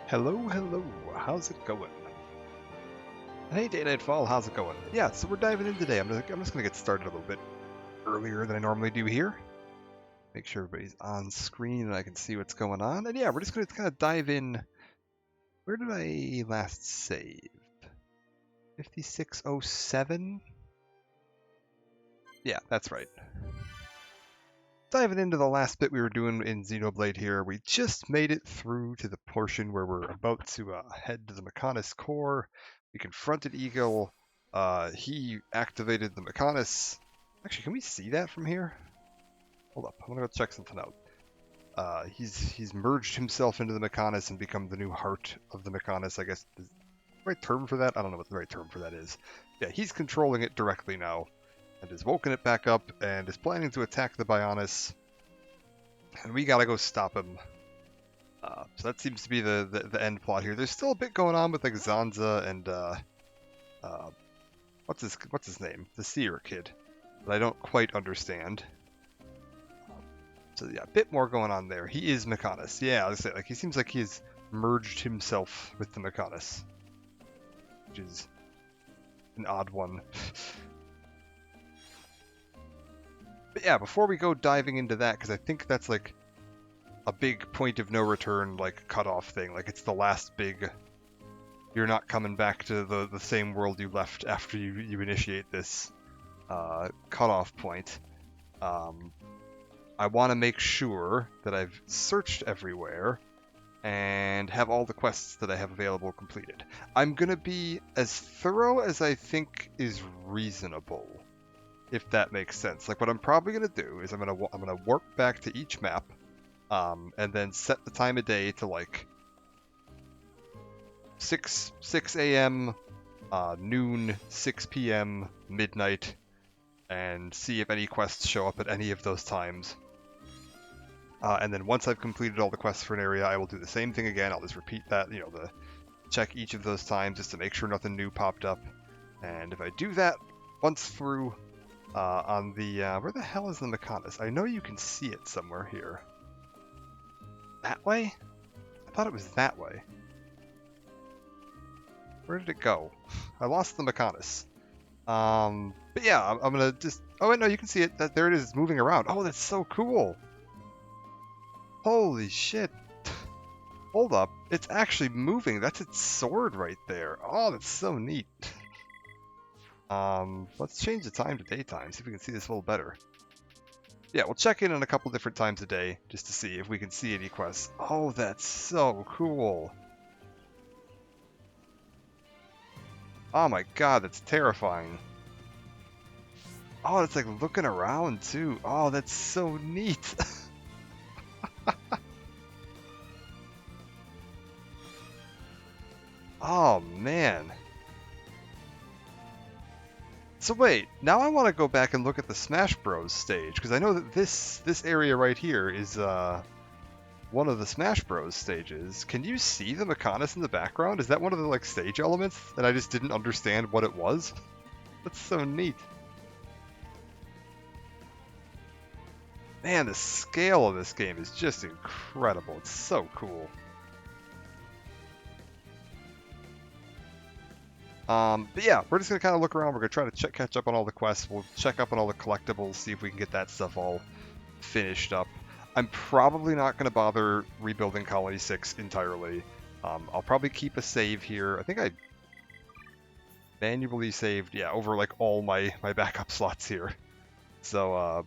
Hello, hello, how's it going? Hey, Day Nightfall, how's it going? Yeah, so we're diving in today. I'm just gonna get started a little bit earlier than I normally do here. Make sure everybody's on screen and I can see what's going on. And yeah, we're just gonna kind of dive in. Where did I last save? 5607? Yeah, that's right. Diving into the last bit we were doing in Xenoblade here, we just made it through to the portion where we're about to head to the Mechonis core. We confronted Eagle. He activated the Mechonis. Actually, can we see that from here? Hold up, I'm gonna go check something out. He's merged himself into the Mechonis and become the new heart of the Mechonis. I guess is the right term for that. I don't know what the right term for that is. Yeah, he's controlling it directly now, and has woken it back up and is planning to attack the Bionis. And we gotta go stop him. So that seems to be the end plot here. There's still a bit going on with like Zanza and what's his name, the Seer kid, that I don't quite understand. So yeah, a bit more going on there. He is Mechonis. Yeah, I was say like he seems like he's merged himself with the Mechonis, which is an odd one. But yeah, before we go diving into that, because I think that's like a big point of no return, like cutoff thing. Like it's the last big. You're not coming back to the same world you left after you initiate this cutoff point. I want to make sure that I've searched everywhere and have all the quests that I have available completed. I'm going to be as thorough as I think is reasonable, if that makes sense. Like what I'm probably going to do is I'm going to warp back to each map and then set the time of day to like 6 a.m., noon, 6 p.m., midnight, and see if any quests show up at any of those times. And then once I've completed all the quests for an area, I will do the same thing again. I'll just repeat that, check each of those times just to make sure nothing new popped up. And if I do that once through on the... where the hell is the Mechonis? I know you can see it somewhere here. That way? I thought it was that way. Where did it go? I lost the Mechonis. But yeah, I'm gonna just... Oh, wait, no, you can see it. There it is, moving around. Oh, that's so cool. Holy shit. Hold up. It's actually moving. That's its sword right there. Oh, that's so neat. Let's change the time to daytime, see if we can see this a little better. Yeah, we'll check in on a couple different times a day just to see if we can see any quests. Oh, that's so cool. Oh my god, that's terrifying. Oh, it's like looking around too. Oh, that's so neat. Oh man. So wait, now I want to go back and look at the Smash Bros stage because I know that this area right here is one of the Smash Bros stages. Can you see the Mechonis in the background? Is that one of the like stage elements and I just didn't understand what it was? That's so neat. Man, the scale of this game is just incredible. It's so cool. But yeah, we're just gonna kind of look around. We're gonna try to catch up on all the quests. We'll check up on all the collectibles, see if we can get that stuff all finished up. I'm probably not gonna bother rebuilding Colony 6 entirely. I'll probably keep a save here. I think I manually saved, yeah, over like all my backup slots here. So, as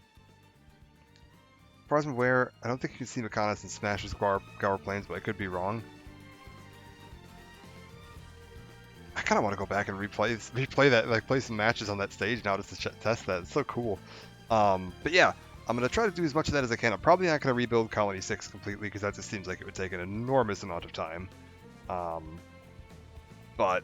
far as I'm aware, I don't think you can see Mechonis and Smash's Gower Plains, but I could be wrong. I kind of want to go back and replay that, like play some matches on that stage now just to test that. It's so cool. But yeah, I'm going to try to do as much of that as I can. I'm probably not going to rebuild Colony 6 completely because that just seems like it would take an enormous amount of time. But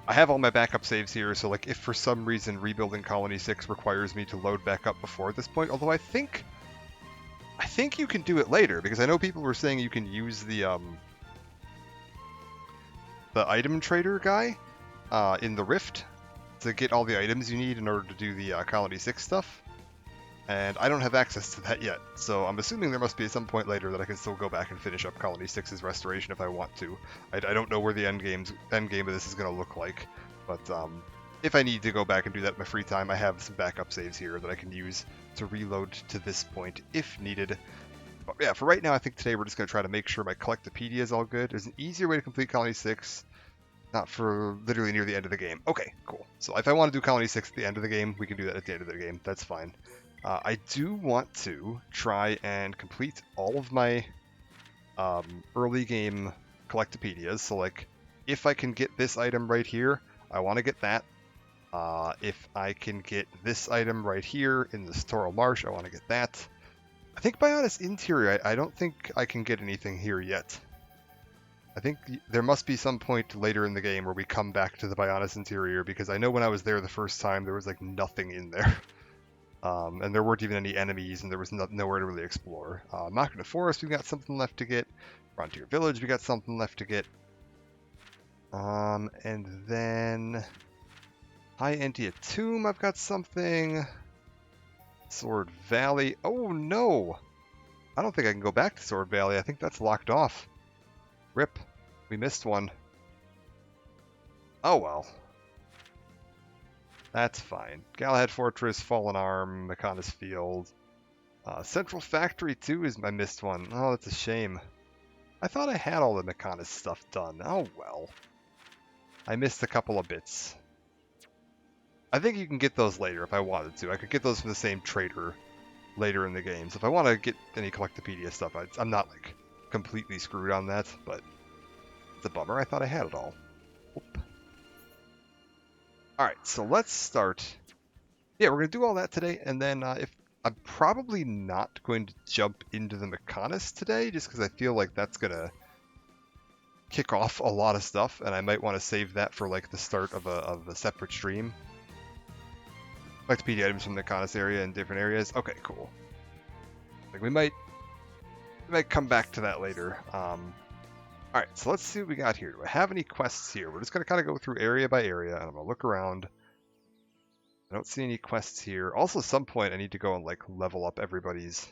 I have all my backup saves here, so like if for some reason rebuilding Colony 6 requires me to load back up before this point, although I think you can do it later because I know people were saying you can use the item trader guy in the Rift to get all the items you need in order to do the Colony 6 stuff. and I don't have access to that yet. So I'm assuming there must be some point later that I can still go back and finish up Colony 6's restoration if I want to. I don't know where the end game of this is going to look like, but if I need to go back and do that in my free time, I have some backup saves here that I can use to reload to this point if needed. But yeah, for right now, I think today we're just going to try to make sure my Collectopedia is all good. There's an easier way to complete Colony 6, not for literally near the end of the game. Okay, cool. So if I want to do Colony 6 at the end of the game, we can do that at the end of the game. That's fine. I do want to try and complete all of my early game Collectopedias. So like, if I can get this item right here, I want to get that. If I can get this item right here in the Storal Marsh, I want to get that. I think Bionis Interior, I don't think I can get anything here yet. I think there must be some point later in the game where we come back to the Bionis Interior, because I know when I was there the first time, there was like nothing in there. And there weren't even any enemies, and there was nowhere to really explore. Machina Forest, we got something left to get. Frontier Village, we got something left to get. And then High Entia Tomb, I've got something. Sword Valley. Oh no! I don't think I can go back to Sword Valley. I think that's locked off. Rip. We missed one. Oh well. That's fine. Galahad Fortress, Fallen Arm, Mechonis Field. Central Factory 2 is my missed one. Oh, that's a shame. I thought I had all the Mechonis stuff done. Oh well. I missed a couple of bits. I think you can get those later if I wanted to. I could get those from the same trader later in the game. So if I want to get any Collectopedia stuff, I'm not like completely screwed on that, but it's a bummer. I thought I had it all. Oop. Alright, so let's start. Yeah, we're going to do all that today, and then if I'm probably not going to jump into the Mechonis today, just because I feel like that's going to kick off a lot of stuff, and I might want to save that for like the start of a separate stream. Collectopedia items from the Mechonis area in different areas. Okay, cool. Like we might come back to that later. Alright, so let's see what we got here. Do I have any quests here? We're just going to kind of go through area by area, and I'm going to look around. I don't see any quests here. Also, at some point, I need to go and, like, level up everybody's...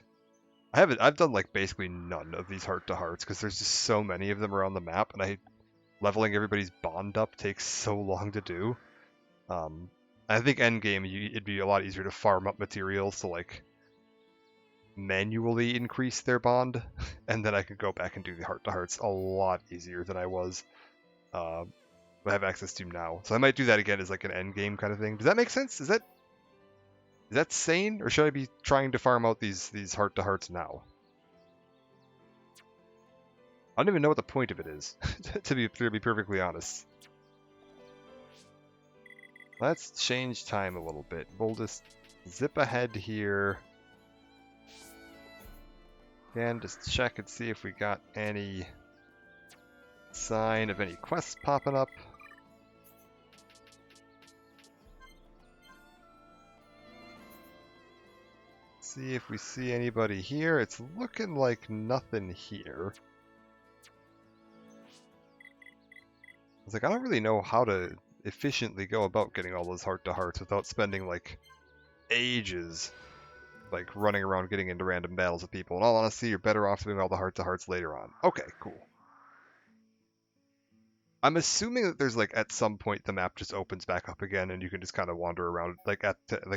I've done, like, basically none of these heart-to-hearts, because there's just so many of them around the map, and leveling everybody's bond up takes so long to do. I think endgame, it'd be a lot easier to farm up materials to, like, manually increase their bond, and then I could go back and do the heart-to-hearts a lot easier than I was. I have access to now. So I might do that again as like an end game kind of thing. Does that make sense? Is that sane, or should I be trying to farm out these heart-to-hearts now? I don't even know what the point of it is, to be perfectly honest. Let's change time a little bit. We'll just zip ahead here. Again, just check and see if we got any sign of any quests popping up. See if we see anybody here. It's looking like nothing here. I was like, I don't really know how to efficiently go about getting all those heart-to-hearts without spending like ages like running around getting into random battles with people. In all honesty, you're better off doing all the heart-to-hearts later on. Okay, cool. I'm assuming that there's like at some point the map just opens back up again and you can just kind of wander around. Like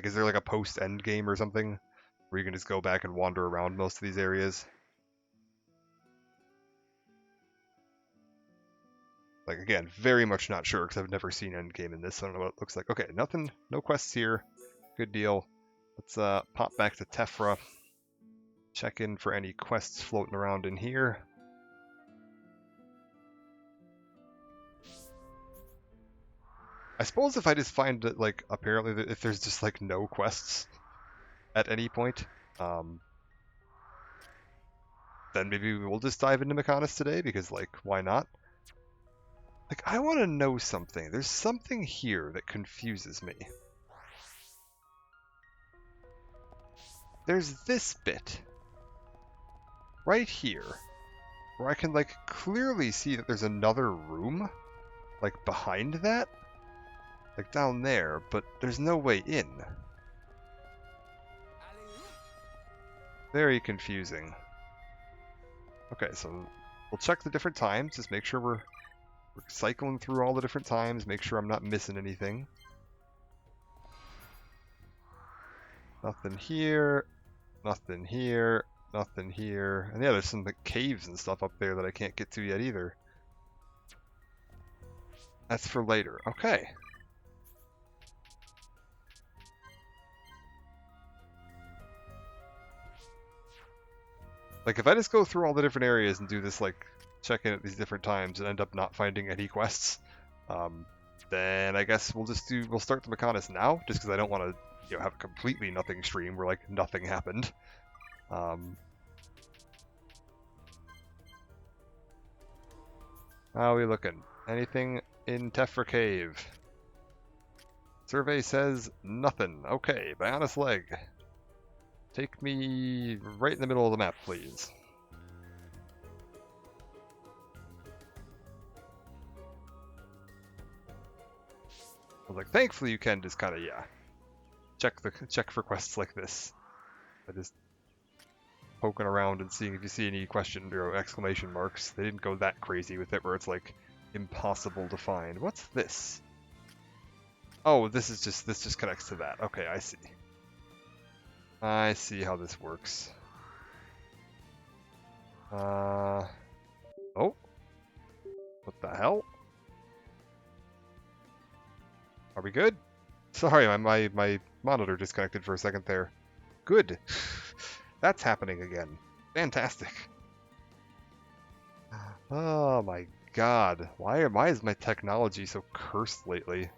is there like a post-end game or something where you can just go back and wander around most of these areas? Like, again, very much not sure because I've never seen endgame in this. So I don't know what it looks like. Okay, nothing, no quests here. Good deal. Let's pop back to Tephra. Check in for any quests floating around in here. I suppose if I just find that, like, apparently that if there's just, like, no quests at any point, then maybe we'll just dive into Mechonis today, because, like, why not? Like, I want to know something. There's something here that confuses me. There's this bit right here where I can, like, clearly see that there's another room, like, behind that. Like, down there, but there's no way in. Very confusing. Okay, so we'll check the different times. Just make sure we're cycling through all the different times. Make sure I'm not missing anything. Nothing here. Nothing here. Nothing here. And yeah, there's some like, caves and stuff up there that I can't get to yet either. That's for later. Okay. Like, if I just go through all the different areas and do this, like, check in at these different times and end up not finding any quests, then I guess we'll start the Mechonis now, just because I don't want to, have a completely nothing stream where, like, nothing happened. How are we looking? Anything in Tephra Cave? Survey says nothing. Okay, Bionis Leg. Take me right in the middle of the map, please. I was like, thankfully you can just kind of, check for quests like this. I just poking around and seeing if you see any question or exclamation marks. They didn't go that crazy with it where it's like impossible to find. What's this? Oh, this just connects to that. Okay, I see. I see how this works. Oh. What the hell? Are we good? Sorry, my monitor disconnected for a second there. Good. That's happening again. Fantastic. Oh my god. Why is my technology so cursed lately?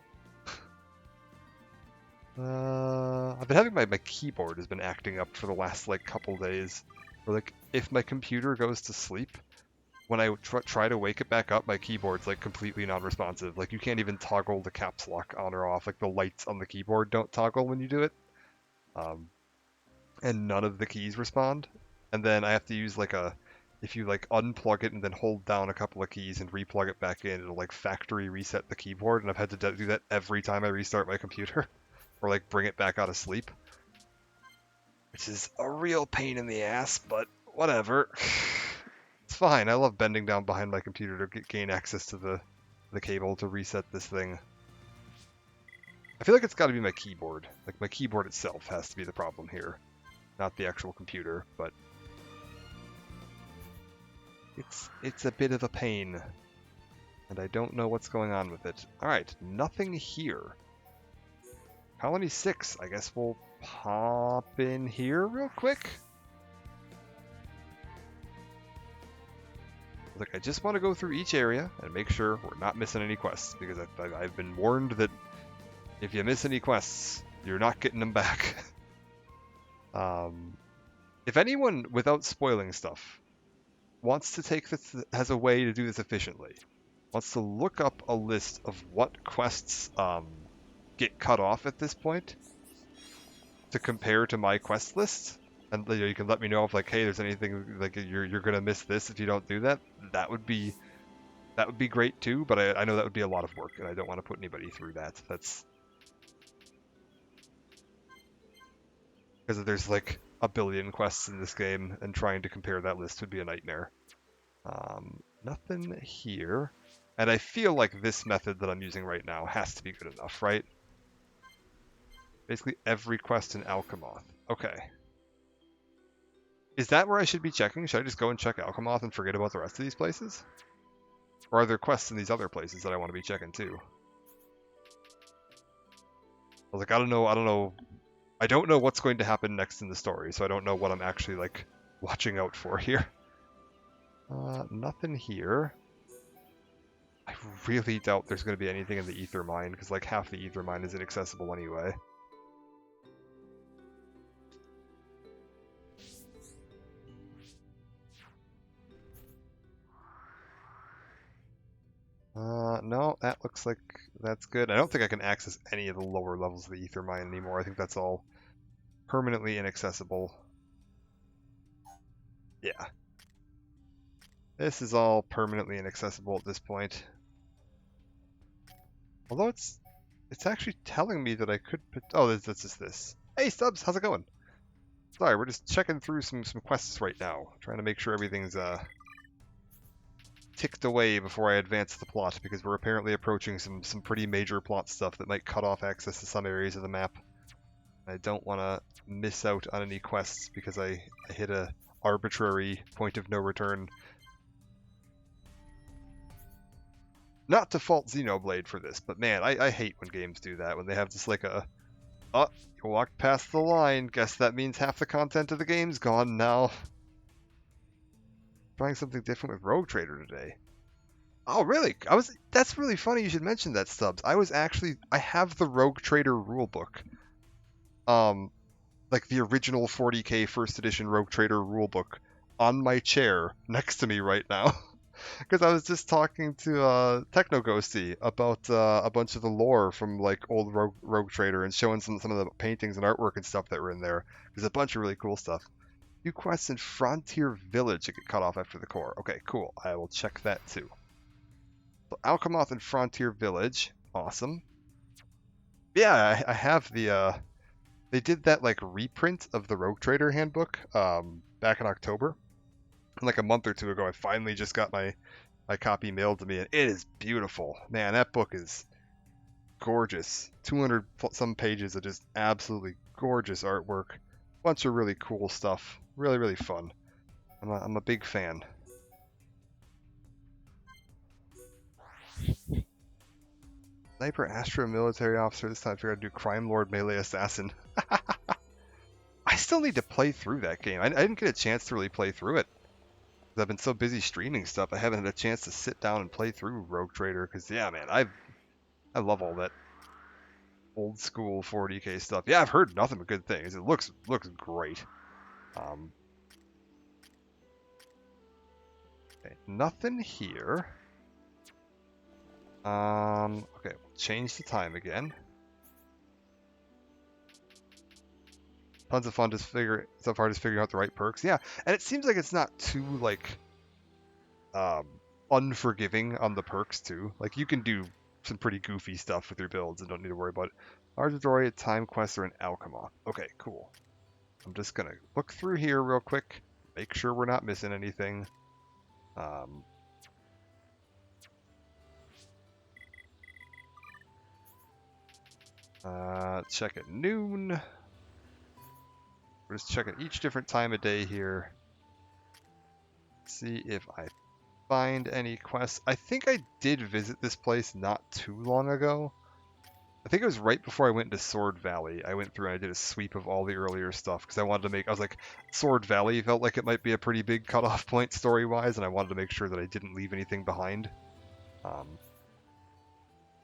I've been having my keyboard has been acting up for the last like couple days. Or like if my computer goes to sleep, when I try to wake it back up, my keyboard's like completely non-responsive. Like you can't even toggle the caps lock on or off. Like the lights on the keyboard don't toggle when you do it. And none of the keys respond. And then I have to use like if you like unplug it and then hold down a couple of keys and replug it back in, it'll like factory reset the keyboard. And I've had to do that every time I restart my computer. Or like bring it back out of sleep. Which is a real pain in the ass, but whatever. It's fine. I love bending down behind my computer to gain access to the cable to reset this thing. I feel like it's got to be my keyboard. Like my keyboard itself has to be the problem here, not the actual computer, but it's a bit of a pain. And I don't know what's going on with it. Alright, nothing here. Colony 6, I guess we'll pop in here real quick. Look, I just want to go through each area and make sure we're not missing any quests, because I've been warned that if you miss any quests, you're not getting them back. If anyone, without spoiling stuff, wants to take this, has a way to do this efficiently, wants to look up a list of what quests get cut off at this point to compare to my quest list, and you can let me know if like, hey, there's anything like you're gonna miss this if you don't do that. That would be great too, but I know that would be a lot of work, and I don't want to put anybody through that. That's because there's like a billion quests in this game, and trying to compare that list would be a nightmare. Nothing here, and I feel like this method that I'm using right now has to be good enough, right? Basically every quest in Alchemoth. Okay. Is that where I should be checking? Should I just go and check Alchemoth and forget about the rest of these places? Or are there quests in these other places that I want to be checking too? I was like, I don't know. I don't know what's going to happen next in the story, so I don't know what I'm actually like watching out for here. Nothing here. I really doubt there's going to be anything in the Ether Mine, because like half the Ether Mine is inaccessible anyway. No, that looks like that's good. I don't think I can access any of the lower levels of the Ether Mine anymore. I think that's all permanently inaccessible. Yeah. This is all permanently inaccessible at this point. Although it's actually telling me that I could put... Oh, that's just this. Hey, Stubbs, how's it going? Sorry, we're just checking through some quests right now, trying to make sure everything's ticked away before I advance the plot, because we're apparently approaching some pretty major plot stuff that might cut off access to some areas of the map. I don't want to miss out on any quests because I hit a arbitrary point of no return. Not to fault Xenoblade for this, but man, I hate when games do that, when they have just like a, oh, you walked past the line, guess that means half the content of the game's gone now. Trying something different with Rogue Trader today. Oh, really? That's really funny you should mention that, Stubbs. I have the Rogue Trader rulebook. Like the original 40k first edition Rogue Trader rulebook on my chair next to me right now. Because I was just talking to Techno Ghosty about a bunch of the lore from like old Rogue Trader and showing some of the paintings and artwork and stuff that were in there. There's a bunch of really cool stuff. Few quests in Frontier Village that get cut off after the core. Okay, cool. I will check that too. So Alchemoth and Frontier Village. Awesome. Yeah, I have the they did that like reprint of the Rogue Trader handbook back in October. And like a month or two ago, I finally just got my copy mailed to me, and it is beautiful. Man, that book is gorgeous. 200 some pages of just absolutely gorgeous artwork. Bunch of really cool stuff. Really, really fun. I'm a big fan. Sniper, Astra, military officer. This time I figured I'd do Crime Lord, Melee Assassin. I still need to play through that game. I didn't get a chance to really play through it. I've been so busy streaming stuff, I haven't had a chance to sit down and play through Rogue Trader. Because, yeah, man, I love all that old school 40k stuff. Yeah, I've heard nothing but good things. It looks great. Okay, nothing here. Okay, we'll change the time again. Tons of fun so far just figuring out the right perks. Yeah, and it seems like it's not too like unforgiving on the perks too. Like you can do some pretty goofy stuff with your builds and don't need to worry about it. Argidori, Time Quest, or an Alchemoth. Okay, cool. I'm just gonna look through here real quick, make sure we're not missing anything. Check at noon. We're just checking each different time of day here. See if I find any quests. I think I did visit this place not too long ago. I think it was right before I went into Sword Valley. I went through and I did a sweep of all the earlier stuff because I wanted to make. I was like, Sword Valley felt like it might be a pretty big cutoff point story-wise, and I wanted to make sure that I didn't leave anything behind.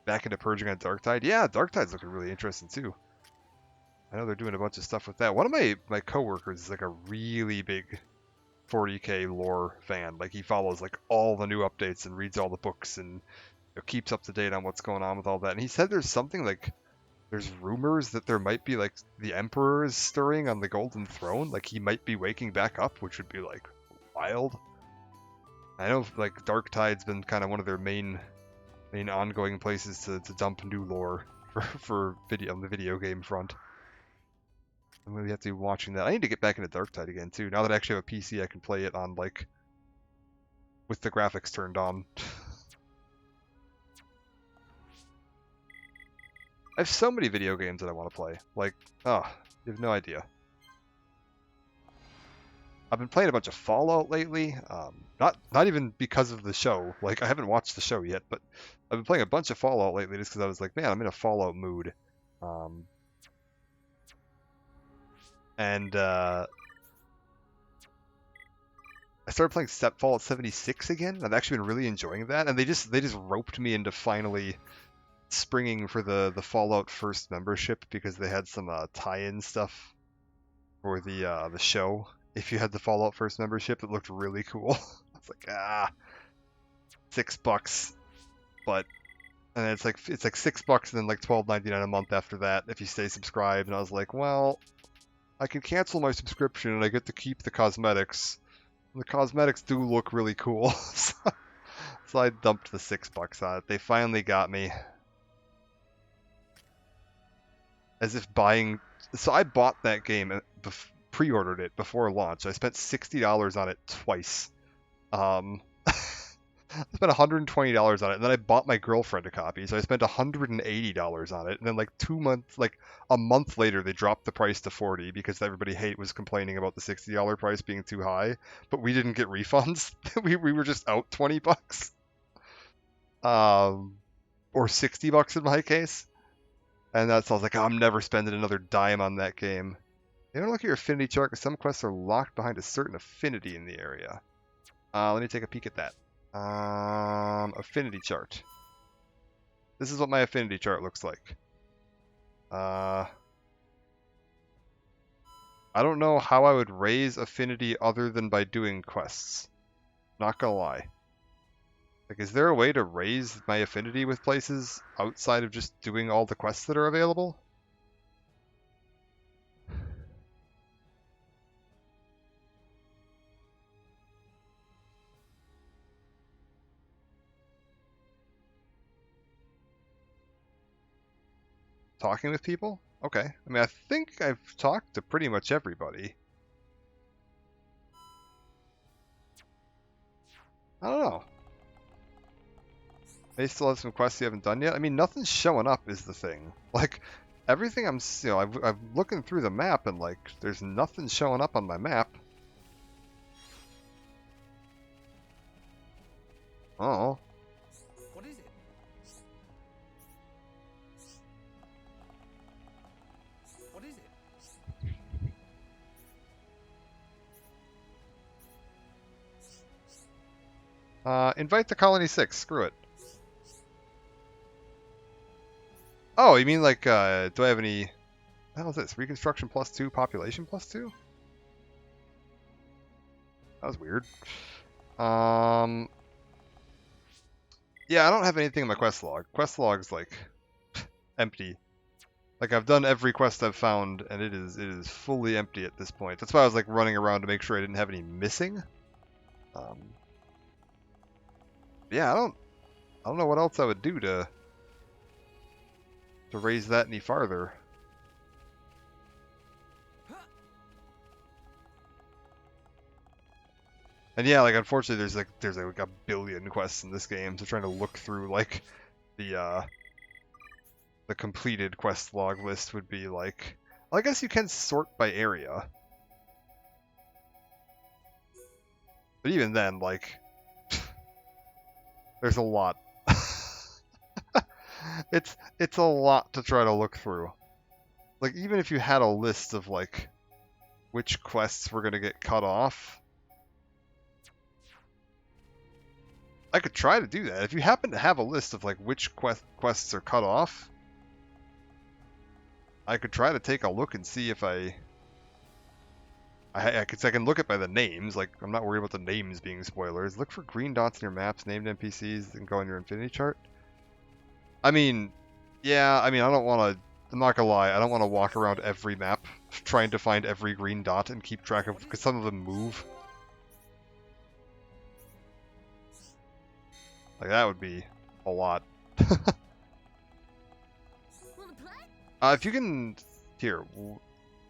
Back into purging on Darktide. Yeah, Darktide's looking really interesting too. I know they're doing a bunch of stuff with that. One of my coworkers is like a really big 40k lore fan. Like he follows like all the new updates and reads all the books and keeps up to date on what's going on with all that. And he said there's something like there's rumors that there might be like the Emperor is stirring on the Golden Throne. Like he might be waking back up, which would be like wild. I know like Darktide's been kind of one of their main ongoing places to dump new lore for video on the video game front. I'm gonna have to be watching that. I need to get back into Darktide again too. Now that I actually have a PC, I can play it on like with the graphics turned on. I have so many video games that I want to play. Like, oh, you have no idea. I've been playing a bunch of Fallout lately. Not even because of the show. Like, I haven't watched the show yet, but I've been playing a bunch of Fallout lately just because I was like, man, I'm in a Fallout mood. I started playing Fallout 76 again. I've actually been really enjoying that, and they just roped me into finally springing for the Fallout First membership because they had some tie-in stuff for the show. If you had the Fallout First membership, it looked really cool. I was like, $6, but and it's like $6 and then like $12.99 a month after that if you stay subscribed. And I was like, well, I can cancel my subscription and I get to keep the cosmetics. The cosmetics do look really cool, so I dumped the $6 on it. They finally got me. As if buying... So I bought that game pre-ordered it before launch. I spent $60 on it twice. I spent $120 on it, and then I bought my girlfriend a copy, so I spent $180 on it. And then like a month later, they dropped the price to $40 because everybody was complaining about the $60 price being too high. But we didn't get refunds. we were just out $20, or $60 in my case. And that's I was like, oh, I'm never spending another dime on that game. You don't look at your affinity chart because some quests are locked behind a certain affinity in the area. Let me take a peek at that. Affinity chart. This is what my affinity chart looks like. I don't know how I would raise affinity other than by doing quests. Not gonna lie. Like, is there a way to raise my affinity with places outside of just doing all the quests that are available? Talking with people? Okay. I mean, I think I've talked to pretty much everybody. I don't know. They still have some quests you haven't done yet. I mean, nothing's showing up is the thing. Like, everything I'm looking through the map and like, there's nothing showing up on my map. Oh. What is it? What is it? Invite to Colony 6. Screw it. Oh, you mean like, do I have any... What the hell is this? Reconstruction +2, population +2? That was weird. Yeah, I don't have anything in my quest log. Quest log's like empty. Like, I've done every quest I've found, and it is fully empty at this point. That's why I was like running around to make sure I didn't have any missing. Yeah, I don't know what else I would do to raise that any farther. And yeah, like, unfortunately, there's like a billion quests in this game, so trying to look through like the completed quest log list would be like, well, I guess you can sort by area, but even then, like, there's a lot. It's a lot to try to look through. Like, even if you had a list of like which quests were gonna get cut off, I could try to do that. If you happen to have a list of like which quests are cut off, I could try to take a look and see if I can look at by the names. Like, I'm not worried about the names being spoilers. Look for green dots in your maps, named NPCs, and go on your infinity chart. I mean, yeah, I mean, I don't want to, I'm not gonna lie, I don't want to walk around every map trying to find every green dot and keep track of, because some of them move. Like, that would be a lot. If you can, here,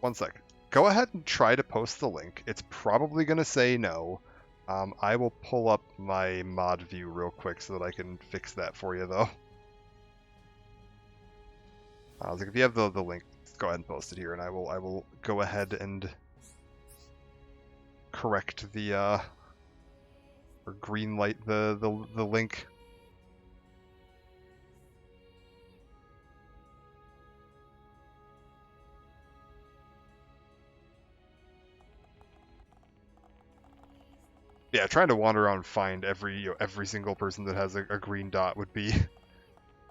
1 sec. Go ahead and try to post the link. It's probably going to say no. I will pull up my mod view real quick so that I can fix that for you, though. I was like, if you have the link, go ahead and post it here, and I will go ahead and correct the or green light the link. Yeah, trying to wander around and find every single person that has a green dot would be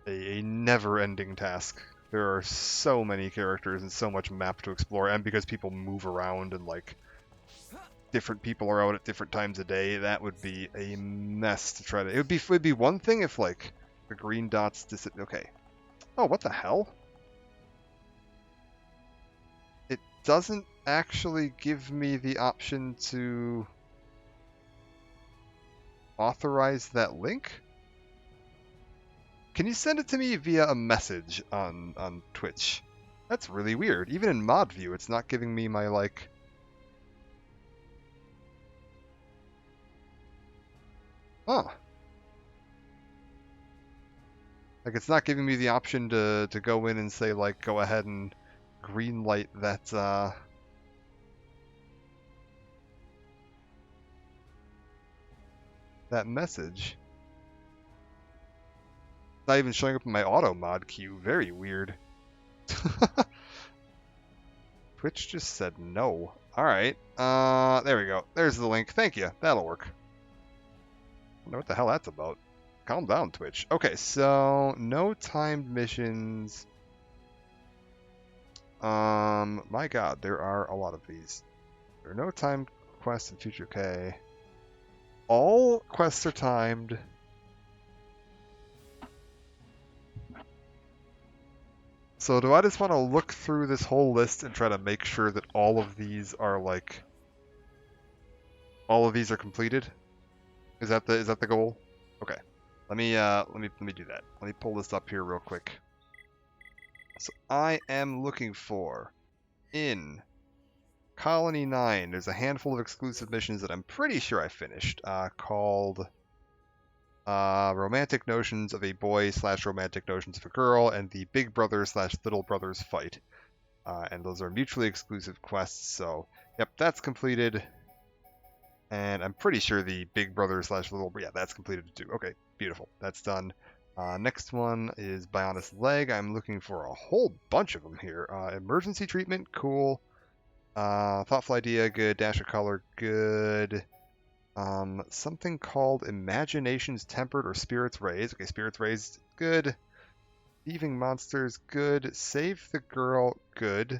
a never-ending task. There are so many characters and so much map to explore, and because people move around and like different people are out at different times of day, that would be a mess to try to. It would be one thing if like the green dots disappear. Okay. Oh, what the hell? It doesn't actually give me the option to authorize that link? Can you send it to me via a message on Twitch? That's really weird. Even in mod view, it's not giving me my like Huh. Like, it's not giving me the option to go in and say, like, go ahead and green light that message. It's not even showing up in my auto mod queue. Very weird. Twitch just said no. Alright. There we go. There's the link. Thank you. That'll work. I don't know what the hell that's about. Calm down, Twitch. Okay, so no timed missions. My god, there are a lot of these. There are no timed quests in Future K. All quests are timed. So do I just want to look through this whole list and try to make sure that all of these are like all of these are completed? Is that the goal? Okay. Let me do that. Let me pull this up here real quick. So I am looking for in Colony 9, there's a handful of exclusive missions that I'm pretty sure I finished, called Romantic Notions of a Boy / Romantic Notions of a Girl, and the Big Brother / Little Brothers Fight. And those are mutually exclusive quests, so yep, that's completed. And I'm pretty sure the Big Brother / Little, yeah, that's completed too. Okay, beautiful, that's done. Next one is Bionis Leg. I'm looking for a whole bunch of them here. Emergency Treatment, cool. Thoughtful Idea, good. Dash of Color, good. Something called Imaginations Tempered or Spirits Raised. Okay, Spirits Raised, good. Thieving Monsters, good. Save the Girl, good.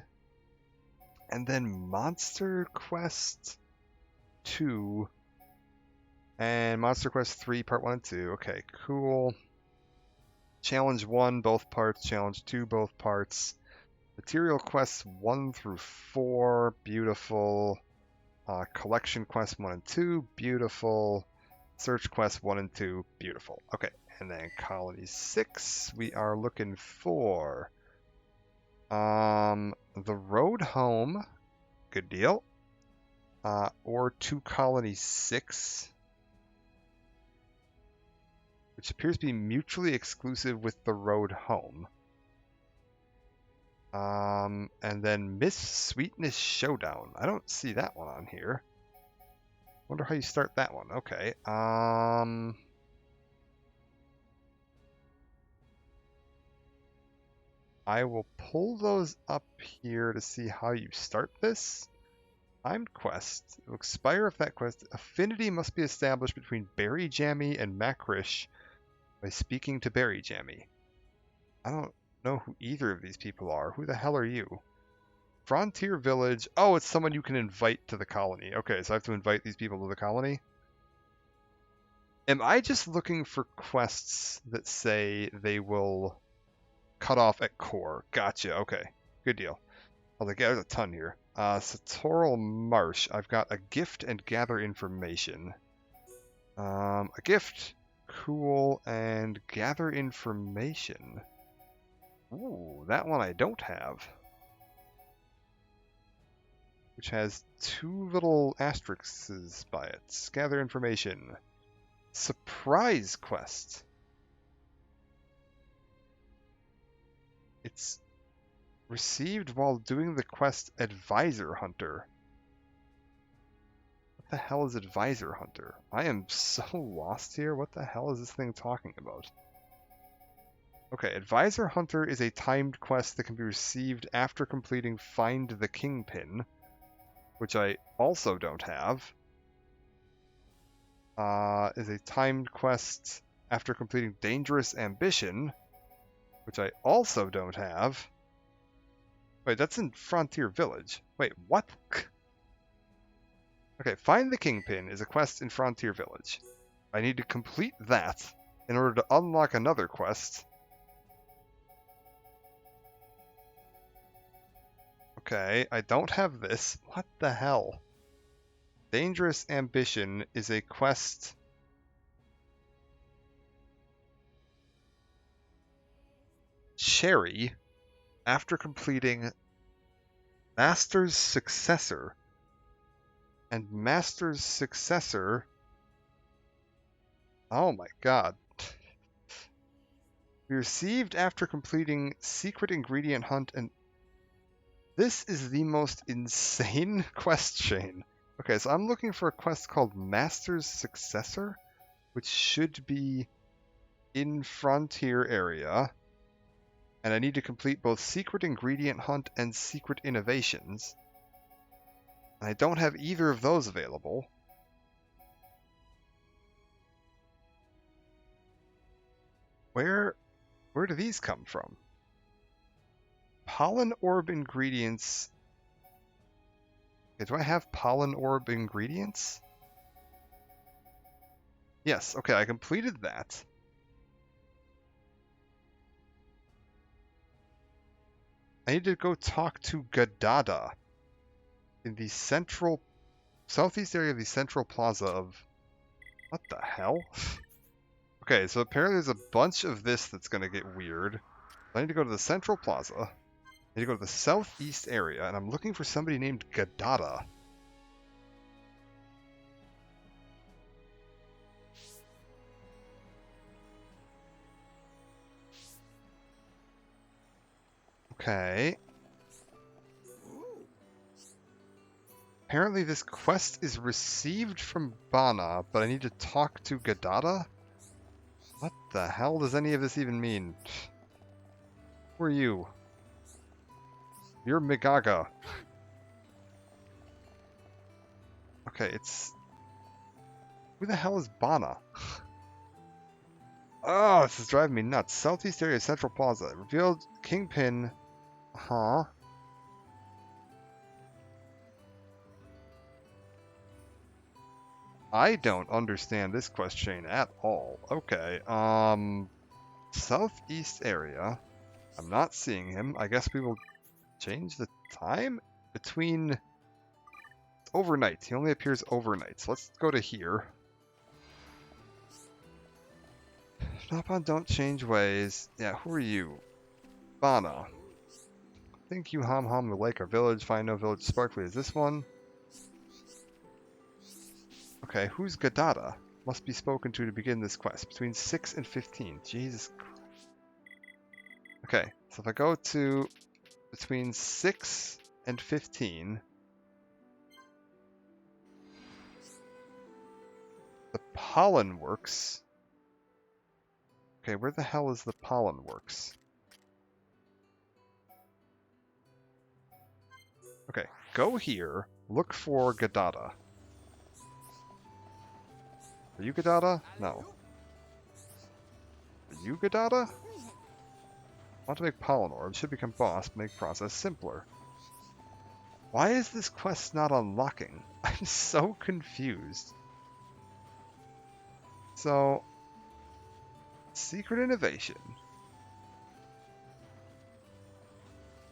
And then Monster Quest 2 and Monster Quest 3, Part 1 and 2. Okay, cool. Challenge 1, both parts. Challenge 2, both parts. Material Quests 1 through 4, beautiful. Collection Quest 1 and 2, beautiful. Search Quest 1 and 2, beautiful. Okay, and then Colony 6, we are looking for the Road Home, good deal. Or to Colony 6, which appears to be mutually exclusive with the Road Home. And then Miss Sweetness Showdown. I don't see that one on here. Wonder how you start that one. Okay. I will pull those up here to see how you start this. Timed quest. It will expire if that quest. Affinity must be established between Berry Jammy and Makrish by speaking to Berry Jammy. I don't know who either of these people are. Who the hell are you? Frontier Village. Oh, it's someone you can invite to the colony. Okay, so I have to invite these people to the colony. Am I just looking for quests that say they will cut off at core? Gotcha. Okay, good deal. Oh, there's a ton here. Satoral Marsh. I've got a gift and gather information. A gift. Cool. And gather information. Ooh, that one I don't have. Which has 2 little asterisks by it. Gather information. Surprise quest. It's received while doing the quest Advisor Hunter. What the hell is Advisor Hunter? I am so lost here. What the hell is this thing talking about? Okay, Advisor Hunter is a timed quest that can be received after completing Find the Kingpin, which I also don't have. Is a timed quest after completing Dangerous Ambition, which I also don't have. Wait, that's in Frontier Village. Wait, what? Okay, Find the Kingpin is a quest in Frontier Village. I need to complete that in order to unlock another quest. Okay, I don't have this. What the hell? Dangerous Ambition is a quest. Cherry, after completing Master's Successor. And Master's Successor Oh my god. We received after completing secret ingredient hunt, and this is the most insane quest chain. Okay, so I'm looking for a quest called Master's Successor, which should be in Frontier area. And I need to complete both secret ingredient hunt and secret innovations. I don't have either of those available. Where do these come from? Pollen orb ingredients. Okay, do I have pollen orb ingredients? Yes, okay, I completed that. I need to go talk to Gadada in the southeast area of the central plaza of... What the hell? Okay, so apparently there's a bunch of this that's going to get weird. I need to go to the central plaza. I need to go to the southeast area, and I'm looking for somebody named Gadada. Okay. Apparently this quest is received from Bana, but I need to talk to Gadada? What the hell does any of this even mean? Who are you? You're Migaga. Okay, it's... Who the hell is Bana? Oh, this is driving me nuts. Southeast area, Central Plaza. Revealed Kingpin. Huh? I don't understand this quest chain at all. Okay, southeast area. I'm not seeing him. I guess we will change the time between... It's overnight. He only appears overnight. So let's go to here. Nopon, don't change ways. Yeah, who are you? Bana. Think you Hom will like our village. Find no village sparkly as this one. Okay, who's Gadada? Must be spoken to begin this quest. Between 6 and 15. Jesus Christ. Okay, so if I go to between 6 and 15, the pollen works. Okay, where the hell is the pollen works? Okay, go here, look for Gadada. Are you Gadada? No. Are you Gadada? Want to make pollen orbs, should become boss, make process simpler. Why is this quest not unlocking? I'm so confused. So, secret innovation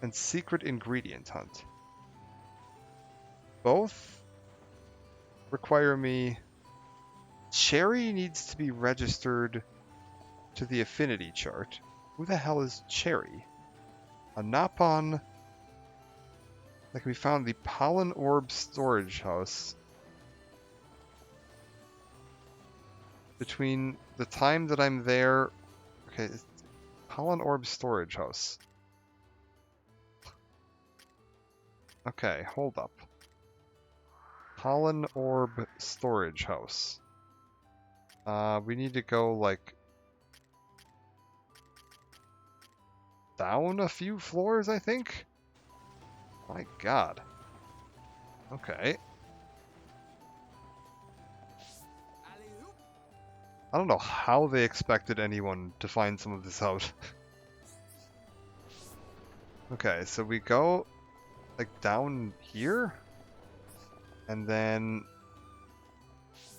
and secret ingredient hunt. Both require me... Cherry needs to be registered to the affinity chart. Who the hell is Cherry? A Nopon that can be found in the Pollen Orb Storage House. Between the time that I'm there... Okay, Pollen Orb Storage House. Okay, hold up. Pollen Orb Storage House. We need to go, like, down a few floors, I think? My god. Okay. I don't know how they expected anyone to find some of this out. Okay, so we go, like, down here? And then...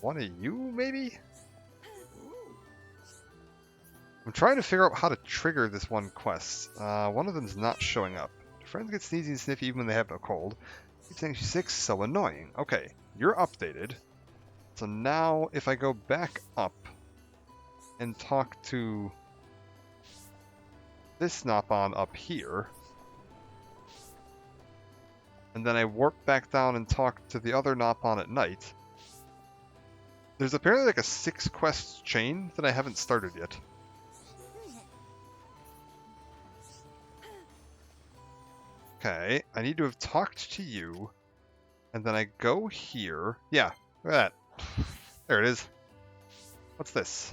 one of you, maybe? I'm trying to figure out how to trigger this one quest. One of them's not showing up. Friends get sneezy and sniffy even when they have no cold. Keep saying she's sick, so annoying. Okay, you're updated. So now, if I go back up and talk to this Nopon up here, and then I warp back down and talk to the other Nopon at night, There's apparently like a 6-quest chain that I haven't started yet. Okay, I need to have talked to you, and then I go here. Yeah, look at that. There it is. What's this?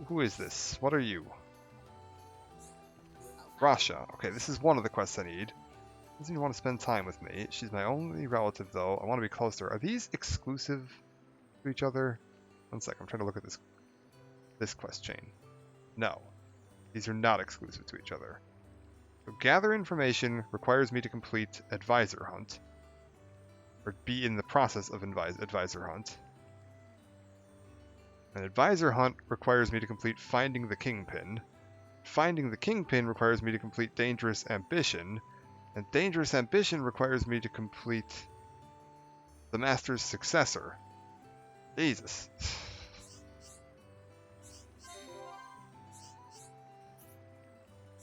Who is this? What are you? Rasha. Okay, this is one of the quests I need. Doesn't even want to spend time with me. She's my only relative, though. I want to be close to her. Are these exclusive to each other? One sec, I'm trying to look at this quest chain. No, these are not exclusive to each other. So gather information requires me to complete Advisor Hunt, or be in the process of Advisor Hunt. An Advisor Hunt requires me to complete Finding the Kingpin. Finding the Kingpin requires me to complete Dangerous Ambition, and Dangerous Ambition requires me to complete the Master's Successor. Jesus.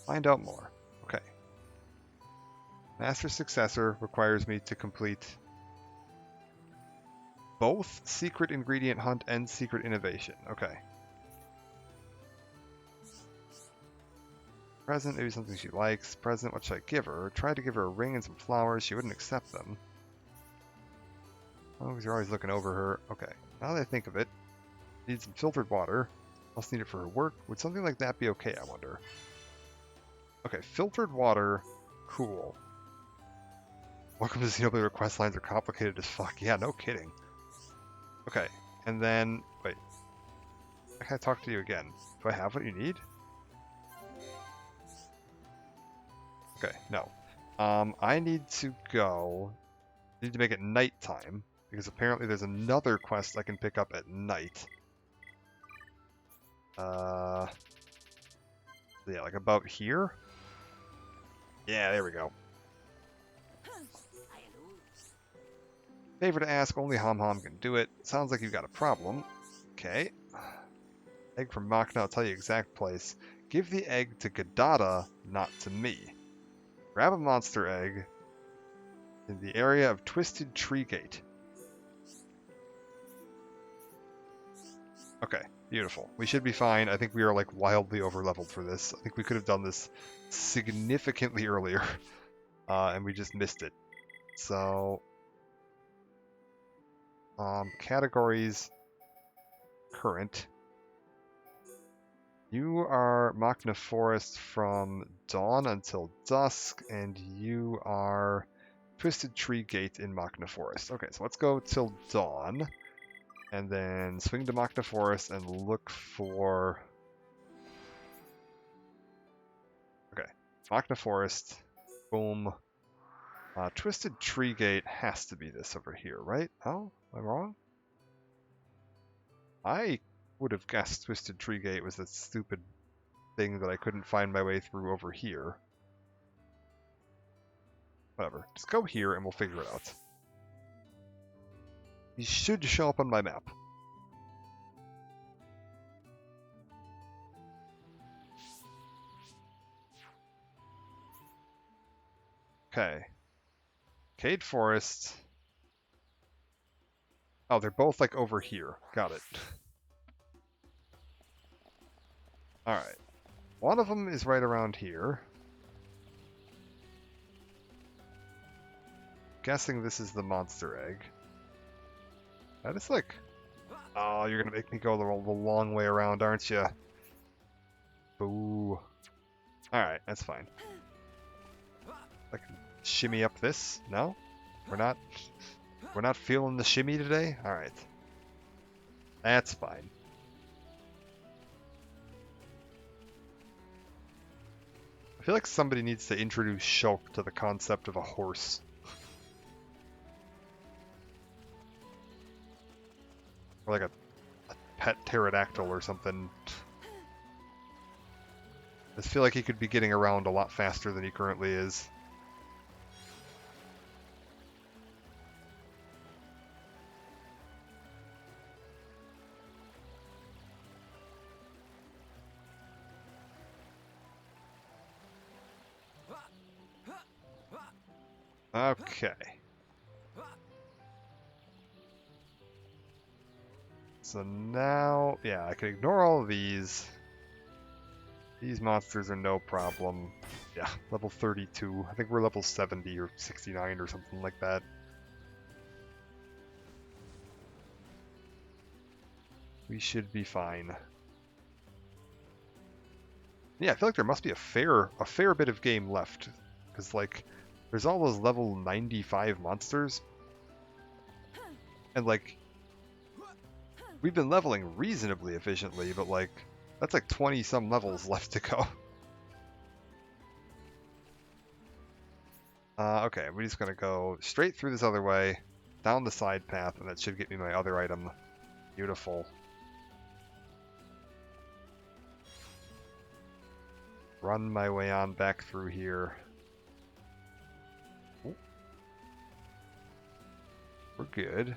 Find out more. Okay. Master's Successor requires me to complete both Secret Ingredient Hunt and Secret Innovation. Okay. Present, maybe something she likes. Present, what should I give her? Tried to give her a ring and some flowers. She wouldn't accept them. Oh, because you're always looking over her. Okay. Now that I think of it, need some filtered water. Must need it for her work. Would something like that be okay, I wonder? Okay, filtered water. Cool. Welcome to Xenoblade where quest lines are complicated as fuck. Yeah, no kidding. Okay, and then... Wait. I can't talk to you again. Do I have what you need? Okay, no. I need to go... I need to make it nighttime, because apparently there's another quest I can pick up at night. Yeah, like about here? Yeah, there we go. Favor to ask, only Hom Hom can do it. Sounds like you've got a problem. Okay. Egg from Machna, I'll tell you exact place. Give the egg to Gadada, not to me. Grab a monster egg in the area of Twisted Tree Gate. Okay, beautiful. We should be fine. I think we are like wildly overleveled for this. I think we could have done this significantly earlier, and we just missed it. So, categories, current. You are Machna Forest from dawn until dusk, and you are Twisted Tree Gate in Machna Forest. Okay, so let's go till dawn, and then swing to Machna Forest and look for... Okay, Machna Forest, boom. Twisted Tree Gate has to be this over here, right? Oh, am I wrong? I would have guessed Twisted Tree Gate was that stupid thing that I couldn't find my way through over here. Whatever. Just go here and we'll figure it out. He should show up on my map. Okay. Cade Forest. Oh, they're both like over here. Got it. Alright. One of them is right around here. Guessing this is the monster egg. That is like... Oh, you're gonna make me go the long way around, aren't you? Boo. Alright, that's fine. I can shimmy up this? No? We're not feeling the shimmy today? Alright. That's fine. I feel like somebody needs to introduce Shulk to the concept of a horse. Or like a pet pterodactyl or something. I just feel like he could be getting around a lot faster than he currently is. Okay. So now, yeah, I can ignore all of these. These monsters are no problem. Yeah, level 32. I think we're level 70 or 69 or something like that. We should be fine. Yeah, I feel like there must be a fair bit of game left. Because, like, there's all those level 95 monsters. And, like, we've been leveling reasonably efficiently, but, like, that's like 20-some levels left to go. Okay, we're just gonna go straight through this other way, down the side path, and that should get me my other item. Beautiful. Run my way on back through here. Ooh. We're good.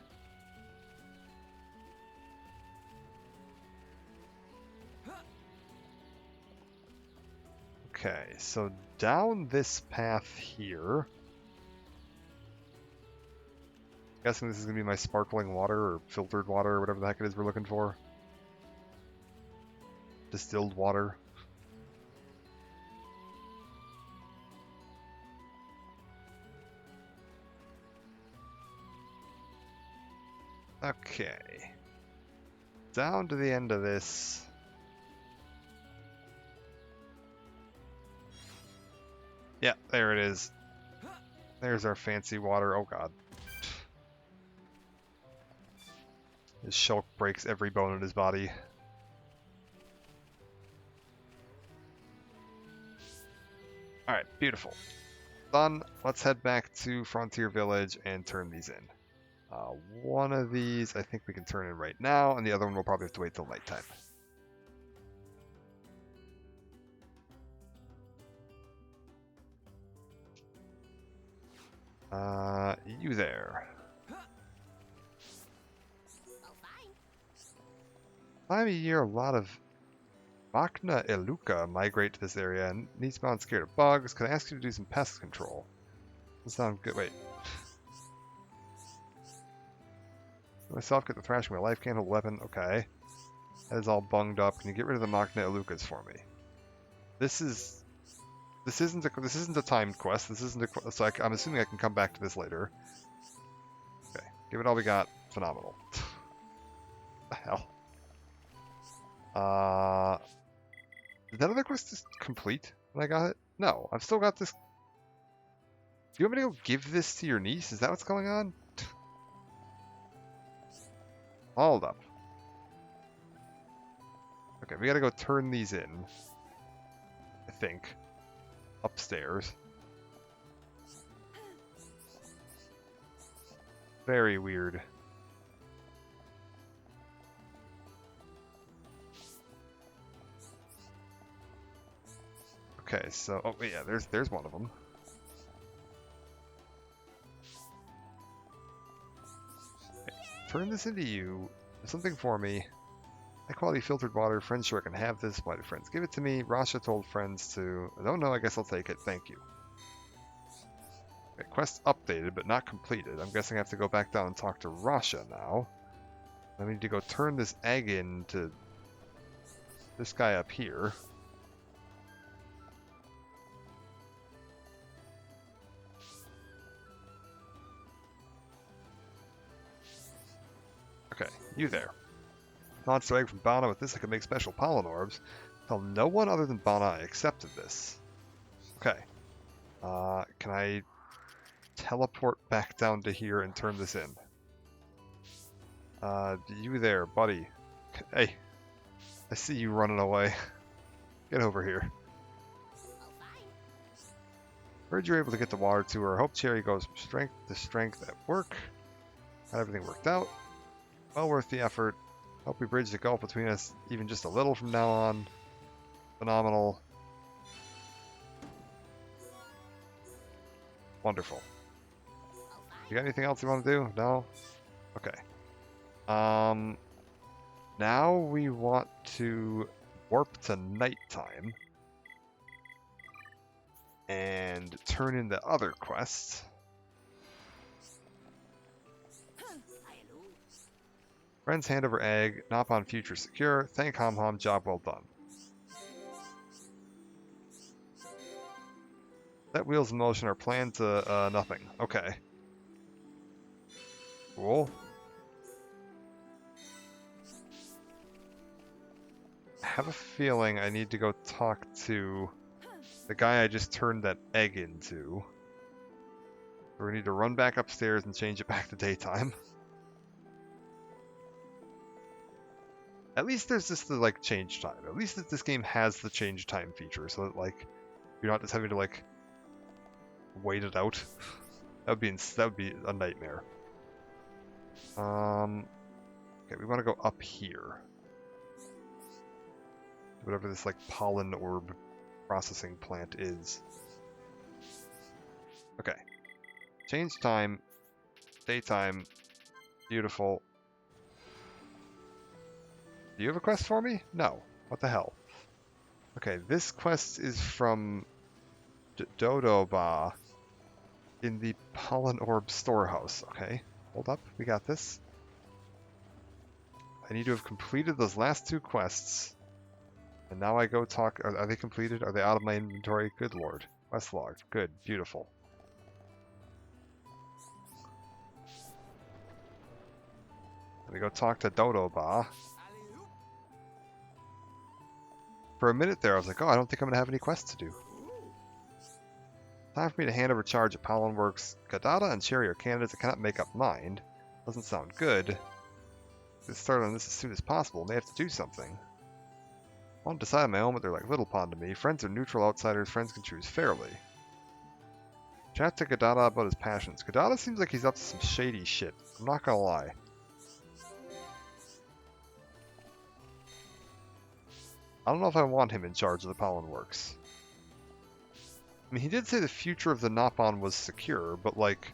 Okay, so down this path here. Guessing this is going to be my sparkling water or filtered water or whatever the heck it is we're looking for. Distilled water. Okay. Down to the end of this. Yeah, there it is. There's our fancy water. Oh god. His shulk breaks every bone in his body. Alright, beautiful. Done. Let's head back to Frontier Village and turn these in. One of these I think we can turn in right now, and the other one we'll probably have to wait till nighttime. You there. Time of year, a lot of Machna Eluca migrate to this area, and these spawn scared of bugs. Can I ask you to do some pest control? That sounds good. Wait. Myself get the thrashing my life can't hold weapon. Okay. That is all bunged up. Can you get rid of the Machna Elucas for me? This isn't a timed quest. This isn't a so I'm assuming I can come back to this later. Okay. Give it all we got. Phenomenal. The hell. Did that other quest just complete when I got it? No, I've still got this. Do you want me to go give this to your niece? Is that what's going on? Hold up. Okay, we gotta go turn these in. I think. Upstairs. Very weird. Okay, so oh yeah, there's one of them. Okay, turn this into you. Do something for me. High quality filtered water. Friends sure can have this. Why did friends give it to me? Rasha told friends to. I don't know. I guess I'll take it. Thank you. Okay, quest updated but not completed. I'm guessing I have to go back down and talk to Rasha now. I need to go turn this egg into this guy up here. Okay, you there. Monster egg from Bana. With this I can make special pollen orbs. Tell no one other than Bana I accepted this. Okay. Can I teleport back down to here and turn this in? You there, buddy. Hey. I see you running away. Get over here. Heard you were able to get the water to her. Hope Cherry goes from strength to strength at work. Got everything worked out. Well worth the effort. Hope we bridge the gulf between us even just a little from now on. Phenomenal. Wonderful. You got anything else you want to do? No? Okay. Now we want to warp to nighttime and turn in the other quests. Friends hand over egg. Nopon future secure. Thank Hom Hom. Job well done. Set wheels in motion. Our plan to nothing. Okay. Cool. I have a feeling I need to go talk to the guy I just turned that egg into. We need to run back upstairs and change it back to daytime. At least there's just the, like, change time. At least that this game has the change time feature, so that, like, you're not just having to, like, wait it out. That would be a nightmare. Okay, we want to go up here. Whatever this, like, pollen orb processing plant is. Okay. Change time. Daytime. Beautiful. Do you have a quest for me? No. What the hell? Okay, this quest is from Dodoba in the Pollen Orb Storehouse. Okay, hold up. We got this. I need to have completed those last two quests. And now I go talk... Are they completed? Are they out of my inventory? Good lord. Quest logged. Good. Beautiful. Let me go talk to Dodoba. For a minute there, I was like, oh, I don't think I'm going to have any quests to do. Time for me to hand over charge at Pollenworks. Gadada and Cherry are candidates I cannot make up mind. Doesn't sound good. Let's start on this as soon as possible. May have to do something. I won't decide on my own, but they're like Little Pond to me. Friends are neutral outsiders. Friends can choose fairly. Chat to Gadada about his passions. Gadada seems like he's up to some shady shit. I'm not gonna lie. I don't know if I want him in charge of the Pollenworks. I mean, he did say the future of the Nopon was secure, but, like...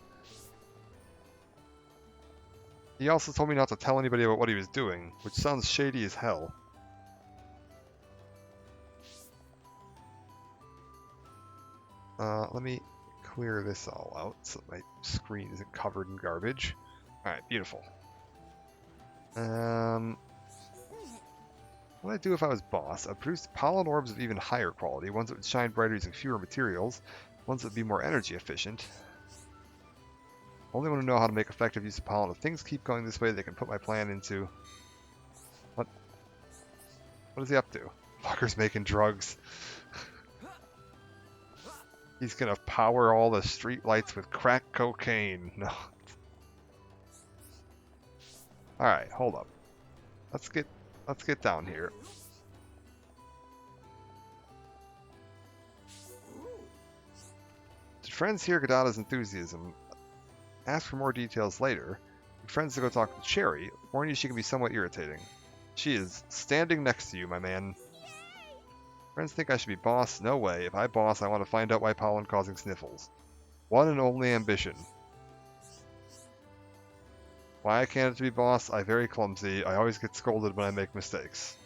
He also told me not to tell anybody about what he was doing, which sounds shady as hell. Let me clear this all out so my screen isn't covered in garbage. Alright, beautiful. What would I do if I was boss? I'd produce pollen orbs of even higher quality, ones that would shine brighter using fewer materials, ones that would be more energy efficient. Only want to know how to make effective use of pollen. If things keep going this way, they can put my plan into... What? What is he up to? Fucker's making drugs. He's gonna power all the street lights with crack cocaine. No. Alright, hold up. Let's get down here. Did friends hear Gadada's enthusiasm? Ask for more details later. Friends to go talk to Cherry. Warn you she can be somewhat irritating. She is standing next to you, my man. Friends think I should be boss? No way. If I boss, I want to find out why pollen causing sniffles. One and only ambition. Why I can't be boss? I very clumsy. I always get scolded when I make mistakes.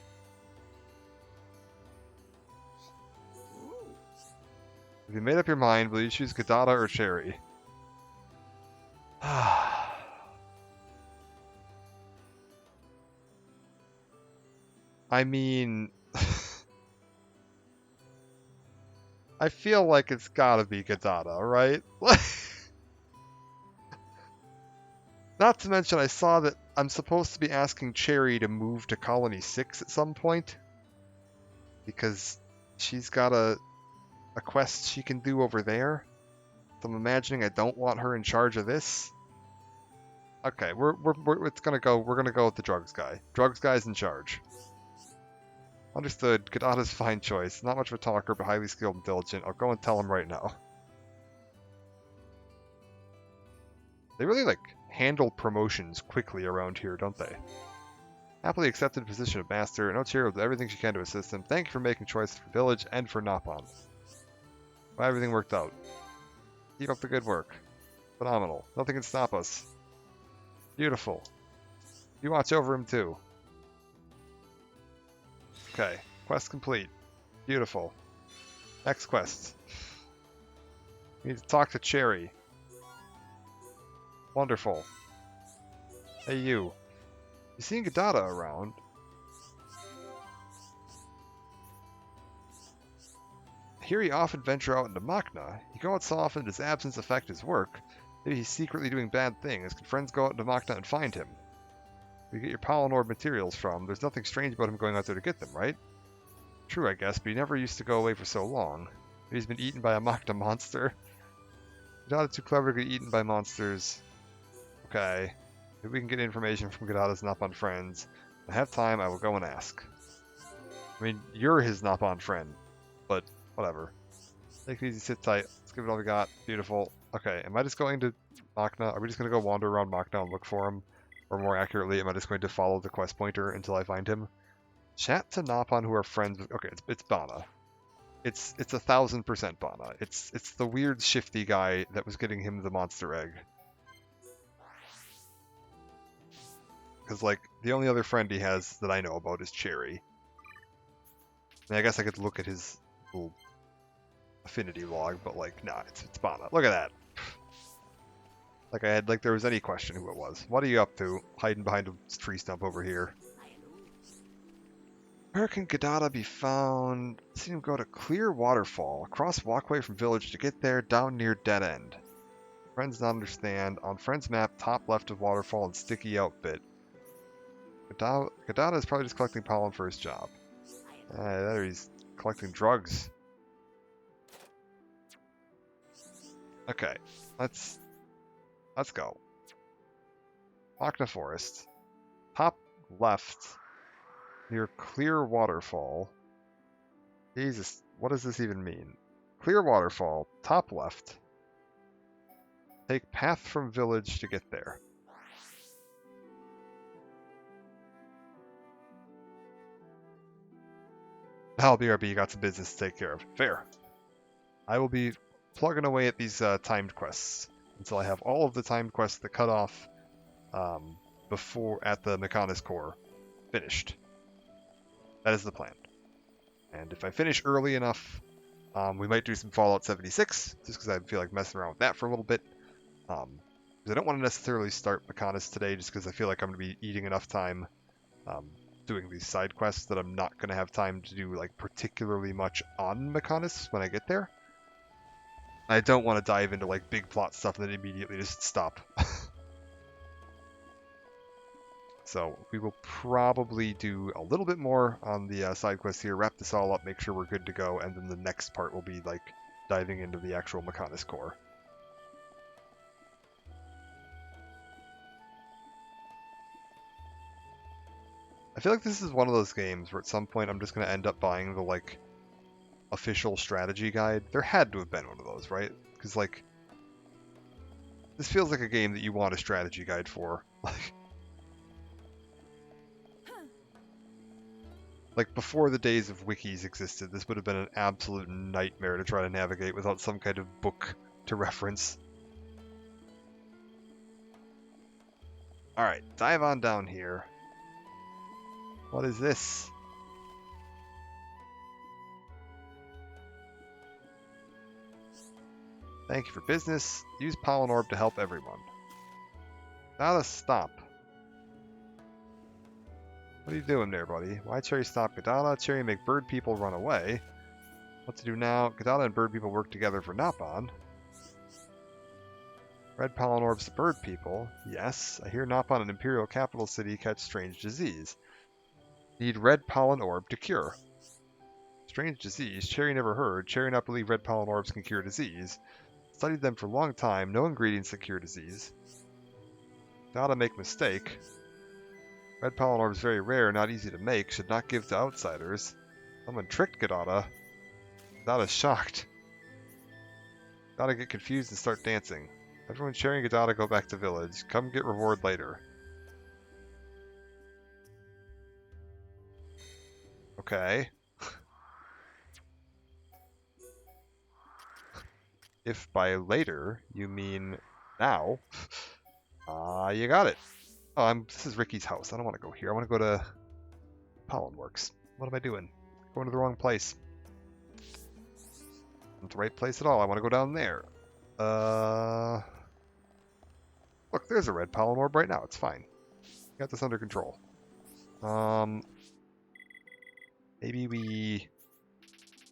If you made up your mind, will you choose Gadada or Cherry? I mean... I feel like it's gotta be Gadada, right? Not to mention, I saw that I'm supposed to be asking Cherry to move to Colony 6 at some point. Because she's got a quest she can do over there. So I'm imagining I don't want her in charge of this. Okay, we're gonna go with the drugs guy. Drugs guy's in charge. Understood. Gadada's fine choice. Not much of a talker, but highly skilled and diligent. I'll go and tell him right now. They really, like, handle promotions quickly around here, don't they? Happily accepted the position of master. No Cherry will do everything she can to assist him. Thank you for making choices for village and for Nopon. Well, everything worked out. Keep up the good work. Phenomenal. Nothing can stop us. Beautiful. You watch over him too. Okay, quest complete. Beautiful. Next quest. We need to talk to Cherry. Wonderful. Hey you. You seen Gadada around? I hear he often venture out into Machna. He go out so often that his absence affect his work. Maybe he's secretly doing bad things. Can friends go out into Machna and find him? Where you get your pollen orb materials from. There's nothing strange about him going out there to get them, right? True, I guess, but he never used to go away for so long. Maybe he's been eaten by a Machna monster. Gadada's too clever to get eaten by monsters. Okay. Maybe we can get information from Gadada's Napon friends. When I have time, I will go and ask. I mean, you're his Napon friend, but whatever. Take it easy, sit tight. Let's give it all we got. Beautiful. Okay, am I just going to Machna? Are we just going to go wander around Machna and look for him? Or more accurately, am I just going to follow the quest pointer until I find him? Chat to Napon who are friends with... Okay, it's Bana. It's 1000% Bana. It's the weird shifty guy that was getting him the monster egg. Because, like, the only other friend he has that I know about is Cherry. And I guess I could look at his little affinity log, but, like, nah, it's Bana. Look at that. Like there was any question who it was. What are you up to? Hiding behind a tree stump over here. Where can Gadada be found? See him go to Clear Waterfall. Across walkway from village to get there, down near dead end. Friends not understand. On friend's map, top left of waterfall and sticky outfit. Gadada is probably just collecting pollen for his job. There he's collecting drugs. Okay, let's go. Machna Forest. Top left near Clear Waterfall. Jesus, what does this even mean? Clear Waterfall, top left. Take path from village to get there. Hell, BRB, you got some business to take care of. Fair. I will be plugging away at these timed quests until I have all of the timed quests that cut off before at the Mechanis Core finished. That is the plan. And if I finish early enough, we might do some Fallout 76, just because I feel like messing around with that for a little bit. Because I don't want to necessarily start Mechanis today, just because I feel like I'm going to be eating enough time doing these side quests that I'm not going to have time to do like particularly much on Mechanis when I get there. I don't want to dive into like big plot stuff and then immediately just stop. So we will probably do a little bit more on the side quests here, wrap this all up, make sure we're good to go, and then the next part will be like diving into the actual Mechanis Core. I feel like this is one of those games where at some point I'm just going to end up buying the like official strategy guide. There had to have been one of those, right? Because like this feels like a game that you want a strategy guide for. Like before the days of wikis existed, this would have been an absolute nightmare to try to navigate without some kind of book to reference. Alright, dive on down here. What is this? Thank you for business. Use Pollen Orb to help everyone. Now to stop. What are you doing there, buddy? Why Cherry stop Gadada? Cherry make bird people run away. What to do now? Gadada and bird people work together for Napon. Red pollen orbs to bird people. Yes, I hear Napon, an imperial capital city, catch strange disease. Need red pollen orb to cure. Strange disease? Cherry never heard. Cherry not believe red pollen orbs can cure disease. Studied them for a long time. No ingredients that cure disease. Gotta make mistake. Red pollen orb is very rare, not easy to make, should not give to outsiders. Someone tricked Gadada. Gadada's shocked. Gadada get confused and start dancing. Everyone sharing Gadada go back to village. Come get reward later. Okay. If by later you mean now, you got it. Oh, this is Ricky's house. I don't want to go here. I want to go to Pollenworks. What am I doing? Going to the wrong place. Not the right place at all. I want to go down there. Look, there's a red pollen orb right now. It's fine. Got this under control. Maybe we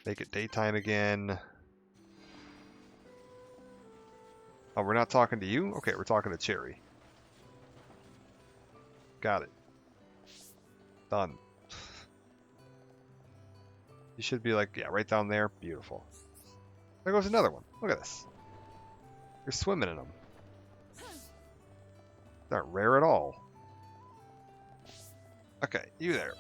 make it daytime again. Oh, we're not talking to you? Okay, we're talking to Cherry. Got it. Done. You should be like, yeah, right down there. Beautiful. There goes another one. Look at this. You're swimming in them. They aren't rare at all. Okay, you there.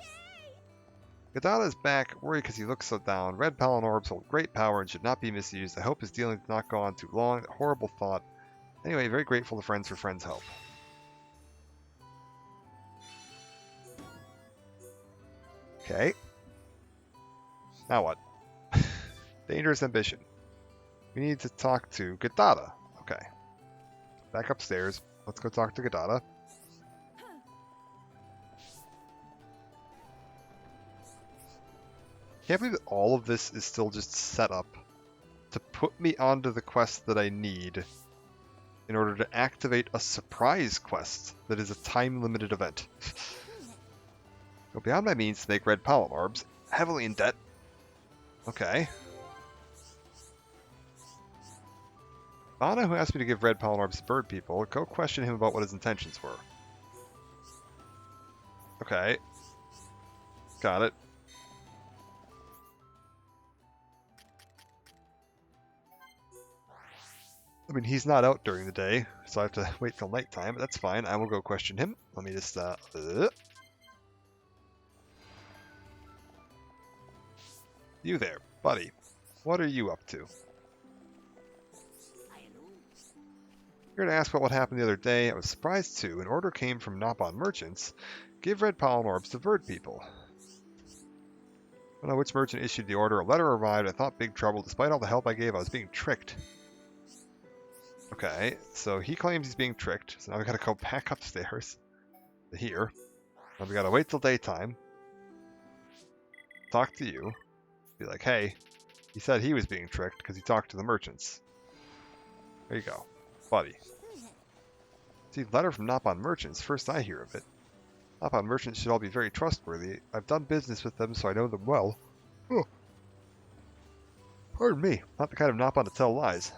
Gadada's back, worried because he looks so down. Red Palin orbs hold great power and should not be misused. I hope his dealings did not go on too long. A horrible thought. Anyway, very grateful to friends for friends' help. Okay. Now what? Dangerous ambition. We need to talk to Gadada. Okay. Back upstairs. Let's go talk to Gadada. Can't believe that all of this is still just set up to put me onto the quest that I need in order to activate a surprise quest that is a time-limited event. Go beyond my means to make red pollen orbs. Heavily in debt. Okay. Vana, who asked me to give red pollen orbs to bird people, go question him about what his intentions were. Okay. Got it. I mean, he's not out during the day, so I have to wait till nighttime, but that's fine. I will go question him. Let me just, You there, buddy. What are you up to? Here to ask about what happened the other day. I was surprised too. An order came from Nopon merchants. Give red pollen orbs to bird people. I don't know which merchant issued the order. A letter arrived. I thought big trouble. Despite all the help I gave, I was being tricked. Okay, so he claims he's being tricked. So now we gotta go back upstairs to here. Now we gotta wait till daytime. Talk to you. Be like, hey, he said he was being tricked because he talked to the merchants. There you go, buddy. See, letter from Nopon merchants. First I hear of it. Nopon merchants should all be very trustworthy. I've done business with them, so I know them well. Oh. Pardon me, not the kind of Nopon to tell lies.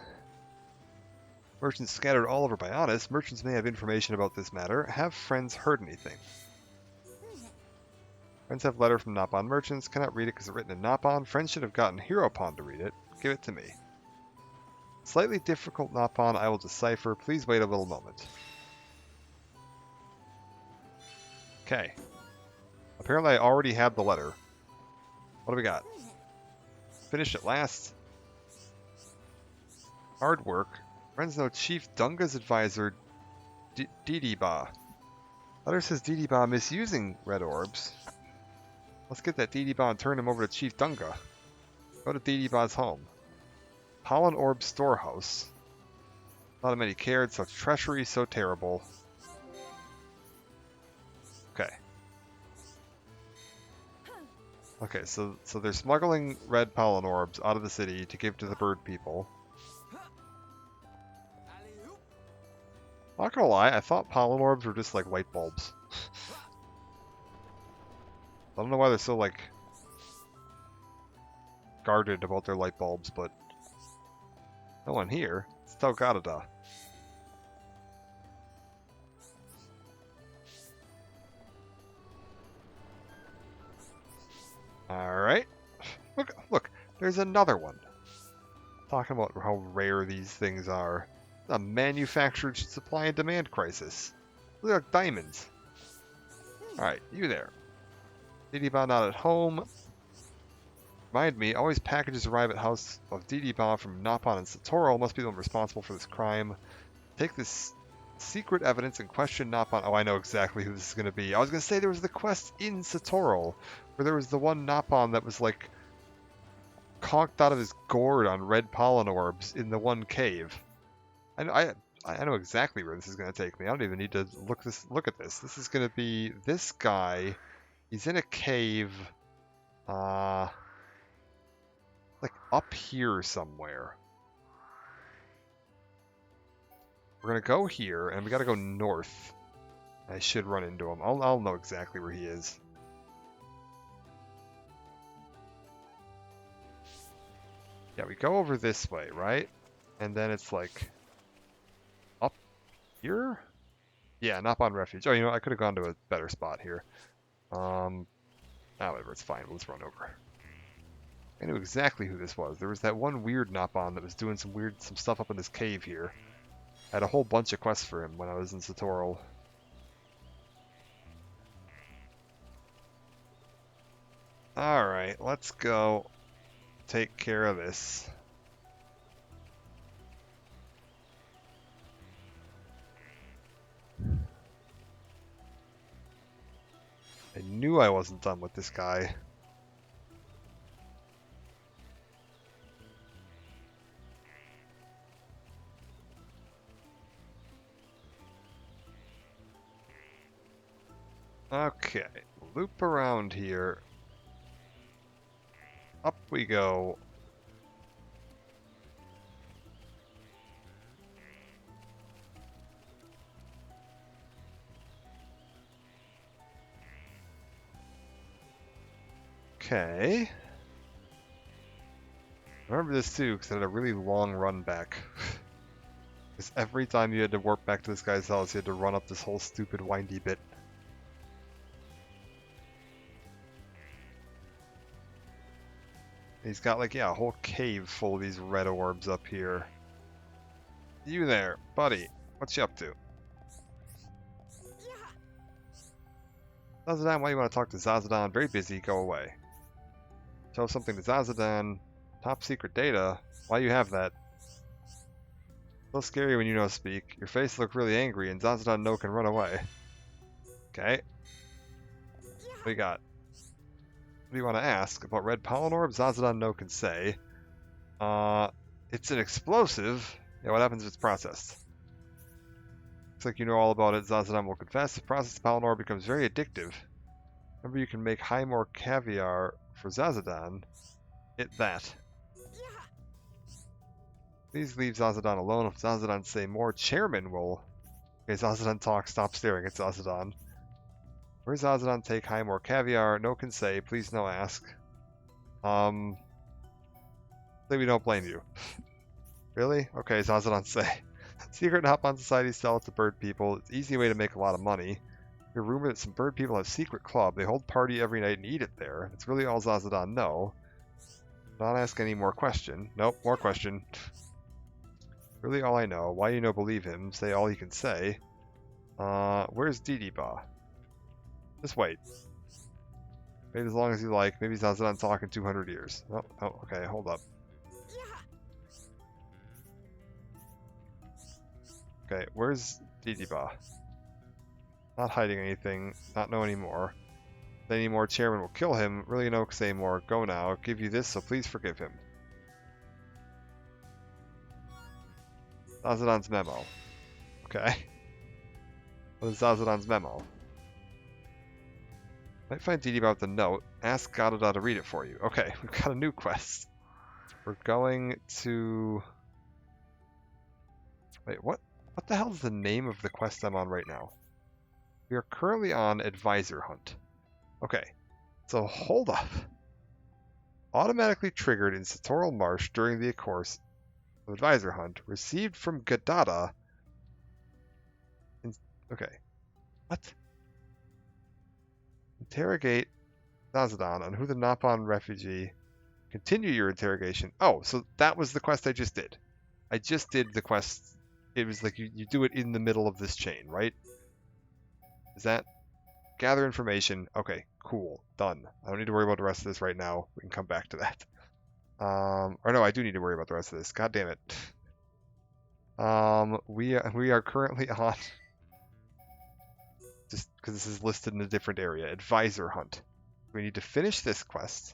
Merchants scattered all over Bionis. Merchants may have information about this matter. Have friends heard anything? Friends have letter from Nopon merchants. Cannot read it because it's written in Nopon. Friends should have gotten Heropon to read it. Give it to me. Slightly difficult Nopon I will decipher. Please wait a little moment. Okay. Apparently I already had the letter. What do we got? Finished at last. Hard work. Friends know Chief Dunga's advisor, Didiba. Letter says Didiba misusing red orbs. Let's get that Didiba and turn him over to Chief Dunga. Go to Didiba's home. Pollen Orb Storehouse. Not that many cared, so treachery, so terrible. Okay. Okay, so they're smuggling red pollen orbs out of the city to give to the bird people. Not gonna lie, I thought pollen orbs were just like light bulbs. I don't know why they're so like guarded about their light bulbs, but no one here. It's Telgadada. Alright. Look, there's another one. Talking about how rare these things are. A manufactured supply and demand crisis. Look like diamonds. Alright, you there. Didiba not at home. Remind me, always packages arrive at house of Didiba from Nopon and Satoral. Must be the one responsible for this crime. Take this secret evidence and question Nopon. Oh, I know exactly who this is going to be. I was going to say there was the quest in Satoral, where there was the one Nopon that was like conked out of his gourd on red pollen orbs in the one cave. I know exactly where this is going to take me. I don't even need to look at this. This is going to be this guy. He's in a cave, like up here somewhere. We're going to go here, and we got to go north. I should run into him. I'll know exactly where he is. Yeah, we go over this way, right? And then it's like up here? Yeah, Napon Refuge. Oh, you know, I could have gone to a better spot here. Whatever, it's fine. Let's run over. I knew exactly who this was. There was that one weird Napon that was doing some stuff up in this cave here. I had a whole bunch of quests for him when I was in Satoral. Alright, let's go take care of this. I knew I wasn't done with this guy. Okay, loop around here. Up we go. Okay. Remember this too, because I had a really long run back. Because every time you had to warp back to this guy's house, you had to run up this whole stupid windy bit. He's got like, yeah, a whole cave full of these red orbs up here. You there, buddy. What you up to? Zazadon, why do you want to talk to Zazadon? Very busy, go away. Tell something to Zazadon. Top secret data? Why you have that? So scary when you don't speak. Your face look really angry and Zazadon no can run away. Okay. What do you got? What do you want to ask? About red pollen orb? Zazadon no can say. It's an explosive. Yeah, what happens if it's processed? Looks like you know all about it. Zazadon will confess. If processed, the pollen orb becomes very addictive. Remember you can make Highmore caviar for Zazadon. Hit that. Please leave Zazadon alone. If Zazadon say more, Chairman will... Okay, Zazadon talk. Stop staring at Zazadon. Where's Zazadon take Highmore caviar? No can say. Please no ask. Say we don't blame you. Really? Okay, Zazadon say. Secret hop on society, sell it to bird people. It's an easy way to make a lot of money. Your rumor that some bird people have secret club. They hold party every night and eat it there. It's really all Zazadon know. Not ask any more question. Nope, more question. Really all I know. Why you no believe him? Say all he can say. Where's Didiba? Just wait. Maybe as long as you like. Maybe Zazadon talk in 200 years. Oh, okay, hold up. Okay, where's Didiba? Not hiding anything. Not know anymore. Say any more, Chairman will kill him. Really no say more. Go now. I'll give you this, so please forgive him. Zazadon's memo. Okay. What is Zazadon's memo? Might find Didi about the note. Ask Gadada to read it for you. Okay, we've got a new quest. We're going to... Wait, what? What the hell is the name of the quest I'm on right now? We are currently on Advisor Hunt. Okay, so hold up. Automatically triggered in Satoral Marsh during the course of Advisor Hunt. Received from Gadada. Okay. What? Interrogate Zazadon on who the Napon refugee. Continue your interrogation. Oh, so that was the quest I just did. I just did the quest. It was like you do it in the middle of this chain, right? Is that gather information? Okay, cool, done. I don't need to worry about the rest of this right now. We can come back to that. Or no, I do need to worry about the rest of this. God damn it. We are currently on, just because this is listed in a different area, Advisor Hunt. We need to finish this quest.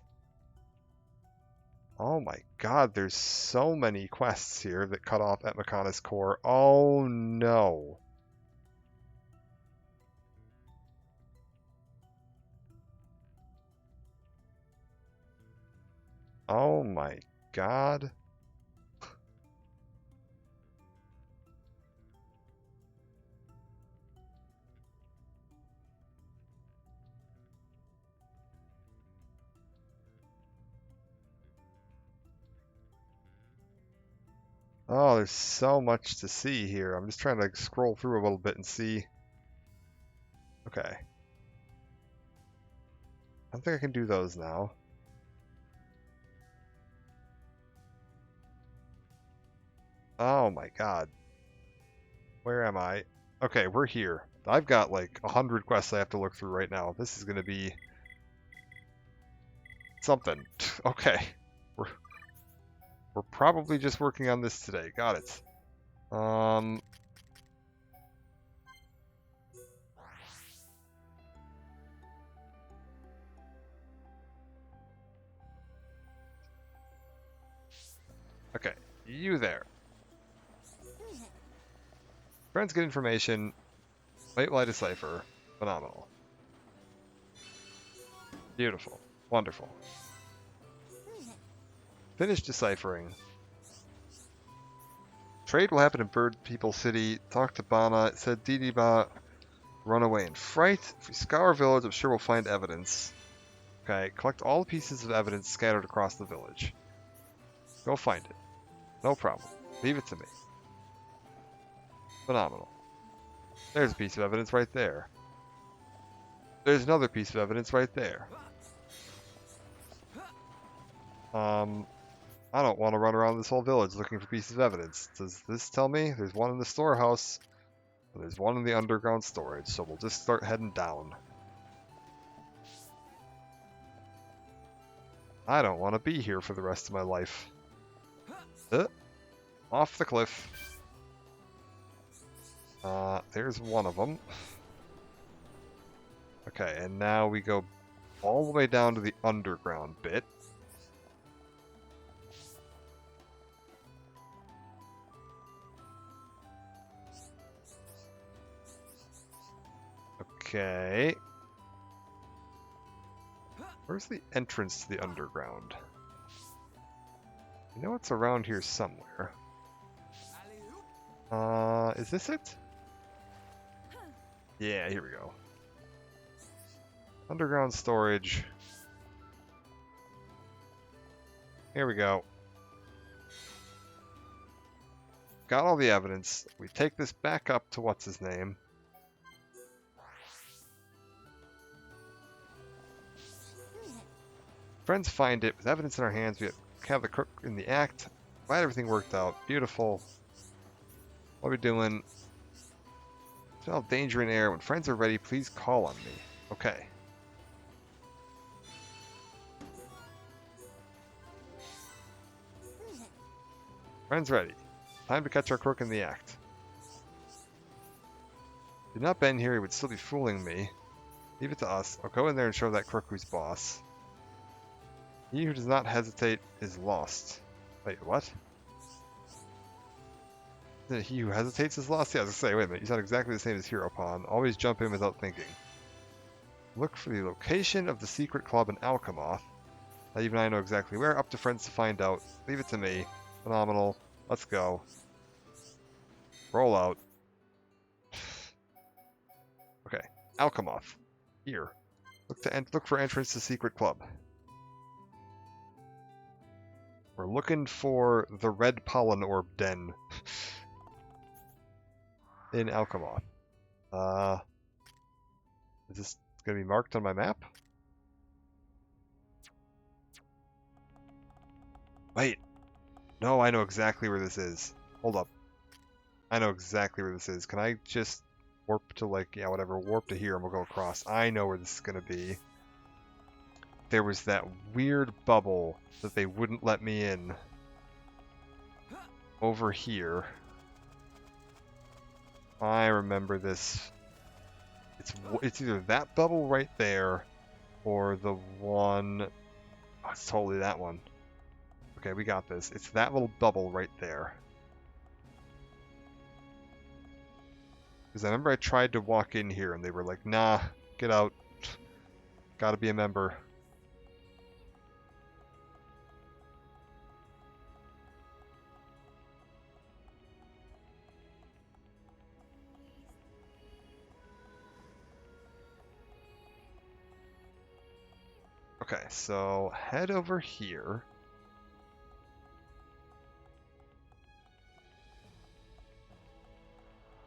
Oh my god, there's so many quests here that cut off at Mechonis Core. Oh no. Oh my god. Oh, there's so much to see here. I'm just trying to scroll through a little bit and see. Okay. I don't think I can do those now. Oh my god. Where am I? Okay, we're here. I've got like 100 quests I have to look through right now. This is gonna be something. Okay. We're we're probably just working on this today. Got it. Okay. You there. Friends get information. Wait while I decipher. Phenomenal. Beautiful. Wonderful. Finish deciphering. Trade will happen in Bird People City. Talk to Bana. It said Didiba run away in fright. If we scour village, I'm sure we'll find evidence. Okay, collect all the pieces of evidence scattered across the village. Go find it. No problem. Leave it to me. Phenomenal. There's a piece of evidence right there. There's another piece of evidence right there. I don't want to run around this whole village looking for pieces of evidence. Does this tell me there's one in the storehouse? And there's one in the underground storage, so we'll just start heading down. I don't want to be here for the rest of my life. Off the cliff. There's one of them. Okay, and now we go all the way down to the underground bit. Okay. Where's the entrance to the underground? You know it's around here somewhere. Is this it? Yeah, here we go. Underground storage. Here we go. Got all the evidence. We take this back up to what's his name. Friends find it with evidence in our hands. We have the crook in the act. Glad everything worked out. Beautiful. What are we doing? Smell danger in air. When friends are ready, please call on me. Okay. Friends ready. Time to catch our crook in the act. If he'd not been here, he would still be fooling me. Leave it to us. I'll go in there and show that crook who's boss. He who does not hesitate is lost. Wait, what? Isn't it he who hesitates is lost? Yeah, I was gonna say, wait a minute, he's not exactly the same as Hero Pawn. Always jump in without thinking. Look for the location of the secret club in Alchemoth. Not even I know exactly where. Up to friends to find out. Leave it to me. Phenomenal. Let's go. Roll out. Okay. Alchemoth. Here. Look for entrance to secret club. We're looking for the red pollen orb den in Alchemoth. Is this going to be marked on my map? Wait. No, I know exactly where this is. Hold up. I know exactly where this is. Can I just warp to like, yeah, whatever, warp to here and we'll go across. I know where this is going to be. There was that weird bubble that they wouldn't let me in. Over here. I remember this. It's either that bubble right there or the one... Oh, it's totally that one. Okay, we got this. It's that little bubble right there. Because I remember I tried to walk in here and they were like, nah, get out. Gotta be a member. Okay, so head over here.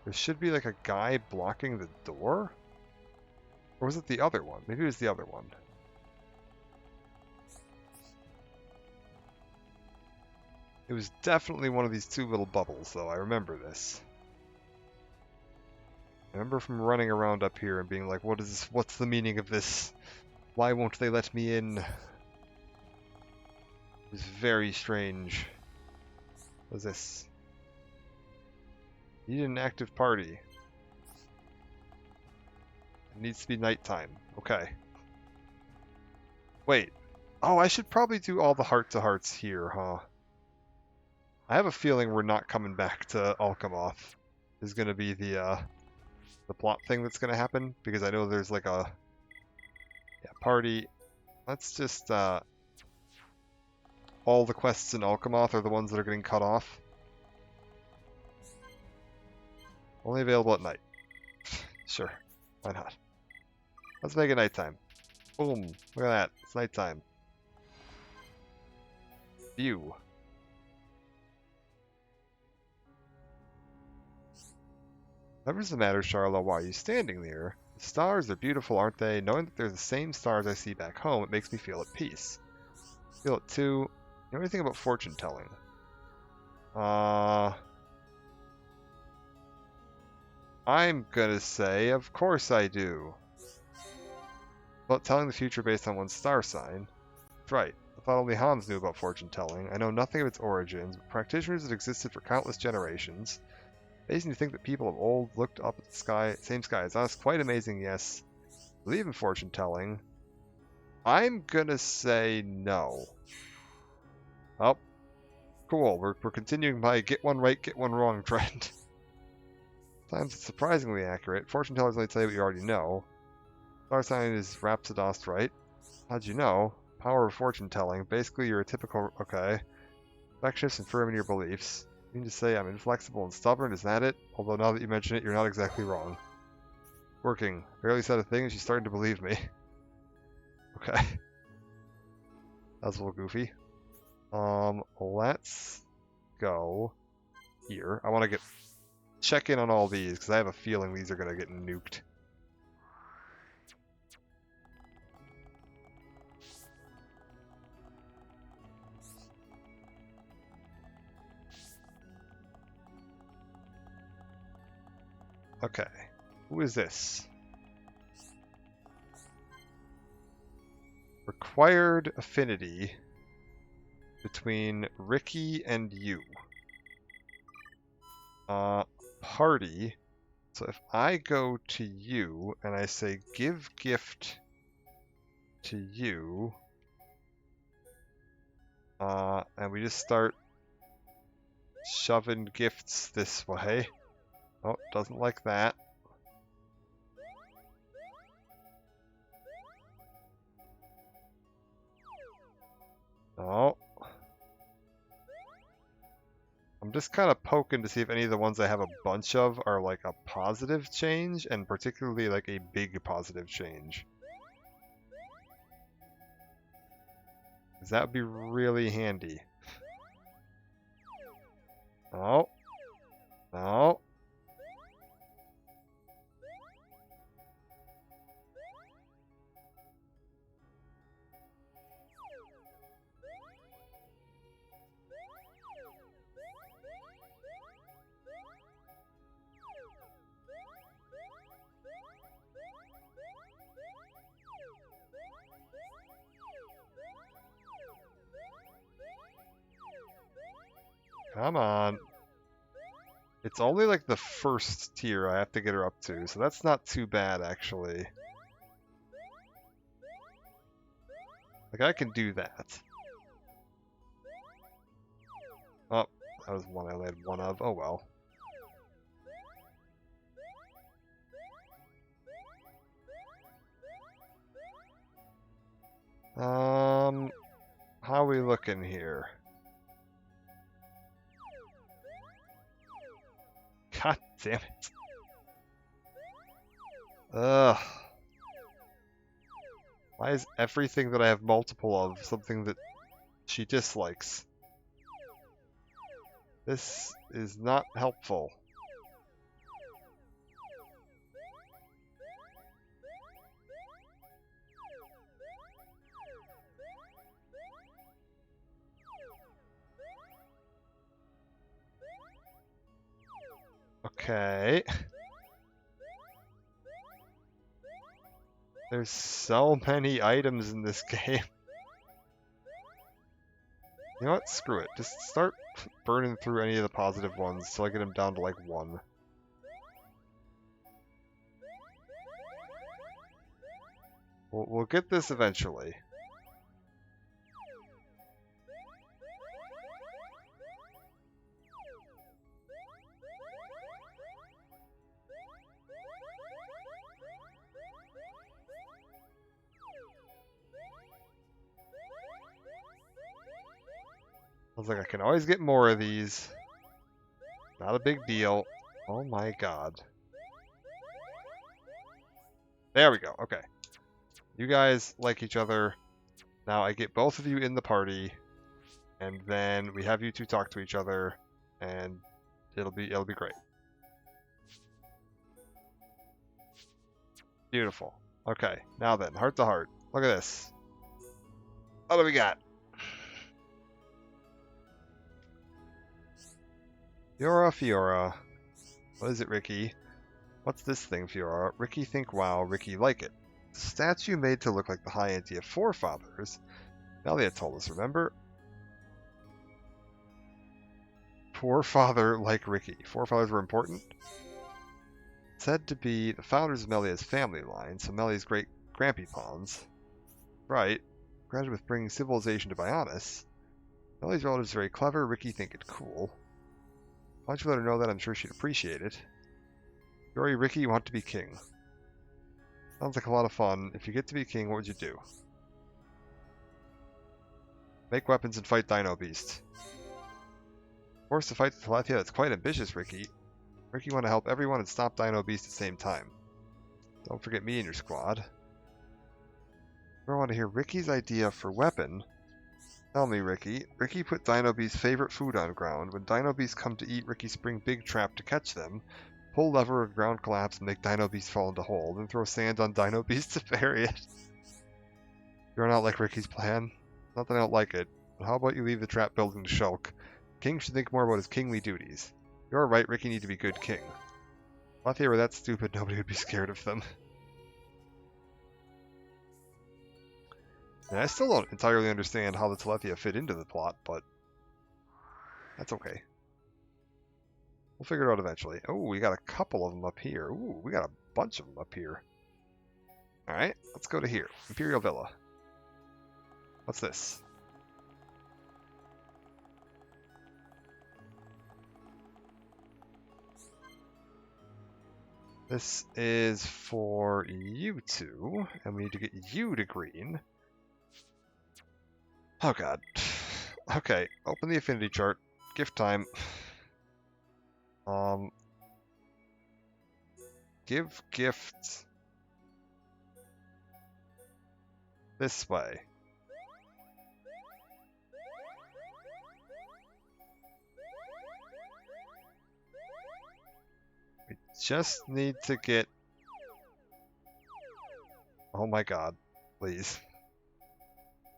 There should be like a guy blocking the door? Or was it the other one? Maybe it was the other one. It was definitely one of these two little bubbles, though. I remember this. I remember from running around up here and being like, what is this? What's the meaning of this? Why won't they let me in? It was very strange. What is this? Need an active party. It needs to be nighttime. Okay. Wait. Oh, I should probably do all the heart-to-hearts here, huh? I have a feeling we're not coming back to Alchemoth. Is going to be the plot thing that's going to happen, because I know there's like a party. Let's just all the quests in Alchemoth are the ones that are getting cut off. Only available at night. Sure, why not? Let's make it nighttime. Boom! Look at that. It's nighttime. View. Whatever's the matter, Charlotte? Why are you standing there? The stars are beautiful, aren't they? Knowing that they're the same stars I see back home, it makes me feel at peace. Feel it too. You know anything about fortune telling? I'm gonna say, of course I do. About telling the future based on one's star sign. That's right. I thought only Hans knew about fortune telling. I know nothing of its origins, but practitioners that existed for countless generations. Amazing to think that people of old looked up at the sky, same sky as us. Quite amazing, yes. Believe in fortune telling. I'm gonna say no. Oh, cool. We're continuing my get one right, get one wrong trend. Sometimes it's surprisingly accurate. Fortune tellers only tell you what you already know. Star sign is Rhapsodost, right? How'd you know? Power of fortune telling. Basically, you're a typical. Okay. Perfectionist and firm in your beliefs. You mean to say I'm inflexible and stubborn? Is that it? Although now that you mention it, you're not exactly wrong. Working. Barely said a thing and she's starting to believe me. Okay. That was a little goofy. Let's go here. I want to check in on all these because I have a feeling these are gonna get nuked. Okay. Who is this? Required affinity between Ricky and you. Party. So if I go to you and I say give gift to you, and we just start shoving gifts this way. Oh, doesn't like that. Oh. I'm just kind of poking to see if any of the ones I have a bunch of are like a positive change, and particularly like a big positive change. Because that would be really handy. Oh. No. Come on. It's only like the first tier I have to get her up to, so that's not too bad actually. Like I can do that. Oh, that was one I only had one of. Oh well. How are we looking here? God damn it. Ugh. Why is everything that I have multiple of something that she dislikes? This is not helpful. Okay. There's so many items in this game. You know what? Screw it. Just start burning through any of the positive ones till I get them down to like 1. We'll get this eventually. I was like, I can always get more of these. Not a big deal. Oh my god. There we go. Okay. You guys like each other. Now I get both of you in the party, and then we have you two talk to each other, and it'll be great. Beautiful. Okay. Now then, heart to heart. Look at this. What do we got? Fiora. What is it, Ricky? What's this thing, Fiora? Ricky think wow, Ricky like it. Statue made to look like the high Antia forefathers. Elliot told us, remember? Forefather like Ricky. Forefathers were important? Said to be the founders of Melia's family line, so Melia's great grandpawns. Right. Granted with bringing civilization to Bionis. Melia's relatives very clever, Ricky think it cool. Why don't you let her know that? I'm sure she'd appreciate it. Jory, Ricky, you want to be king. Sounds like a lot of fun. If you get to be king, what would you do? Make weapons and fight Dino Beast. Forced to fight the Telephia, that's quite ambitious, Ricky. Ricky, you want to help everyone and stop Dino Beast at the same time. Don't forget me and your squad. I want to hear Ricky's idea for weapon. Tell me, Ricky. Ricky put Dino Beast's favorite food on ground. When Dino Beasts come to eat, Ricky spring big trap to catch them. Pull lever of ground collapse and make Dino Beast fall into hole. Then throw sand on Dino Beast to bury it. You're not like Ricky's plan. Not that I don't like it, but how about you leave the trap building to Shulk? King should think more about his kingly duties. You're right, Ricky need to be good king. If they were that stupid, nobody would be scared of them. And I still don't entirely understand how the Telethia fit into the plot, but that's okay. We'll figure it out eventually. Oh, we got a couple of them up here. Ooh, we got a bunch of them up here. Alright, let's go to here. Imperial Villa. What's this? This is for you two, and we need to get you to green. Oh god. Okay, open the affinity chart. Gift time. Give gift this way. We just need to get... Oh my god, please.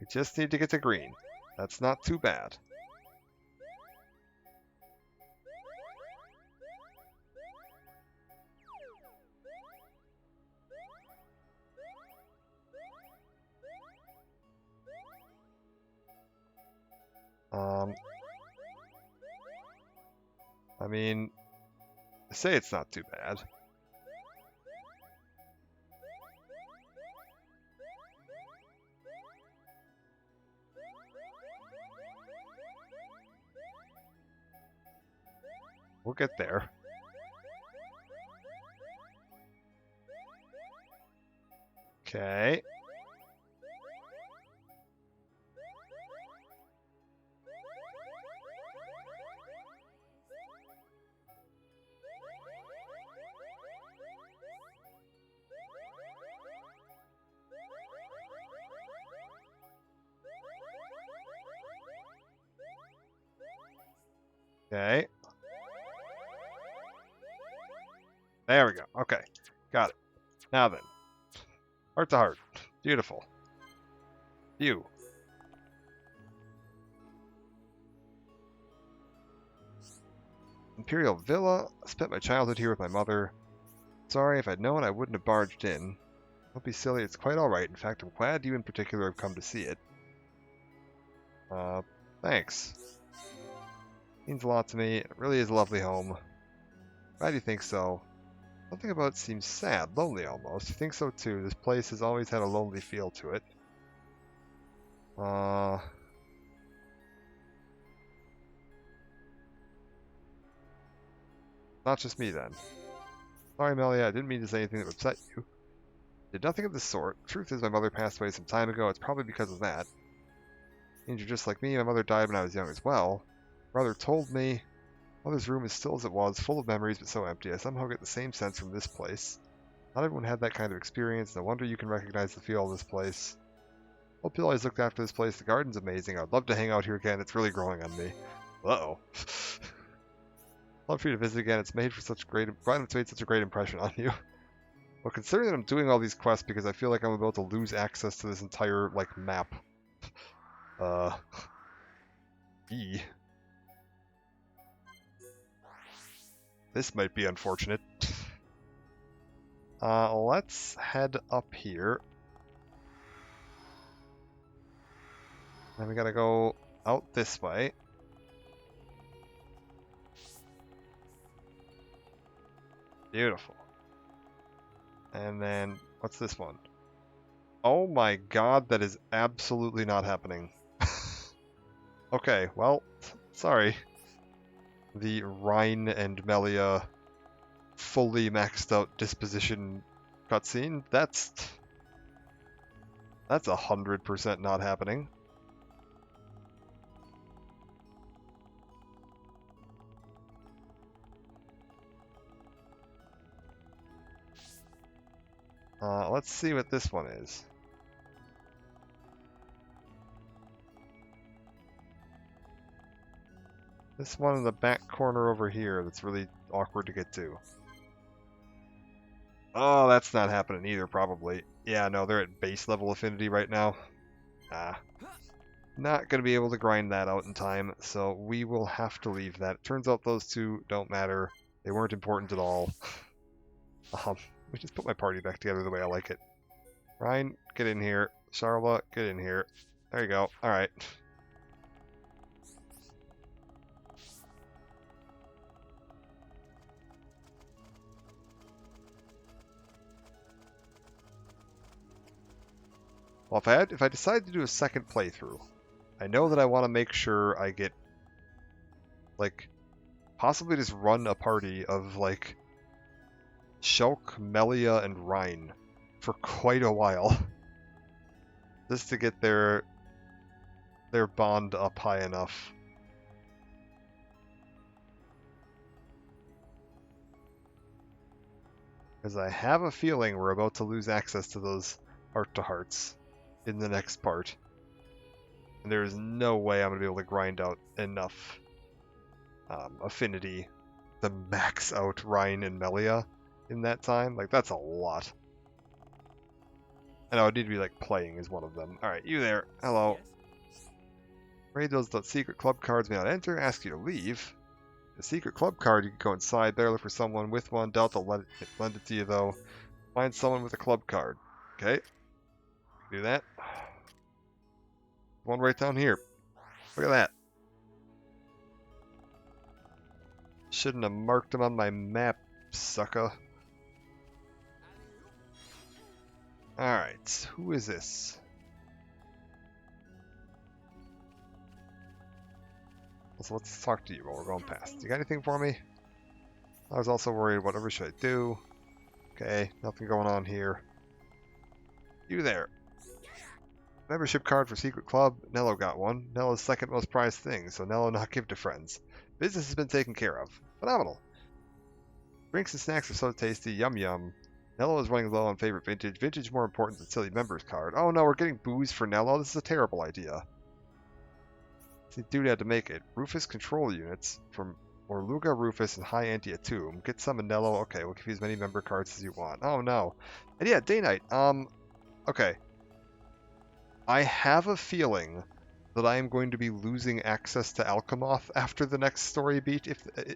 We just need to get to green. That's not too bad. I mean, say it's not too bad. We'll get there. Okay. Okay. There we go. Okay. Got it. Now then. Heart to heart. Beautiful. You. Imperial Villa. I spent my childhood here with my mother. Sorry, if I'd known I wouldn't have barged in. Don't be silly, it's quite alright. In fact, I'm glad you in particular have come to see it. Thanks. Means a lot to me. It really is a lovely home. Glad you think so. Something about it seems sad, lonely almost. You think so too? This place has always had a lonely feel to it. Not just me then. Sorry, Melia, I didn't mean to say anything that would upset you. Did nothing of the sort. Truth is, my mother passed away some time ago. It's probably because of that. Means you're just like me. My mother died when I was young as well. Brother told me. Mother's room is still as it was, full of memories but so empty. I somehow get the same sense from this place. Not everyone had that kind of experience. No wonder you can recognize the feel of this place. Hope you always looked after this place. The garden's amazing. I'd love to hang out here again. It's really growing on me. Uh-oh. Love for you to visit again. It's made such a great impression on you. Well, considering that I'm doing all these quests because I feel like I'm about to lose access to this entire, like, map. E. This might be unfortunate. Let's head up here. Then we gotta go out this way. Beautiful. And then, what's this one? Oh my god, that is absolutely not happening. Okay, well, sorry. The Rhine and Melia fully maxed out disposition cutscene. That's 100% not happening. Let's see what this one is. This one in the back corner over here that's really awkward to get to. Oh, that's not happening either, probably. Yeah, no, they're at base level affinity right now. Not going to be able to grind that out in time, so we will have to leave that. It turns out those two don't matter. They weren't important at all. Let me just put my party back together the way I like it. Ryan, get in here. Charlotte, get in here. There you go. Alright. Well, if I decide to do a second playthrough, I know that I want to make sure I get, like, possibly just run a party of, like, Shulk, Melia, and Rhine for quite a while. Just to get their bond up high enough. Because I have a feeling we're about to lose access to those heart-to-hearts in the next part. And there is no way I'm going to be able to grind out enough affinity to max out Rhine and Melia in that time. Like, that's a lot. And I would need to be, like, playing as one of them. Alright, you there. Hello. Raid those secret club cards may not enter. Ask you to leave. The secret club card, you can go inside. Better look for someone with one. Doubt they'll lend it to you, though. Find someone with a club card. Okay. Do that. One right down here. Look at that. Shouldn't have marked them on my map, sucker. Alright, who is this? So let's talk to you while we're going past. You got anything for me? I was also worried, whatever should I do? Okay, nothing going on here. You there. Membership card for Secret Club. Nello got one. Nello's second most prized thing, so Nello not give to friends. Business has been taken care of. Phenomenal. Drinks and snacks are so tasty. Yum yum. Nello is running low on favorite vintage. Vintage more important than silly members card. Oh no, we're getting booze for Nello. This is a terrible idea. See, dude had to make it. Rufus control units from Orluga, Rufus, and High Anti Tomb. Get some of Nello. Okay, we'll give you as many member cards as you want. Oh no. And yeah, day night. Okay. I have a feeling that I am going to be losing access to Alchemoth after the next story beat.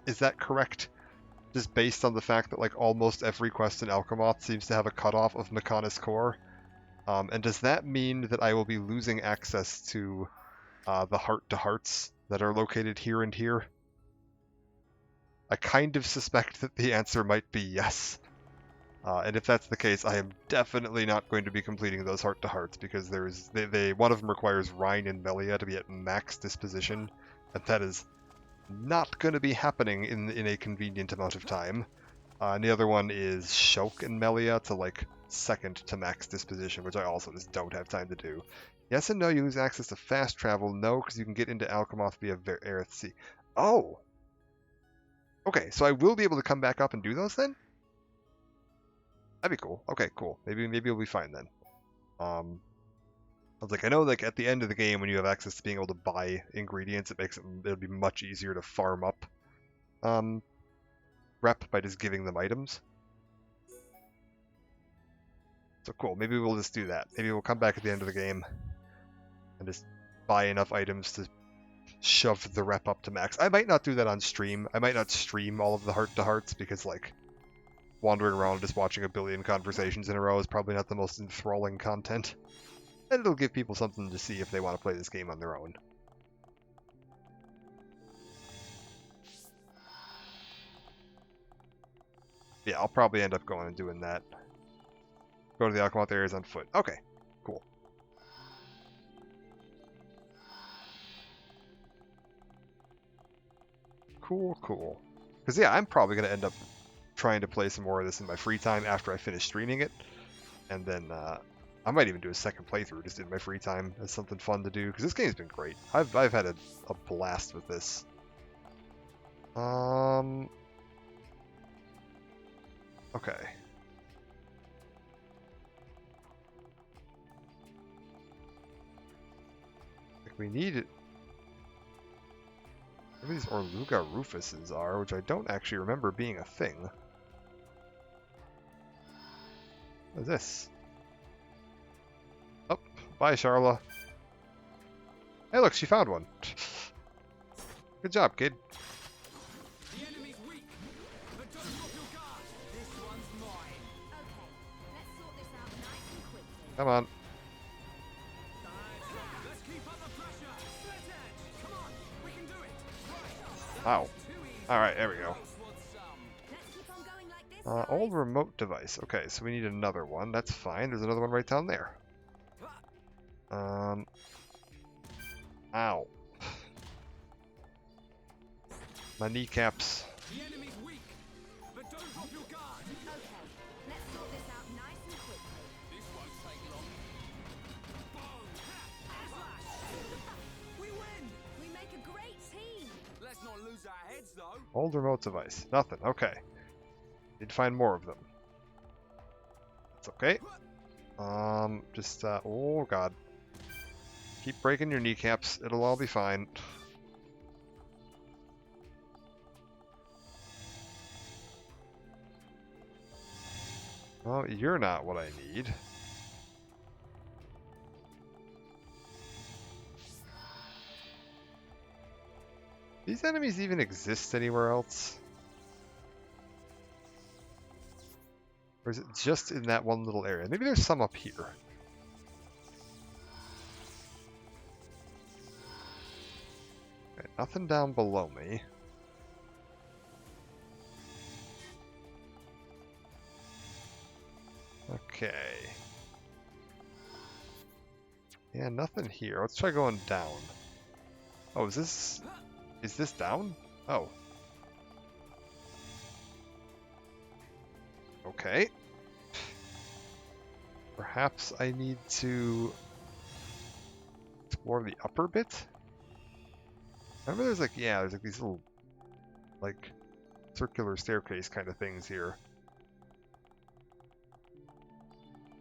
Is that correct? Just based on the fact that like almost every quest in Alchemoth seems to have a cutoff of Mechonis Core. And does that mean that I will be losing access to the heart-to-hearts that are located here and here? I kind of suspect that the answer might be yes. And if that's the case, I am definitely not going to be completing those heart-to-hearts because one of them requires Rhine and Melia to be at max disposition, and that is not going to be happening in a convenient amount of time. And the other one is Shulk and Melia to like second to max disposition, which I also just don't have time to do. Yes and no, you lose access to fast travel. No, because you can get into Alchemoth via Aerith Sea. Oh! Okay, so I will be able to come back up and do those then? That'd be cool. Okay, cool. Maybe we'll be fine then. I was like, I know like at the end of the game when you have access to being able to buy ingredients, it'll be much easier to farm up rep by just giving them items. So cool, maybe we'll just do that. Maybe we'll come back at the end of the game and just buy enough items to shove the rep up to max. I might not do that on stream. I might not stream all of the heart-to-hearts because like wandering around just watching a billion conversations in a row is probably not the most enthralling content. And it'll give people something to see if they want to play this game on their own. Yeah, I'll probably end up going and doing that. Go to the Alchemoth areas on foot. Okay, cool. Cool. Because yeah, I'm probably going to end up trying to play some more of this in my free time after I finish streaming it. And then I might even do a second playthrough just in my free time as something fun to do. Because this game's been great. I've had a blast with this. Okay. Like we need it. What these Orluga Rufuses are, which I don't actually remember being a thing. What is this? Oh, bye, Charla. Hey, look, she found one. Good job, kid. The enemy's weak, but don't drop your guard. This one's mine. Okay, let's sort this out nice and quickly. Come on. Let's keep up the pressure. Split edge. Come on, we can do it. Right. Ow. Alright, there we go. Let's keep on going like this. Old remote device. Okay, so we need another one. That's fine. There's another one right down there. Ow. My kneecaps. The enemy's weak, but don't drop your guard. Okay, let's sort this out nice and quickly. This won't take long. Boom! Slash! We win! We make a great team. Let's not lose our heads though. Old remote device. Nothing. Okay. Need to find more of them. It's okay. Oh god. Keep breaking your kneecaps. It'll all be fine. Well, you're not what I need. These enemies even exist anywhere else? Or is it just in that one little area? Maybe there's some up here. Okay, nothing down below me. Okay. Yeah, nothing here. Let's try going down. Oh, is this down? Oh. Okay. Perhaps I need to explore the upper bit? Remember there's like, yeah, there's like these little, like, circular staircase kind of things here.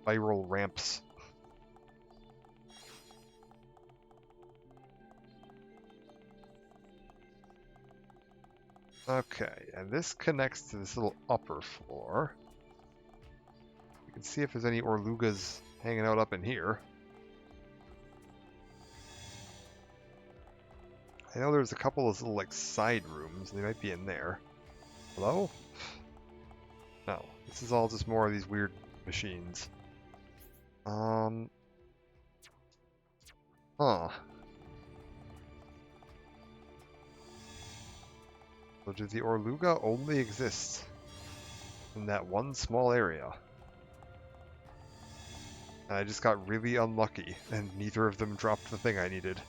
Spiral ramps. Okay, and this connects to this little upper floor. You can see if there's any Orlugas hanging out up in here. I know there's a couple of little like side rooms. They might be in there. Hello? No. This is all just more of these weird machines. Huh. So does the Orluga only exist in that one small area? And I just got really unlucky, and neither of them dropped the thing I needed.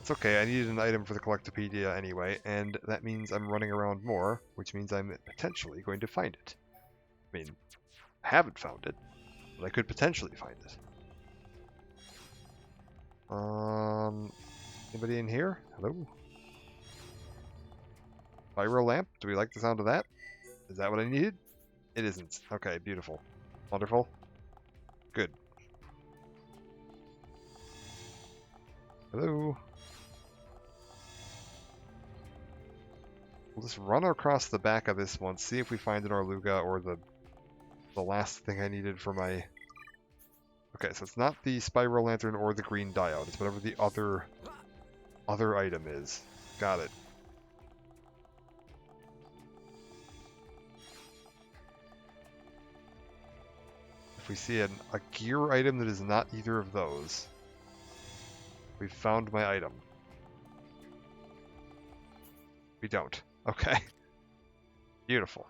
It's okay, I needed an item for the Collectopedia anyway, and that means I'm running around more, which means I'm potentially going to find it. I mean, I haven't found it, but I could potentially find it. Anybody in here? Hello? Pyro lamp? Do we like the sound of that? Is that what I needed? It isn't. Okay, beautiful. Wonderful. Good. Hello? We'll just run across the back of this one, see if we find an Orluga or the last thing I needed for my... Okay, so it's not the Spiral Lantern or the green diode. It's whatever the other item is. Got it. If we see a gear item that is not either of those, we've found my item. We don't. Okay. Beautiful.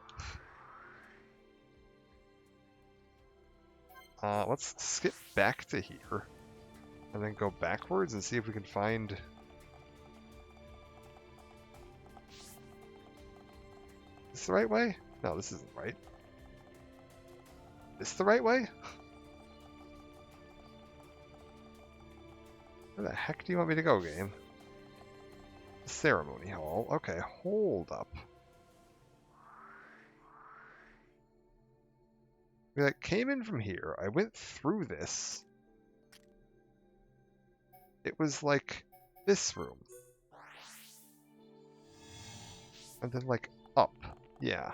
Let's skip back to here, and then go backwards and see if we can find... Is this the right way? No, this isn't right. Is this the right way? Where the heck do you want me to go, game? Ceremony hall. Okay, hold up. We like came in from here. I went through this. It was like this room. And then like up. Yeah.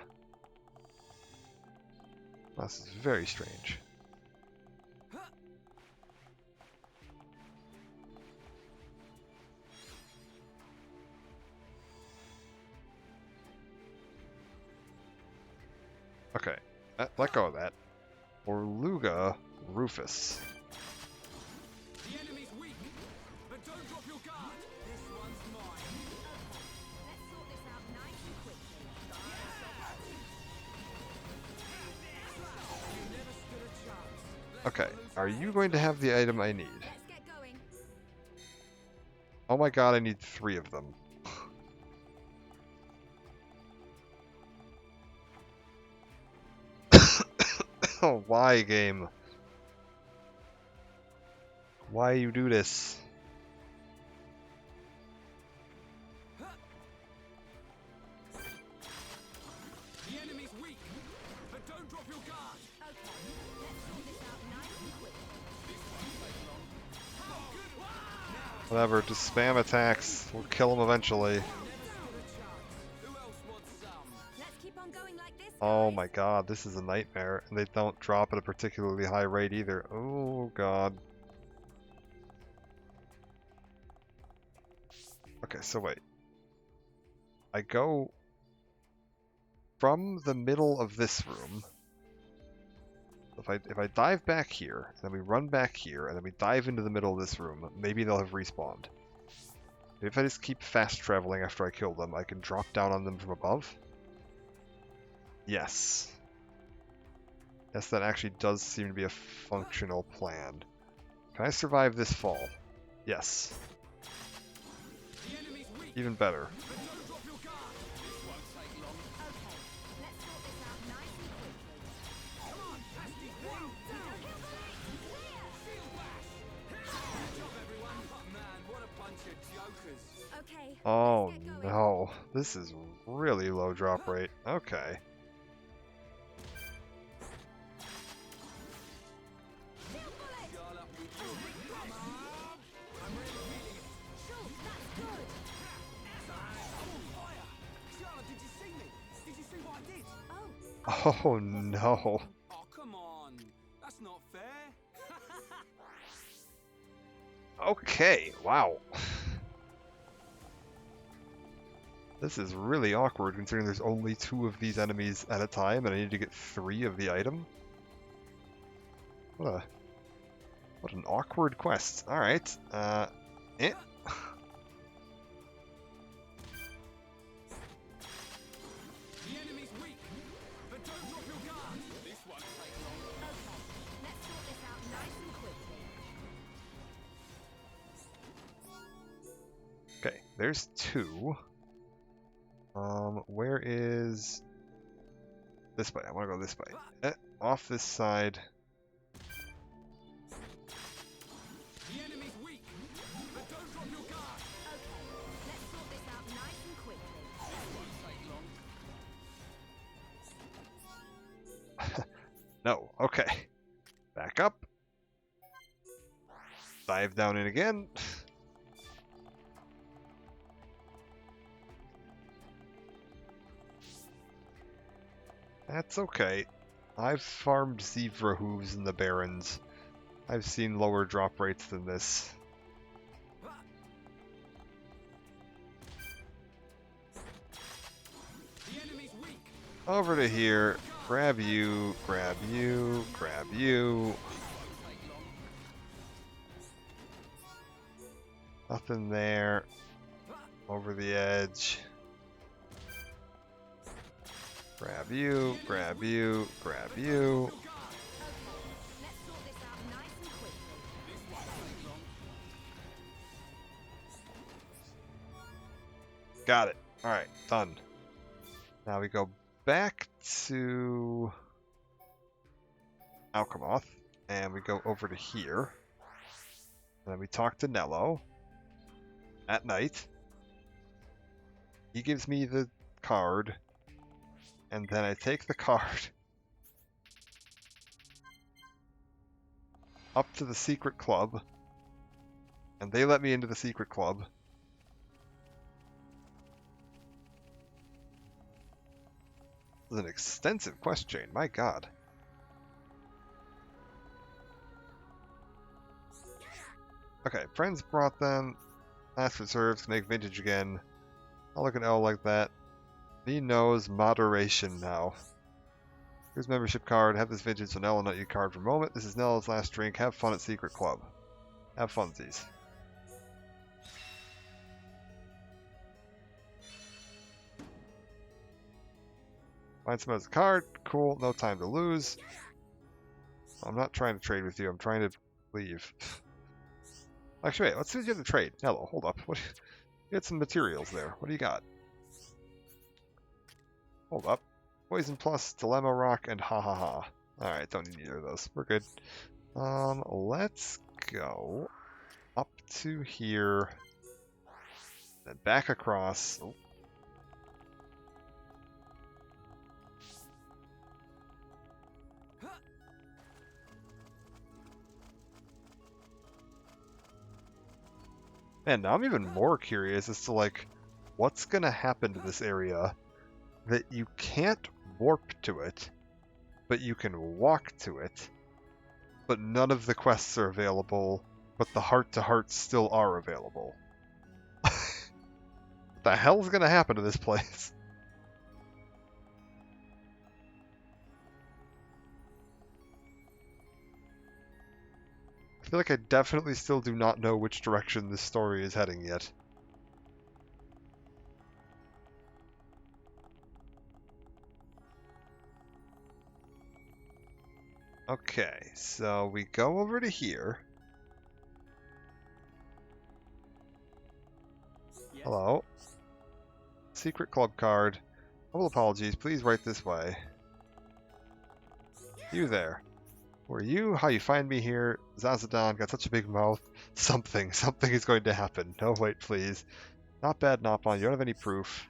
This is very strange. Okay, let go of that. Orluga Rufus. The enemy's weak, but don't drop your guard. This one's mine. Let's sort this out nice and quickly. You never stood a chance. Okay, are you going to have the item I need? Let's get going. Oh my god, I need 3 of them. Oh, why, game? Why you do this? The enemy's weak, but don't drop your guard. Okay, let's sort this out nice and quickly. Whatever, just spam attacks. We'll kill him eventually. Who else wants some? Let's keep on going like this, Oh guys. my god, this is a nightmare. And they don't drop at a particularly high rate either. Oh god. Okay, so wait. I go from the middle of this room. If I dive back here, and then we run back here, and then we dive into the middle of this room, maybe they'll have respawned. Maybe if I just keep fast traveling after I kill them, I can drop down on them from above? Yes. Yes, that actually does seem to be a functional plan. Can I survive this fall? Yes. The enemy's weak, Even better. but don't drop your guard. This won't take long. Okay, let's sort this out nice and quickly. Come on, nasty thing. Shield bash. Good job, everyone. Oh man, what a bunch of jokers. Okay, Oh let's get going. no. This is really low drop rate. Okay. Shut up with you. Come on. I'm really feeling it. Schultz, that's good. Fire. Charlotte, did you see me? Did you see what I did? Oh, Oh no. Oh, come on. That's not fair. Okay, wow. This is really awkward considering there's only 2 of these enemies at a time and I need to get 3 of the item. What an awkward quest. Alright, eh. The enemy's weak, but don't drop your guard. This won't take long. Okay, let's sort this out nice and quickly. Okay, there's 2. Where is... This way, I want to go this way. Off this side. The enemy's weak, but don't drop your guard. Okay, let's sort this out nice and quickly. This won't take long. No, okay. Back up. Dive down in again. That's okay. I've farmed zebra hooves in the Barrens. I've seen lower drop rates than this. The enemy's weak. Over to here. Grab you, grab you, grab you. Nothing there. Over the edge. Grab you, grab you, grab you. Okay, let's sort this out nice and quickly. This won't take long. Got it. Alright, done. Now we go back to Alchemoth, and we go over to here. And then we talk to Nello at night. He gives me the card, and then I take the card up to the secret club, and they let me into the secret club. This is an extensive quest chain, my god. Okay, friends brought them. Last reserves, make vintage again. I'll look at L like that. He knows moderation now. Here's membership card. Have this vintage so Nell will not use card for a moment. This is Nell's last drink. Have fun at Secret Club. Have funsies. Find someone else's card. Cool. No time to lose. I'm not trying to trade with you. I'm trying to leave. Actually, wait. Let's see what you have to trade. Hello. Hold up. What? You had some materials there. What do you got? Hold up. Poison plus, Dilemma Rock, and Ha Ha Ha. Alright, don't need either of those. We're good. Let's go up to here. Then back across. Oh. Man, now I'm even more curious as to, like, what's gonna happen to this area that you can't warp to it, but you can walk to it, but none of the quests are available, but the heart-to-hearts still are available. What the hell's gonna happen to this place? I feel like I definitely still do not know which direction this story is heading yet. Okay, so we go over to here. Yes. Hello. Secret club card. Humble apologies, please write this way. You there. Who are you? How you find me here? Zazadon got such a big mouth. Something is going to happen. No, wait, please. Not bad, Nopon. You don't have any proof.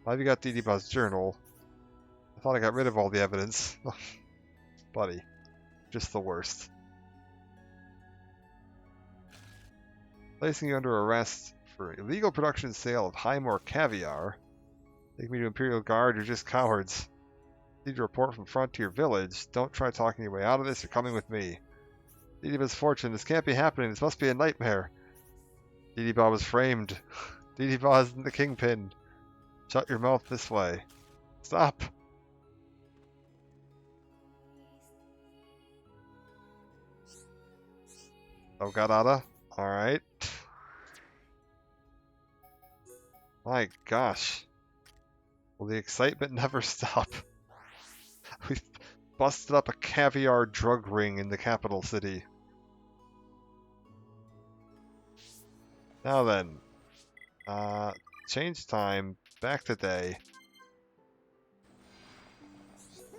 Why have you got DDBuz's journal? I thought I got rid of all the evidence. Buddy. Just the worst. Placing you under arrest for illegal production and sale of Highmore caviar. Take me to Imperial Guard, you're just cowards. Need a report from Frontier Village. Don't try talking your way out of this, you're coming with me. Didiba's fortune. This can't be happening. This must be a nightmare. Didiba was framed. Didiba isn't the kingpin. Shut your mouth this way. Stop. Oh, Gadada. Alright. My gosh. Will the excitement never stop? We've busted up a caviar drug ring in the capital city. Now then. Change time. Back to day.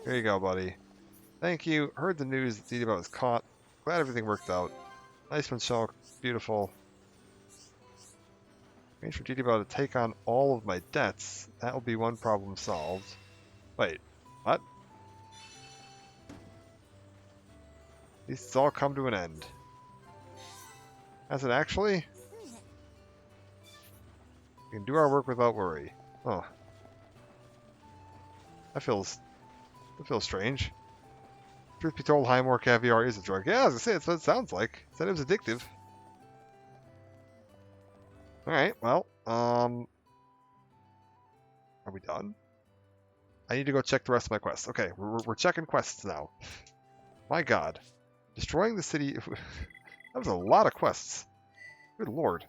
Here you go, buddy. Thank you. Heard the news that Didiba was caught. Glad everything worked out. Nice one, Shulk. Beautiful. Arrange for Didiba to take on all of my debts. That will be one problem solved. Wait, what? These it's all come to an end. Has it actually? We can do our work without worry. Oh. That feels strange. Truth be told, Highmore caviar is a drug. Yeah, I was gonna say, that's what it sounds like. Said it was addictive. Alright, well, are we done? I need to go check the rest of my quests. Okay, we're checking quests now. My god. Destroying the city... that was a lot of quests. Good lord.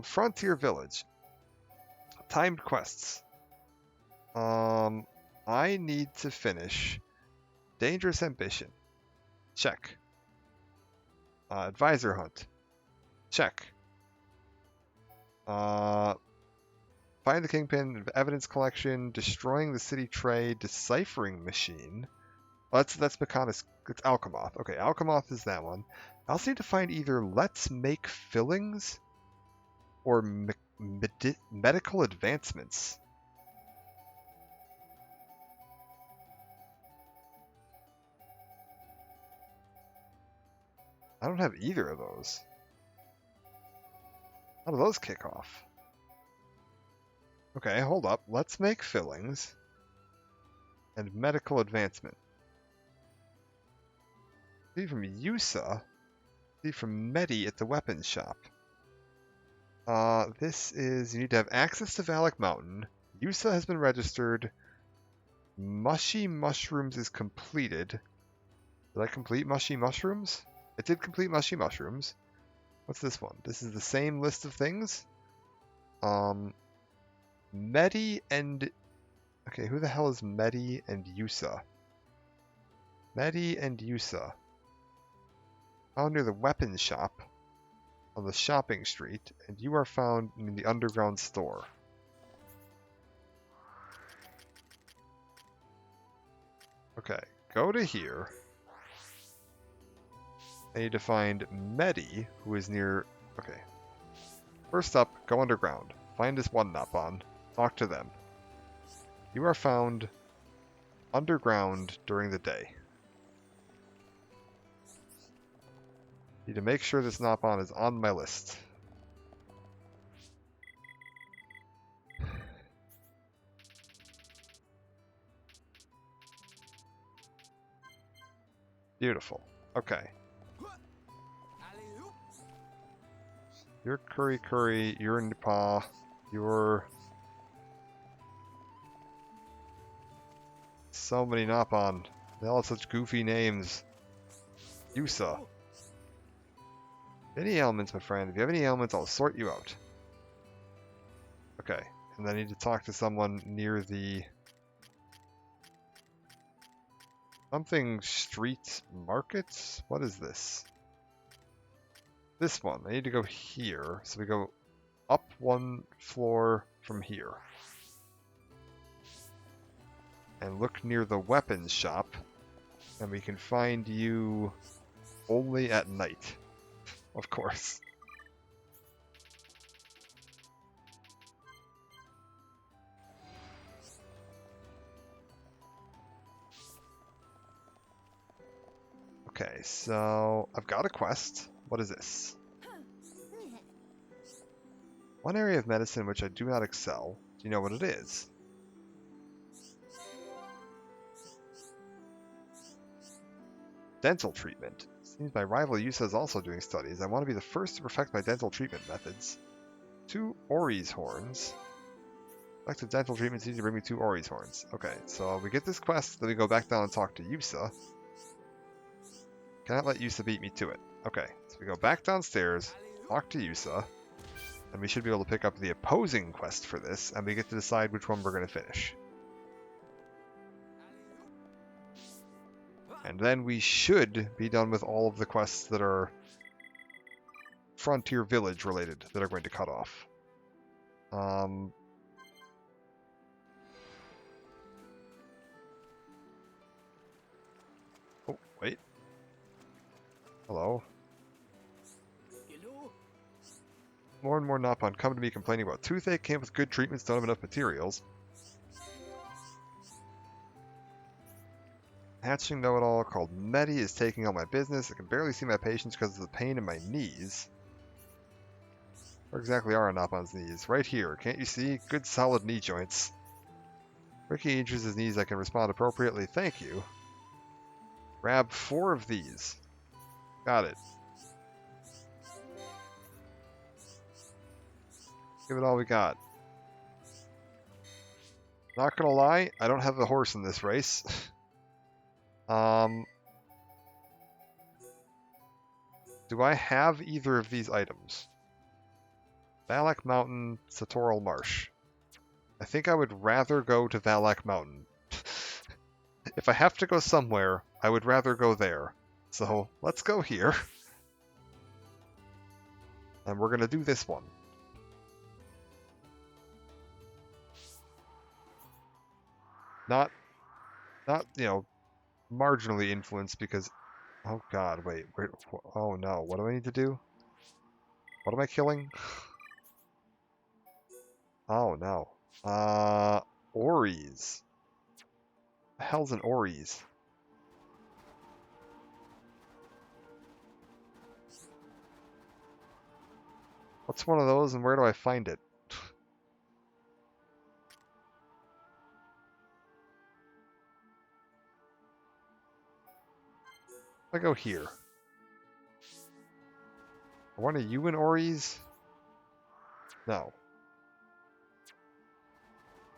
Frontier Village. Timed quests. I need to finish Dangerous Ambition. Check. Advisor Hunt. Check. Find the Kingpin, Evidence Collection, Destroying the City Trade, Deciphering Machine. Oh, that's Mechanis. It's Alchemoth. Okay, Alchemoth is that one. I also need to find either Let's Make Fillings or Medical Advancements. I don't have either of those. How do those kick off? Okay, hold up. Let's Make Fillings and Medical Advancement. See from Yusa. See from Medi at the weapons shop. This is, you need to have access to Valak Mountain. Yusa has been registered. Mushy Mushrooms is completed. Did I complete Mushy Mushrooms? It did complete Mushy Mushrooms. What's this one? This is the same list of things. Medi and... Okay, who the hell is Medi and Yusa? Medi and Yusa. Found near the weapons shop on the shopping street, and you are found in the underground store. Okay, go to here. I need to find Medi, who is near... Okay. First up, go underground. Find this one Napon. Talk to them. You are found underground during the day. Need to make sure this Napon is on my list. Beautiful. Okay. You're Curry, you're Nipa, you're... So many Napon. They all have such goofy names. Yusa. Any ailments, my friend? If you have any ailments, I'll sort you out. Okay, and I need to talk to someone near the... Something street markets? What is this? This one. I need to go here. So we go up one floor from here. And look near the weapons shop. And we can find you only at night. Of course. Okay, so I've got a quest. What is this? One area of medicine in which I do not excel. Do you know what it is? Dental treatment. Seems my rival Yusa is also doing studies. I want to be the first to perfect my dental treatment methods. 2 Ori's horns. Effective dental treatments need to bring me 2 Ori's horns. Okay, so we get this quest, then we go back down and talk to Yusa. Cannot let Yusa beat me to it. Okay, so we go back downstairs, talk to Yusa, and we should be able to pick up the opposing quest for this, and we get to decide which one we're going to finish. And then we should be done with all of the quests that are Frontier Village related that are going to cut off. Oh, wait. Hello. More and more Napon come to me complaining about toothache, can't with good treatments, don't have enough materials. Hatching know-it-all called Medi is taking all my business. I can barely see my patients because of the pain in my knees. Where exactly are Napon's knees? Right here. Can't you see? Good solid knee joints. Ricky injures his knees. I can respond appropriately. Thank you. Grab 4 of these. Got it. Give it all we got. Not gonna lie, I don't have a horse in this race. Do I have either of these items? Valak Mountain, Satoral Marsh. I think I would rather go to Valak Mountain. If I have to go somewhere, I would rather go there. So, let's go here. And we're gonna do this one. Not, you know, marginally influenced because... Oh god, wait. Oh no, what do I need to do? What am I killing? Oh no. Oris. The hell's an Oris? What's one of those and where do I find it? I go here. Are one of you in Oris? No.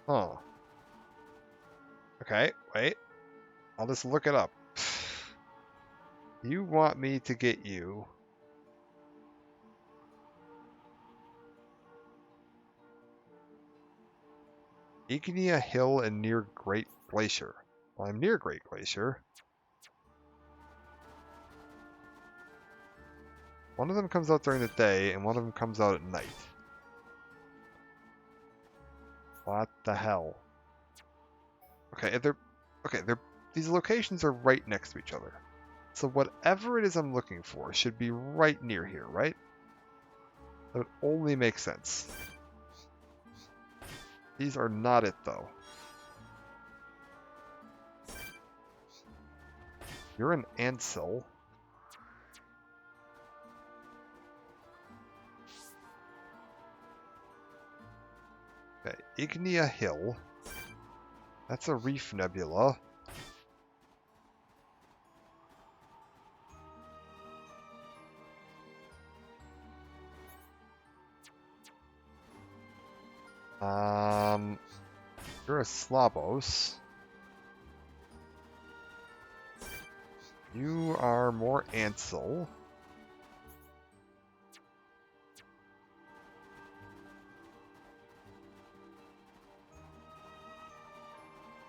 Huh. Okay, wait. I'll just look it up. You want me to get you... Ignia Hill and near Great Glacier. Well, I'm near Great Glacier. One of them comes out during the day, and one of them comes out at night. What the hell? Okay, these locations are right next to each other. So whatever it is I'm looking for should be right near here, right? That would only make sense. These are not it, though. You're an Ansel. Okay, Ignia Hill. That's a reef nebula. You're a Slabos. You are more Ansel.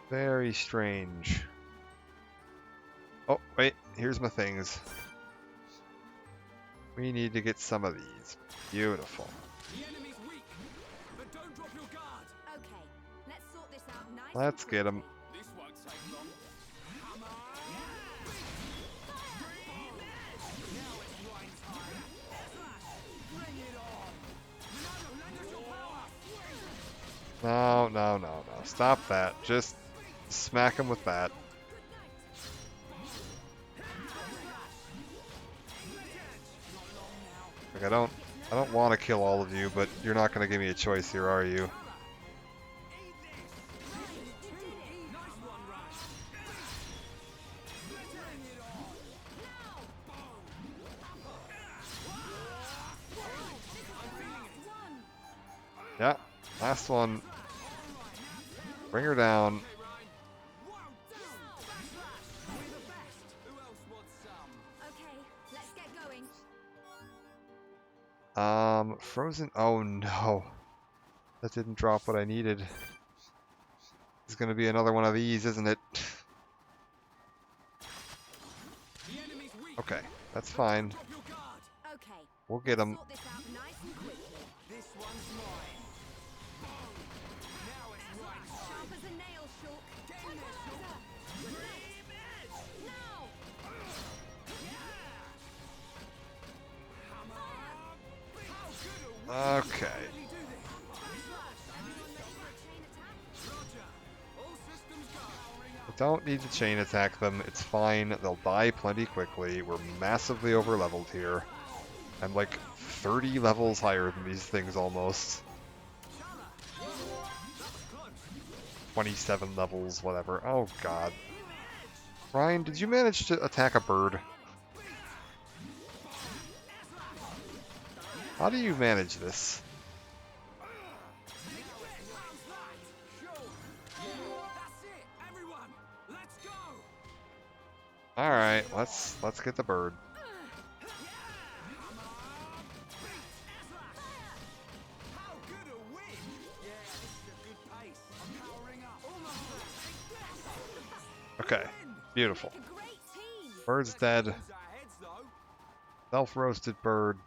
Very strange. Oh, wait, here's my things. We need to get some of these. Beautiful. The enemy's weak, but don't drop your guard. Okay, let's sort this out nice and Let's get him. This won't take long. Come on. Now it's wine time. Bring it on. Ronaldo, lend us your power. No. Stop that. Just smack him with that. Like, I don't want to kill all of you, but you're not going to give me a choice here, are you? Yeah, last one. Bring her down. Okay, let's get going. Frozen. Oh no. That didn't drop what I needed. It's gonna be another one of these, isn't it? Okay, that's fine. Okay. We'll get him. Sort this out nice and quickly. This one's mine. Now it's right Sharp as a nail, Shulk. Tranquilizer! Now! Okay. I don't need to chain attack them. It's fine. They'll die plenty quickly. We're massively over leveled here. I'm like 30 levels higher than these things almost. 27 levels, whatever. Oh god. Ryan, did you manage to attack a bird? How do you manage this? Alright, let's get the bird. Okay, beautiful. A great team! Bird's dead. Self-roasted bird.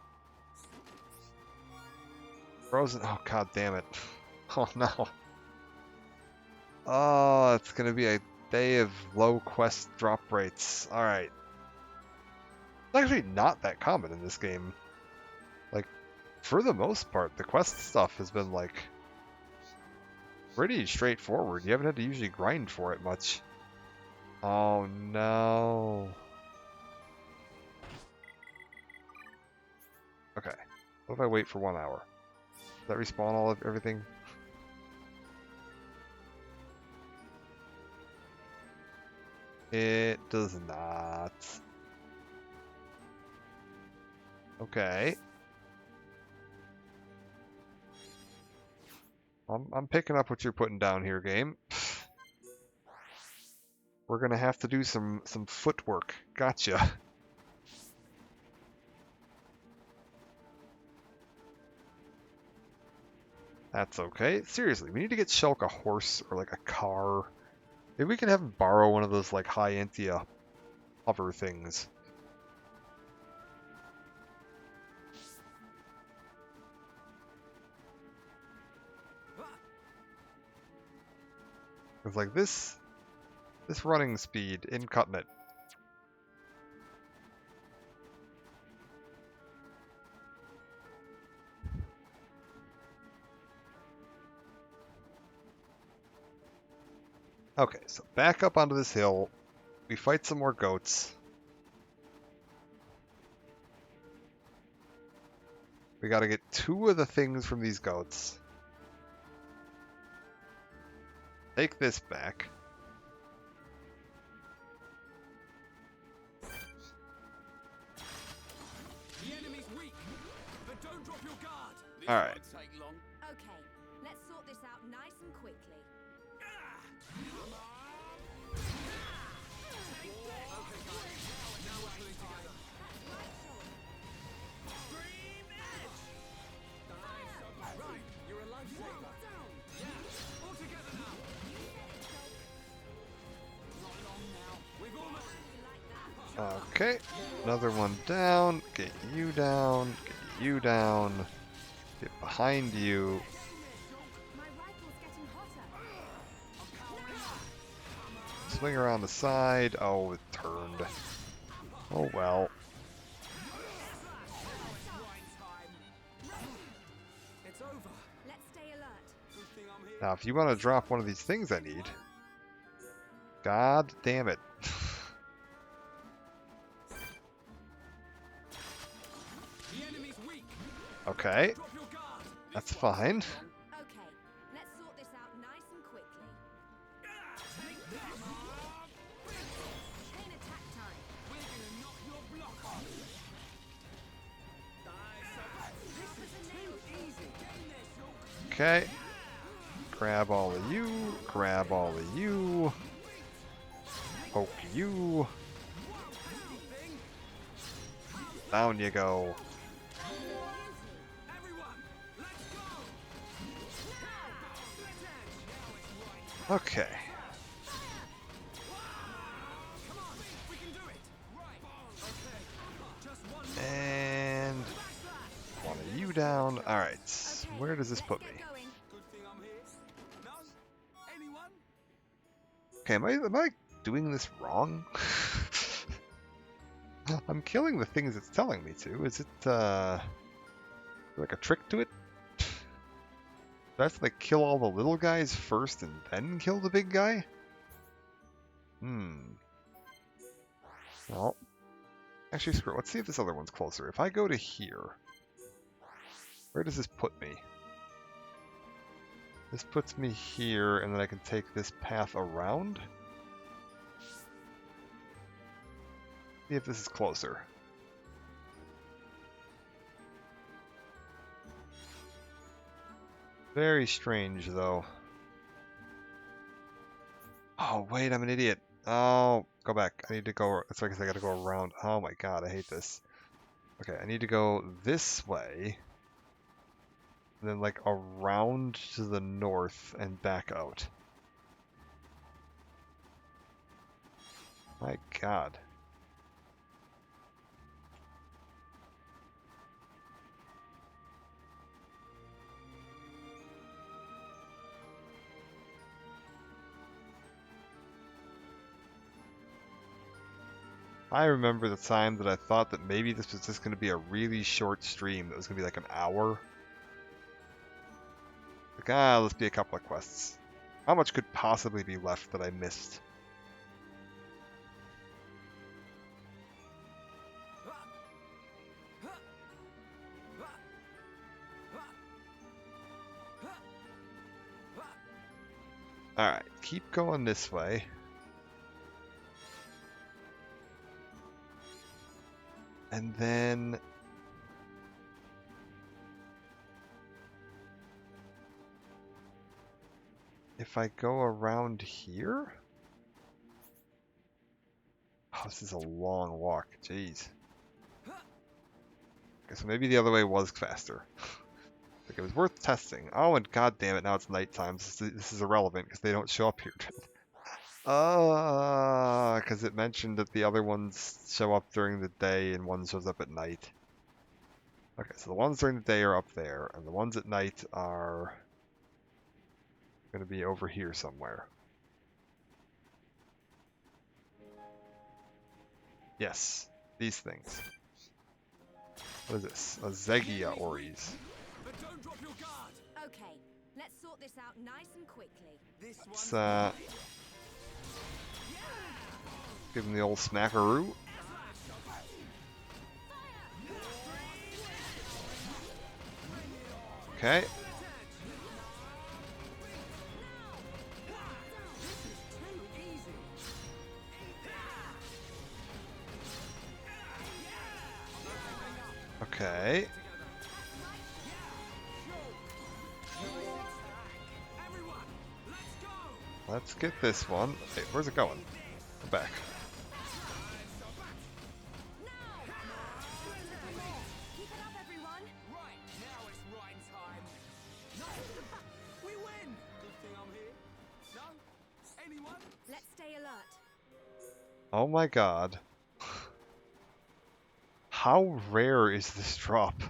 Frozen. Oh god damn it. Oh no. Oh, it's gonna be a day of low quest drop rates. Alright. It's actually not that common in this game. Like, for the most part, the quest stuff has been like pretty straightforward. You haven't had to usually grind for it much. Oh no. Okay. What if I wait for 1 hour? Does that respawn all of everything? It does not. Okay. I'm picking up what you're putting down here, game. We're gonna have to do some footwork. Gotcha. That's okay. Seriously, we need to get Shulk a horse or like a car. Maybe we can have him borrow one of those like high Entia hover things. It's like this running speed in cutting it. Okay, so back up onto this hill. We fight some more goats. We gotta get 2 of the things from these goats. Take this back. The enemy's weak, but don't drop your guard. All right. Take long. Okay, let's sort this out nice and quickly. You're a lifesaver. Yeah, all together now. Not long now. We've almost. Okay, another one down. Get you down. Get you down. Get behind you. My rifle's getting hotter. Swing around the side. Oh, it turned. Oh well. It's over. Let's stay alert. Good thing I'm here. Now, if you want to drop one of these things I need, god damn it. The enemy's weak. Okay, Drop your guard. that's fine. Okay, let's sort this out nice and quickly. Chain attack time. We're gonna knock your block off. This was too easy. Get in there, Shulk. Okay. Grab all of you. Grab all of you. Poke you. Down you go. Okay. And one of you down. Alright. Where does this put me? Okay, am I doing this wrong? I'm killing the things it's telling me to. Is it like a trick to it? Do I have to like kill all the little guys first and then kill the big guy? Well, actually, screw it. Let's see if this other one's closer. If I go to here, where does this put me? This puts me here, and then I can take this path around? See if this is closer. Very strange, though. Oh, wait, I'm an idiot. Oh, go back. I need to go. That's because I gotta go around. Oh my god, I hate this. Okay, I need to go this way. And then, like, around to the north and back out. My god. I remember the time that I thought that maybe this was just going to be a really short stream that was going to be like an hour. Like, let's be a couple of quests. How much could possibly be left that I missed? Alright, keep going this way. And then... if I go around here? Oh, this is a long walk. Jeez. Okay, so maybe the other way was faster. Like, it was worth testing. Oh, and god damn it, now it's nighttime. This is irrelevant because they don't show up here. Because it mentioned that the other ones show up during the day and one shows up at night. Okay, so the ones during the day are up there, and the ones at night are going to be over here somewhere. Yes, these things. What is this? A Zegia Oris. But don't drop your guard. Okay, let's sort this out nice and quickly. This Let's one's give him the old smackaroo. Okay. Okay. Let's get this one. Hey, where's it going? Go back. Keep it up, everyone. right. Now it's Ryan time. No, we win. Good thing I'm here. No, anyone? Let's stay alert. Oh my god. How rare is this drop?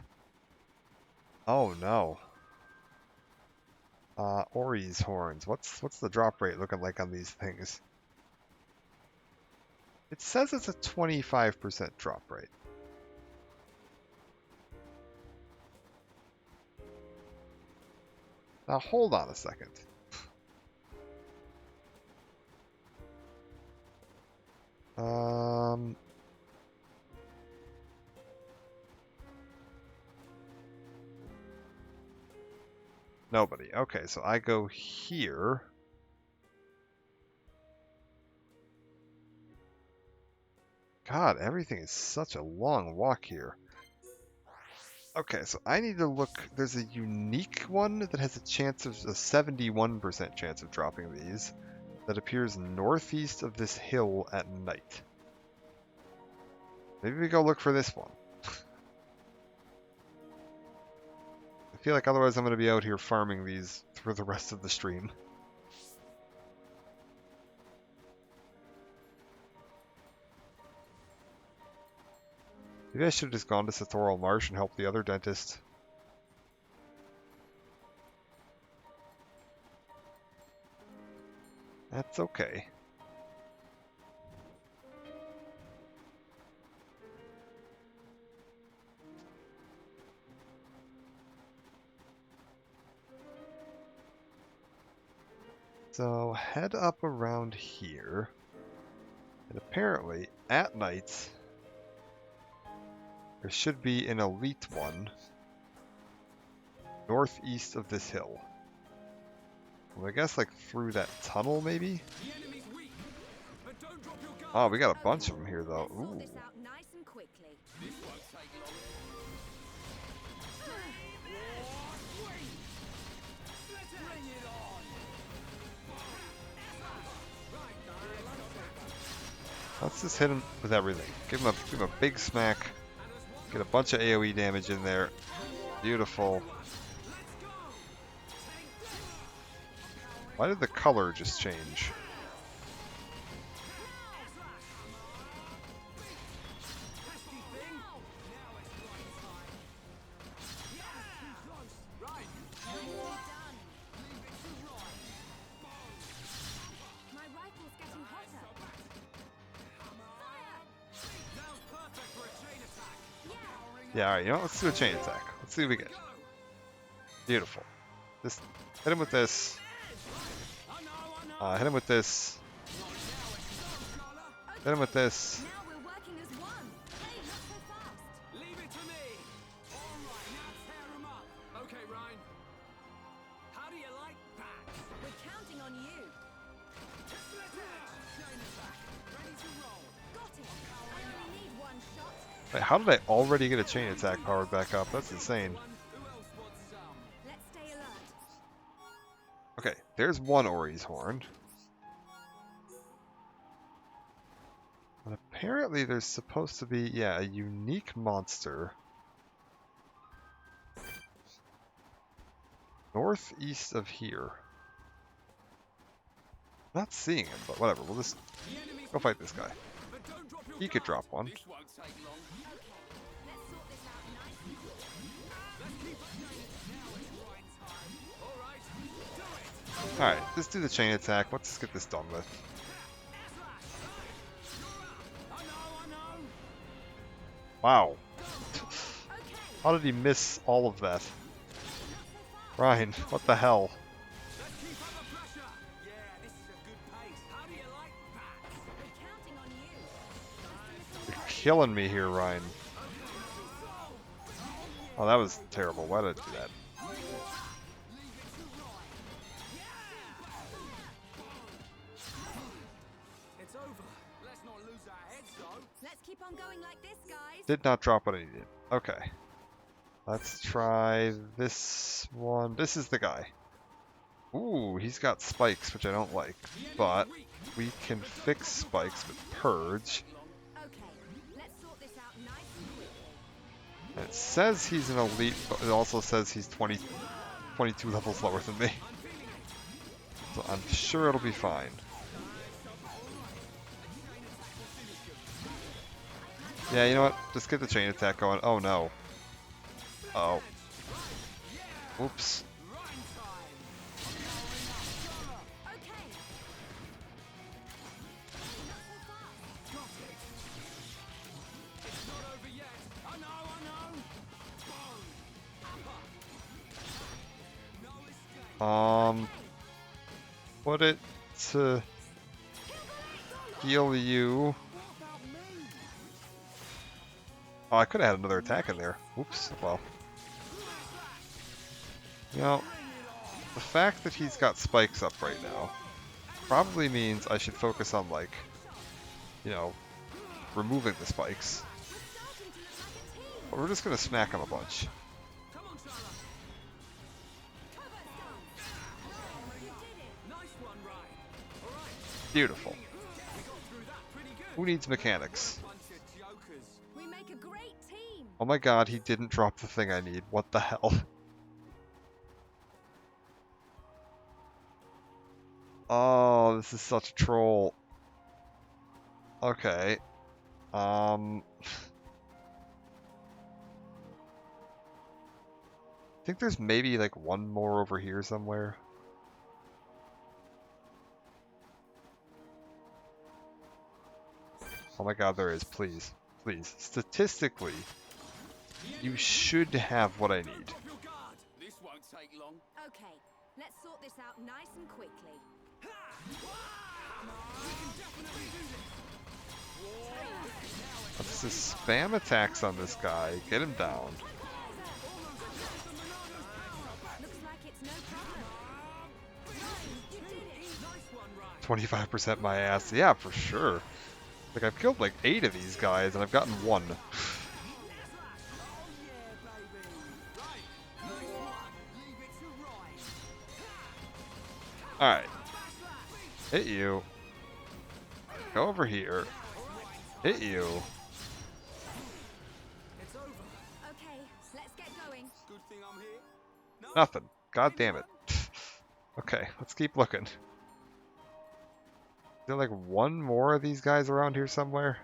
Oh no. Ori's horns. What's the drop rate looking like on these things? It says it's a 25% drop rate. Now hold on a second. Nobody. Okay, so I go here. God, everything is such a long walk here. Okay, so I need to look. There's a unique one that has a 71% chance of dropping these that appears northeast of this hill at night. Maybe we go look for this one. I feel like otherwise I'm going to be out here farming these through the rest of the stream. Maybe I should have just gone to Sithoral Marsh and helped the other dentist. That's okay. So head up around here. And apparently, at night, there should be an elite one northeast of this hill. Well, I guess like through that tunnel, maybe? The enemy's weak, but don't drop your guard. Oh, we got a bunch of them here, though. Let's sort Ooh. this out nice and quickly. This won't take long. Bring it on. Let's just hit him with everything. Give him a big smack. Get a bunch of AoE damage in there. Beautiful. Why did the color just change? My rifle's getting hotter. Sounds perfect for a chain attack. Yeah. Yeah, alright, you know what? Let's do a chain attack. Let's see what we get. Beautiful. Just hit him with this. Hit him with this. Hit him with this. Now we're working as one. Hey, not so fast. Leave it to me. All right, now tear 'em up. Okay, Ryan. How do you like that? We're counting on you. Split edge. Chain attack. Ready to roll. Got it. I only need one shot. Wait, how did I already get a chain attack powered back up? That's insane. Who else wants some? Let's stay alert. Okay, there's one Ori's horn. And apparently there's supposed to be, yeah, a unique monster northeast of here. Not seeing him, but whatever. We'll just go fight this guy. But don't drop your He could guard. drop one. This won't take long. Okay. Let's sort this out nice and quickly. Let's keep it going. Now it's Ryan's time. All right, do it. Alright, let's do the chain attack. Let's just get this done with. I know. Wow. Okay. How did he miss all of that? Not so fast. Ryan, what the hell? Let's keep up the pressure. Yeah, this is a good pace. How do you like that? We're counting on you. Just a You're little killing me here, Ryan. Oh, that was terrible. Why did I do that? It's over. Let's not lose our heads, though. Let's keep on going like this, guys. Did not drop what I needed. Okay. Let's try this one. This is the guy. Ooh, he's got spikes, which I don't like. But we can fix spikes with Purge. Okay. Let's sort this out nice and quickly. And it says he's an elite, but it also says he's 22 levels lower than me. So I'm sure it'll be fine. Yeah, you know what? Just get the chain attack going. Oh no. Uh oh. Oops. Okay. Not so fast. Got it. It's not over yet. I know. Boom. No escape. Put it to heal you. What about me? Oh, I could have had another attack in there. Oops. Well. You know, the fact that he's got spikes up right now probably means I should focus on, like, you know, removing the spikes. We're starting to look like a team. But we're just gonna smack him a bunch. Beautiful. We got through that pretty good. Who needs mechanics? Bunch of jokers. We make a great team. Oh my god, he didn't drop the thing I need. What the hell? Oh, this is such a troll. Okay. I think there's maybe like one more over here somewhere. Oh my god, there is. Please. Please. Statistically, you should have what I need. Drop your guard. This won't take long. Okay, let's sort this out nice and quickly. Let's just spam attacks on this guy. Get him down. Looks like it's no problem. You did it. Nice one, Ryan. 25% my ass. Yeah, for sure. Like, I've killed like 8 of these guys, and I've gotten 1. Oh yeah, baby. Right. Nice one. Leave it to Ryan. Alright. Hit you. Go over here. Hit you. It's over. Okay, let's get going. Good thing I'm here. No? Nothing. God damn it. Okay, let's keep looking. Is there like one more of these guys around here somewhere?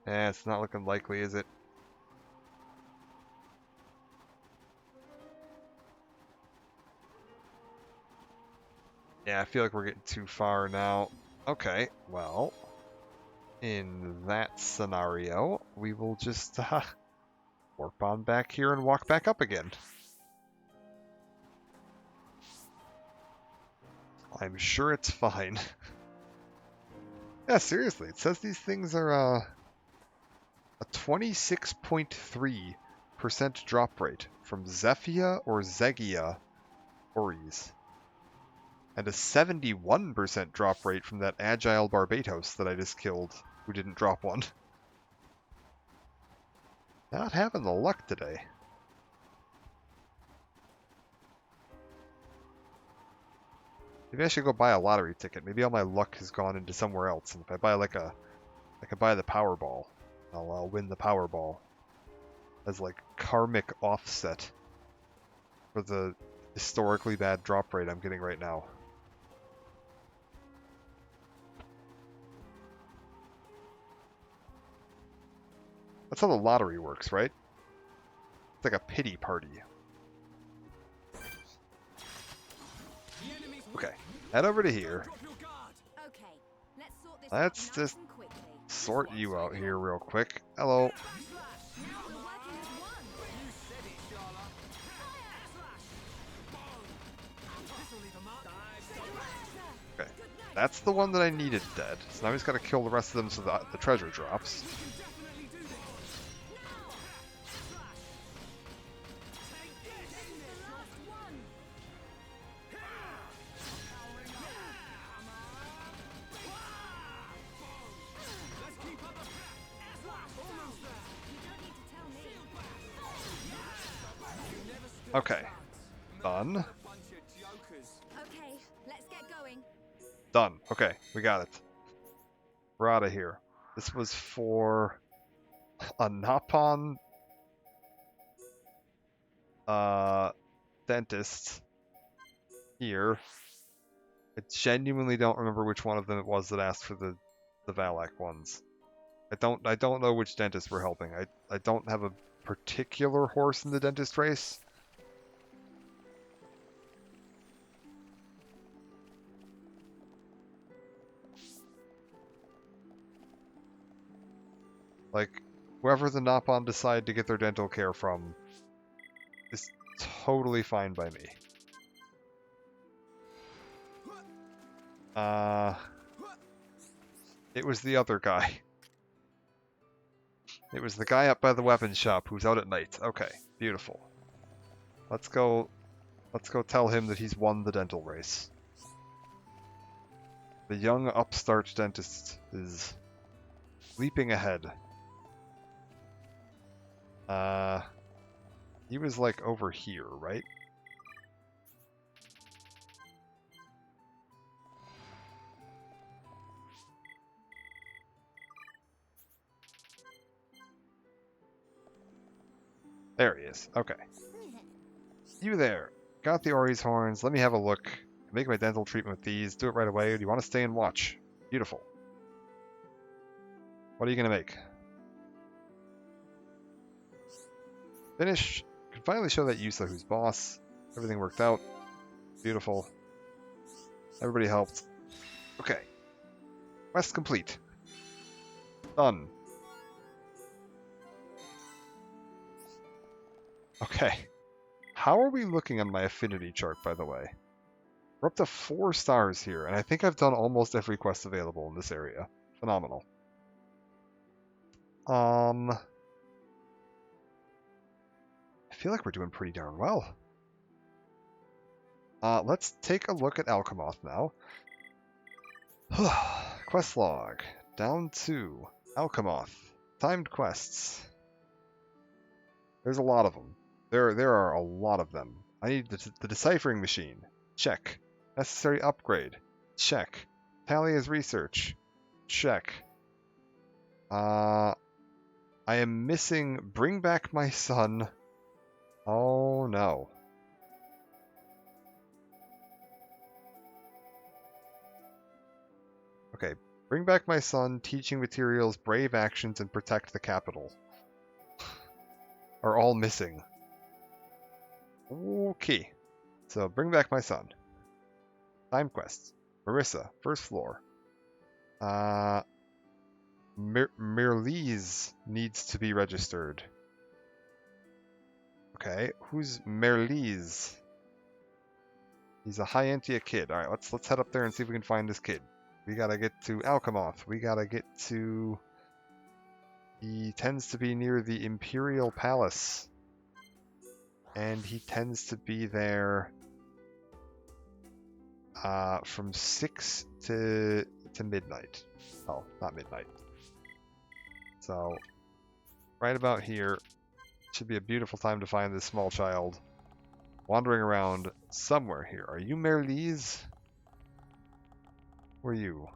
Eh, it's not looking likely, is it? Yeah, I feel like we're getting too far now. Okay, well, in that scenario, we will just warp on back here and walk back up again. I'm sure it's fine. Yeah, seriously, it says these things are a 26.3% drop rate from Zephia or Zegia Ories. And a 71% drop rate from that Agile Barbatos that I just killed, who didn't drop one. Not having the luck today. Maybe I should go buy a lottery ticket. Maybe all my luck has gone into somewhere else. And if I buy like I could buy the Powerball. I'll win the Powerball. As like karmic offset for the historically bad drop rate I'm getting right now. That's how the lottery works, right? It's like a pity party. Okay, head over to here. Drop your guard. Okay, let's sort this Let's out nice just and quickly. sort you out here real quick. Hello. Now we're working as one. You said it, Sharla. This'll leave a mark. Okay, that's the one that I needed dead. So now we just gotta kill the rest of them so that the treasure drops. You can definitely do this. Take this. This is the last one. Let's keep up the almost there. You don't need to tell me. Okay, done. Bunch of jokers. Okay, let's get going. Done. Okay, we got it. We're out of here. This was for a Napon dentist here. I genuinely don't remember which one of them it was that asked for the Valak ones. I don't know which dentist we're helping. I don't have a particular horse in the dentist race. Like, whoever the Napon decide to get their dental care from is totally fine by me. It was the other guy. It was the guy up by the weapons shop who's out at night. Okay, beautiful. Let's go tell him that he's won the dental race. The young upstart dentist is leaping ahead. He was like over here, right? There he is. Okay. You there. Got the Ori's horns. Let me have a look. Make my dental treatment with these. Do it right away. Do you want to stay and watch? Beautiful. What are you going to make? Finish. Can finally show that Yusa who's boss. Everything worked out. Beautiful. Everybody helped. Okay. Quest complete. Done. Okay. How are we looking on my affinity chart, by the way? We're up to 4 stars here, and I think I've done almost every quest available in this area. Phenomenal. I feel like we're doing pretty darn well. Let's take a look at Alchemoth now. Quest log. Down to Alchemoth. Timed quests. There's a lot of them. There are a lot of them. I need the deciphering machine. Check. Necessary upgrade. Check. Talia's research. Check. I am missing Bring Back My Son. Oh no. Okay. Bring Back My Son, Teaching Materials, Brave Actions, and Protect the Capital. Are all missing. Okay. So, Bring Back My Son. Time quests. Marissa, first floor. Merlise needs to be registered. Okay, who's Merlise? He's a Hyantia kid. Alright, let's head up there and see if we can find this kid. We gotta get to Alchemoth. We gotta get to... He tends to be near the Imperial Palace. And he tends to be there from 6 to midnight. Oh, not midnight. So, right about here should be a beautiful time to find this small child wandering around somewhere here. Are you Merlise? Who are you?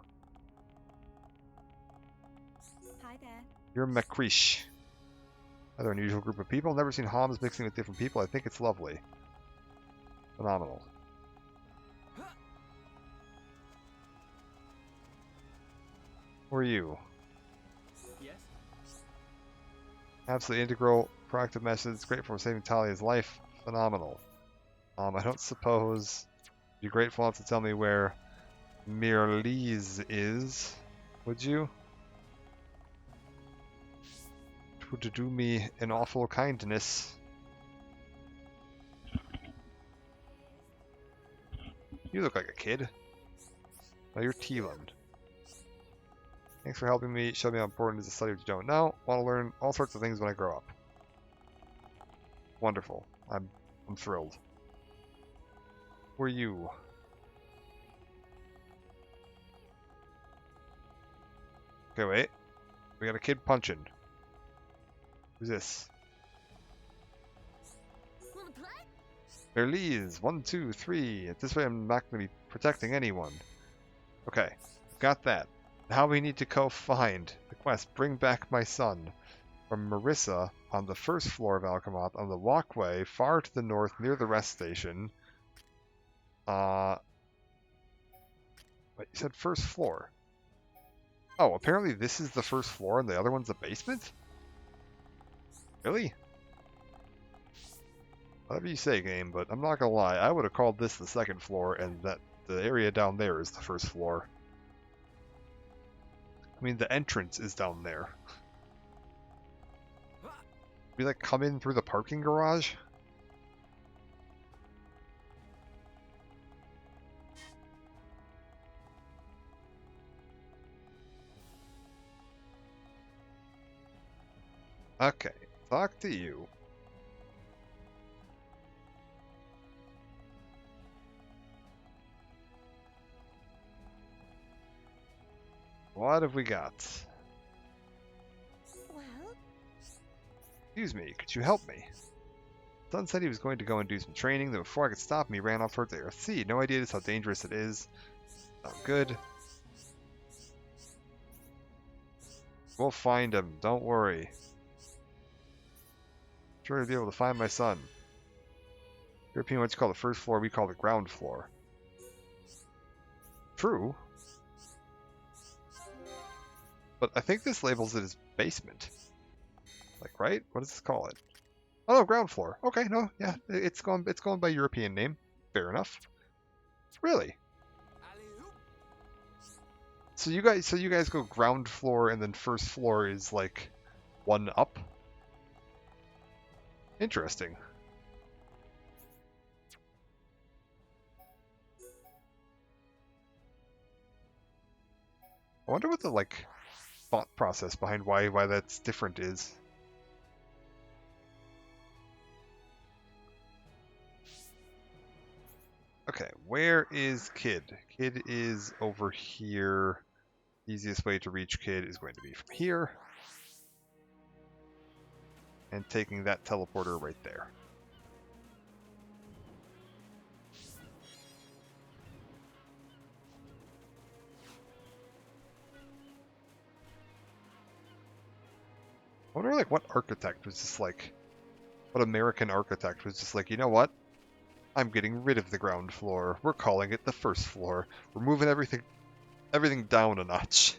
Hi there. You're Makrish. Another unusual group of people. Never seen Homs mixing with different people. I think it's lovely. Phenomenal. Who are you? Yes? Absolutely integral, proactive methods, great for saving Talia's life. Phenomenal. I don't suppose you'd be grateful enough to tell me where Mirlise is, would you? To do me an awful kindness. You look like a kid. Oh, you're Teeland. Thanks for helping me. Show me how important is the study what you don't know. Want to learn all sorts of things when I grow up. Wonderful. I'm thrilled. Who are you? Okay, wait. We got a kid punching. Who's this? Wanna play? Berlise, 1, 2, 3. This way I'm not going to be protecting anyone. Okay, got that. Now we need to go find the quest, Bring Back My Son, from Marissa on the first floor of Alchemoth on the walkway far to the north near the rest station. Wait, you said first floor. Oh, apparently this is the first floor and the other one's the basement? Really? Whatever you say, game, but I'm not gonna lie, I would have called this the second floor and that the area down there is the first floor. I mean, the entrance is down there. We like come in through the parking garage? Okay, talk to you. What have we got? Well, Excuse me, could you help me? Son said he was going to go and do some training, though before I could stop him, he ran off towards the Earth Sea. No idea just how dangerous it is. Not good. We'll find him, don't worry. Sure to be able to find my son. European, what you call the first floor, we call the ground floor. True. But I think this labels it as basement. Like, right? What does this call it? Oh no, ground floor. Okay, no, yeah, it's going by European name. Fair enough. Really? Alley-oop. So you guys go ground floor and then first floor is like one up? Interesting. I wonder what the like thought process behind why that's different is. Okay, where is Kid? Kid is over here. Easiest way to reach Kid is going to be from here. And taking that teleporter right there. I wonder like what architect was just like, what American architect was just like, you know what? I'm getting rid of the ground floor. We're calling it the first floor. We're moving everything down a notch.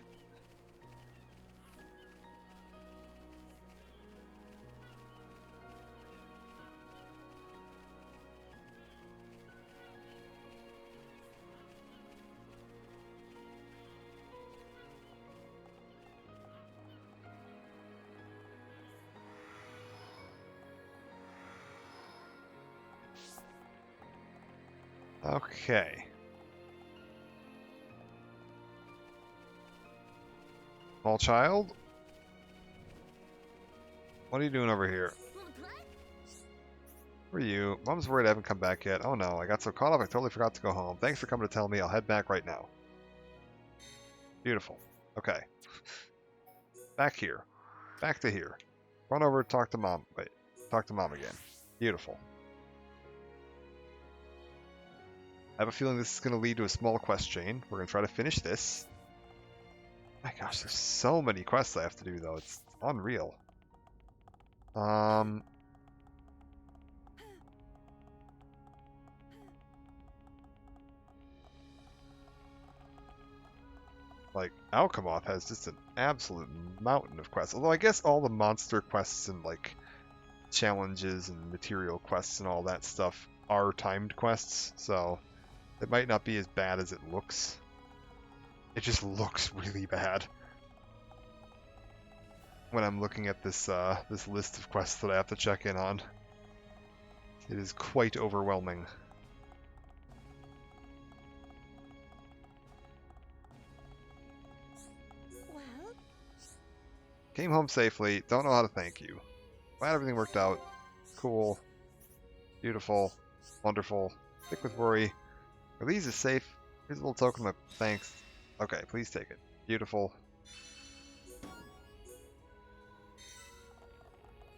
Okay. Small child? What are you doing over here? Want to play? Who are you? Mom's worried I haven't come back yet. Oh no, I got so caught up I totally forgot to go home. Thanks for coming to tell me. I'll head back right now. Beautiful. Okay. Back here. Back to here. Run over and talk to Mom. Wait. Talk to Mom again. Beautiful. I have a feeling this is going to lead to a small quest chain. We're going to try to finish this. My gosh, there's so many quests I have to do, though. It's unreal. Like, Alchemoth has just an absolute mountain of quests. Although I guess all the monster quests and, like, challenges and material quests and all that stuff are timed quests, so it might not be as bad as it looks. It just looks really bad when I'm looking at this this list of quests that I have to check in on. It is quite overwhelming. Well, Came home safely. Don't know how to thank you. Glad everything worked out. Cool. Beautiful. Wonderful. Stick with worry. Release is safe. Here's a little token of thanks. Okay, please take it. Beautiful.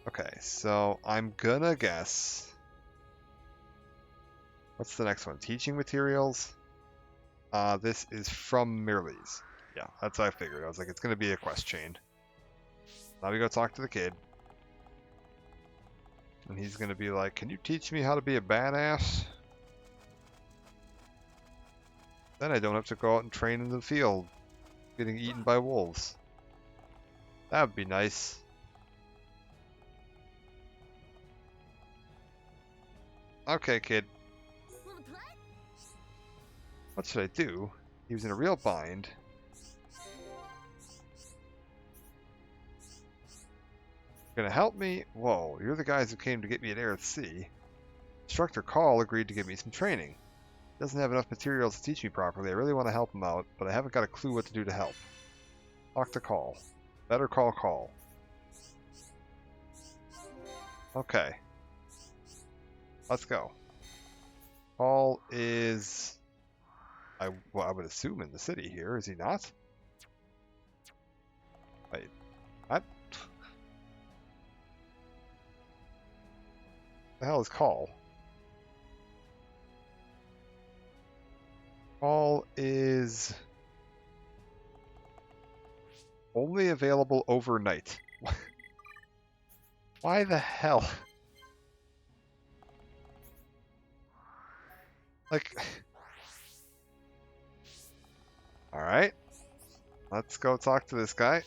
Okay, so I'm gonna guess. What's the next one? Teaching materials? This is from Mirrlees. Yeah, that's what I figured. I was like, it's gonna be a quest chain. Now we go talk to the kid. And he's gonna be like, can you teach me how to be a badass? Then I don't have to go out and train in the field, getting eaten by wolves. That would be nice. Okay, kid. want to play? What should I do? He was in a real bind. Gonna help me? Whoa, you're the guys who came to get me at Aerith Sea. Instructor Call agreed to give me some training. He doesn't have enough materials to teach me properly. I really want to help him out, but I haven't got a clue what to do to help. Talk to Call. Better call Call. Okay. Let's go. Call is... I would assume in the city here, is he not? Wait. What? The hell is Call? Call is only available overnight. Why the hell? Like, alright. Let's go talk to this guy.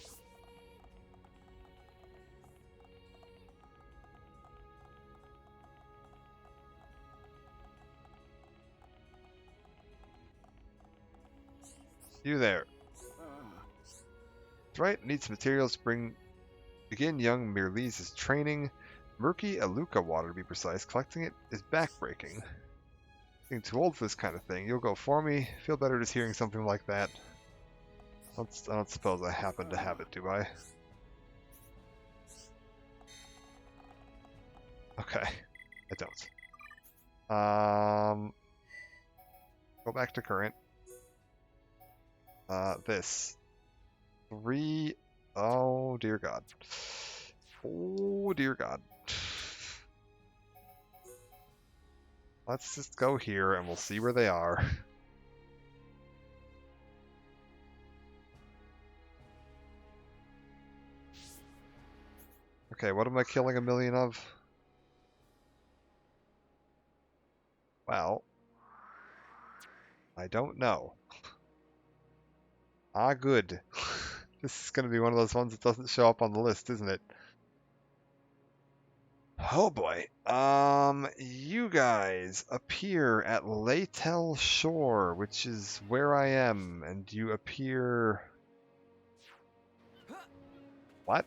You there. That's right. Needs materials to begin young Mirli's training. Murky Aluka water, to be precise. Collecting it is backbreaking. Getting too old for this kind of thing. You'll go for me. Feel better just hearing something like that. I don't suppose I happen to have it, do I? Okay. I don't. Go back to current. This. 3. Oh, dear God. Oh, dear God. Let's just go here and we'll see where they are. Okay, what am I killing a million of? Well, I don't know. Ah, good. This is going to be one of those ones that doesn't show up on the list, isn't it? Oh boy. You guys appear at Laytel Shore, which is where I am, and you appear... What?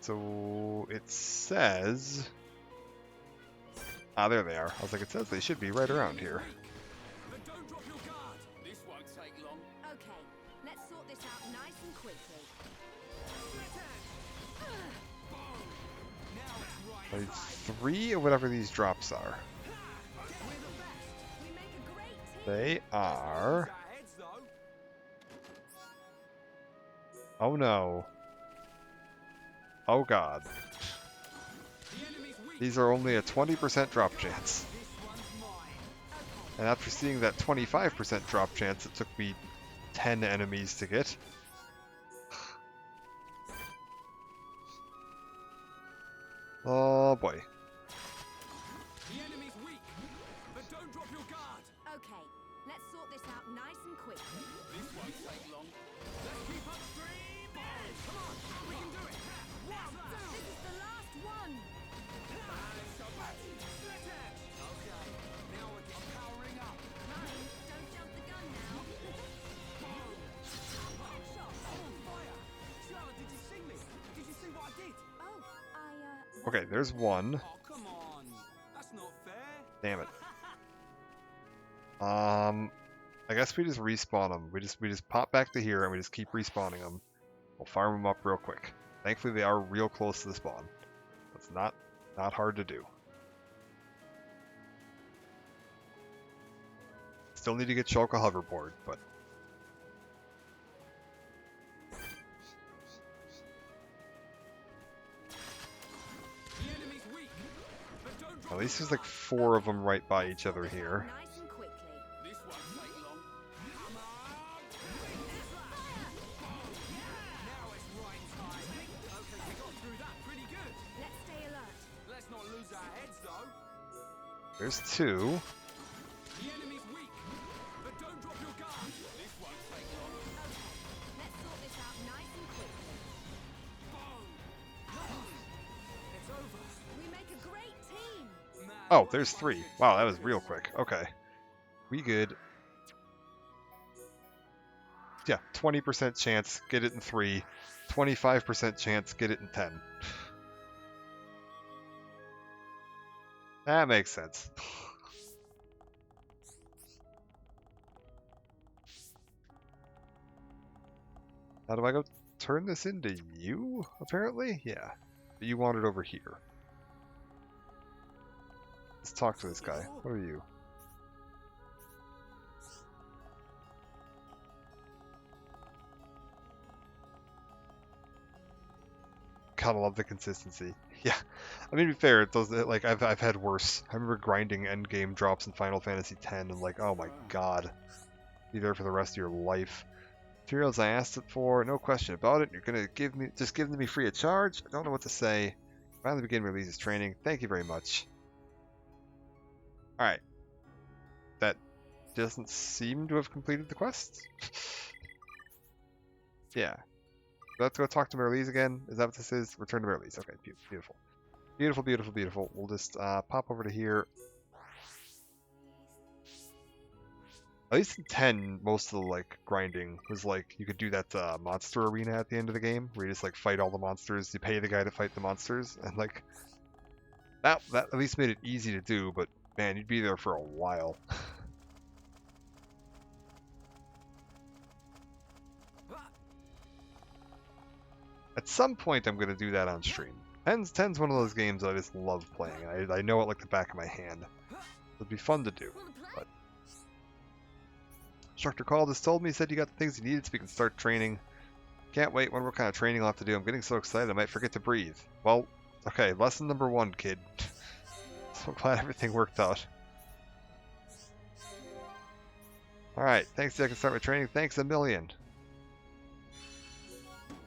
So it says... Ah, there they are. I was like, it says they should be right around here. But don't drop your guard. This won't take long. Okay, let's sort this out nice and quickly. Now it's right. Like 3 or whatever these drops are. We make a great team. They are... Our heads, though. Oh no. Oh god. The enemy's weak. These are only a 20% drop chance. This one's mine. And after seeing that 25% drop chance, it took me 10 enemies to get. Oh boy. The enemy's weak. But don't drop your guard. Okay, let's sort this out nice and quickly. This won't take long. Let's keep upstream. Come on, we can do it. One, This is the last one. Okay, now we're getting powering up. Ryan, don't jump the gun now. Headshot. Fire! Charlotte, did you see me? Did you see what I did? Oh, Okay, there's one. Oh, come on. That's not fair. Damn it. I guess we just respawn them. We just pop back to here and we just keep respawning them. We'll farm them up real quick. Thankfully, they are real close to the spawn. That's not hard to do. Still need to get Shulk a hoverboard, but The enemy's weak. But don't drop at least there's like 4 of them right by each other here. nice and quickly. This won't take long. Come on! Now it's right time. Okay, we got through that pretty good. Let's stay alert. Let's not lose our heads, though. There's 2. The enemy's weak. But don't drop your guard. This won't take long. Okay, let's sort this out nice and quickly. It's over. We make a great team. Man, Oh, there's 3. Wow, that was real quick. Okay. We good. Yeah, 20% chance, get it in 3. 25% chance, get it in 10. That makes sense. How do I go turn this into you, apparently? Yeah. But you want it over here. Let's talk to this guy. What are you? Gotta love the consistency. Yeah, I mean, to be fair, it does. Like I've had worse. I remember grinding endgame drops in Final Fantasy X, and like, oh my god, be there for the rest of your life. Materials I asked it for, no question about it. You're gonna give them to me free of charge. I don't know what to say. Finally begin Release's training. Thank you very much. All right, that doesn't seem to have completed the quest. Yeah, let's go talk to Merlise again. Is that what this is? Return to Merlise. Okay, beautiful. Beautiful, beautiful, beautiful. We'll just pop over to here. At least in 10, most of the like grinding was like you could do that monster arena at the end of the game where you just like fight all the monsters. You pay the guy to fight the monsters, and like that at least made it easy to do. But man, you'd be there for a while. At some point, I'm gonna do that on stream. 10's one of those games I just love playing. I know it like the back of my hand. It'd be fun to do. But instructor called us, told me, he said you got the things you needed so we can start training. Can't wait. Wonder what kind of training I'll have to do. I'm getting so excited I might forget to breathe. Well, okay, lesson number 1, kid. So glad everything worked out. Alright, thanks, I can start my training. Thanks a million.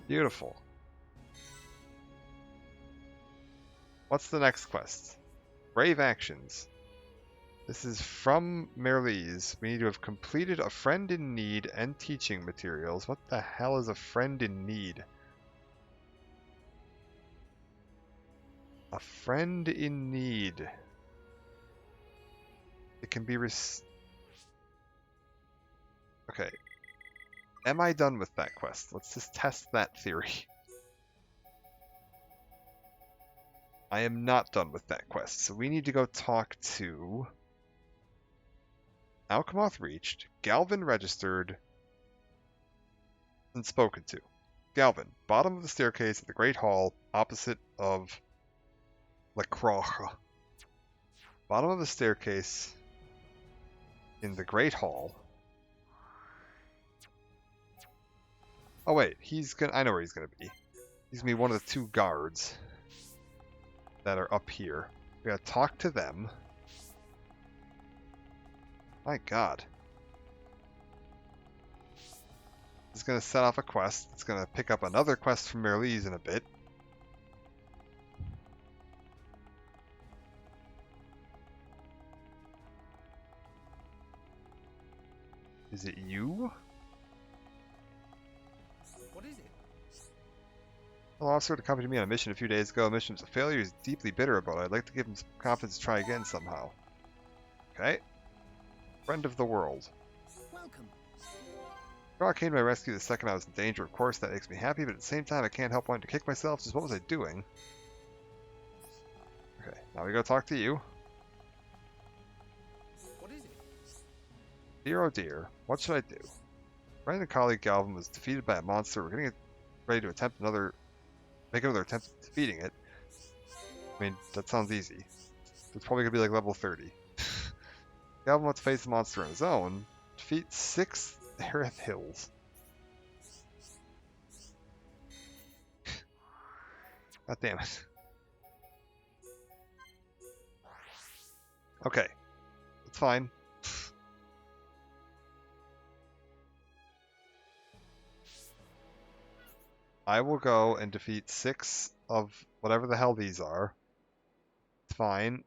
Beautiful. What's the next quest? Brave actions. This is from Merlise. We need to have completed a friend in need and teaching materials. What the hell is a friend in need? A friend in need. It can be Okay. Am I done with that quest? Let's just test that theory. I am not done with that quest, so we need to go talk to Alchemoth reached, Galvin registered, and spoken to. Galvin, bottom of the staircase at the Great Hall, opposite of La Croix. Bottom of the staircase in the Great Hall. Oh wait, I know where he's gonna be. He's gonna be one of the 2 guards that are up here. We gotta talk to them. My god. It's gonna set off a quest. It's gonna pick up another quest from Merlise in a bit. Is it you? What is it? Well, officer accompanied me on a mission a few days ago. A mission was a failure. He's deeply bitter about it. I'd like to give him some confidence to try again somehow. Okay. Friend of the world. Welcome. Rock came to my rescue the second I was in danger. Of course, that makes me happy, but at the same time, I can't help wanting to kick myself. Just what was I doing? Okay, now we go talk to you. What is it? Dear oh dear, what should I do? Friend and colleague Galvin was defeated by a monster. We're getting ready to make another attempt at defeating it. I mean, that sounds easy. It's probably gonna be like level 30. Galvin wants to face the monster on his own. Defeat 6 Aerith Hills. God damn it. Okay. It's fine. I will go and defeat 6 of whatever the hell these are. It's fine.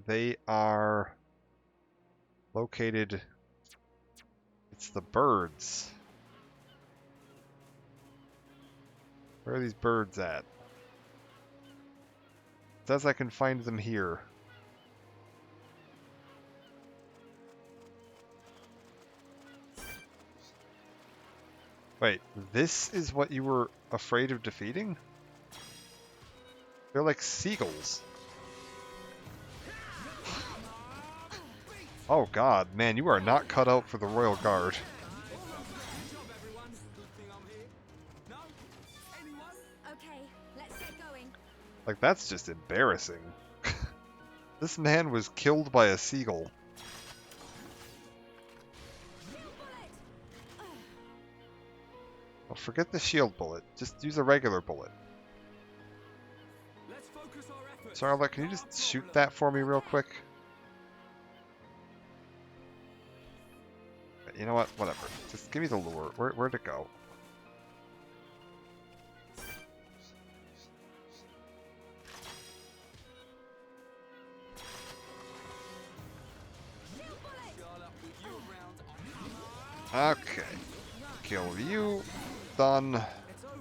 They are located. It's the birds. Where are these birds at? It says I can find them here. Wait, this is what you were afraid of defeating? They're like seagulls. Oh god, man, you are not cut out for the Royal Guard. Good job, everyone. Good thing I'm here. No? Anyone? Okay, let's get going. Like, that's just embarrassing. This man was killed by a seagull. Well, forget the shield bullet. Just use a regular bullet. focus our efforts. Sarla, can you just shoot that for me real quick? You know what? Whatever. Just give me the lure. Where'd it go? Charlotte, with you around, Okay. Kill you. Done. it's over.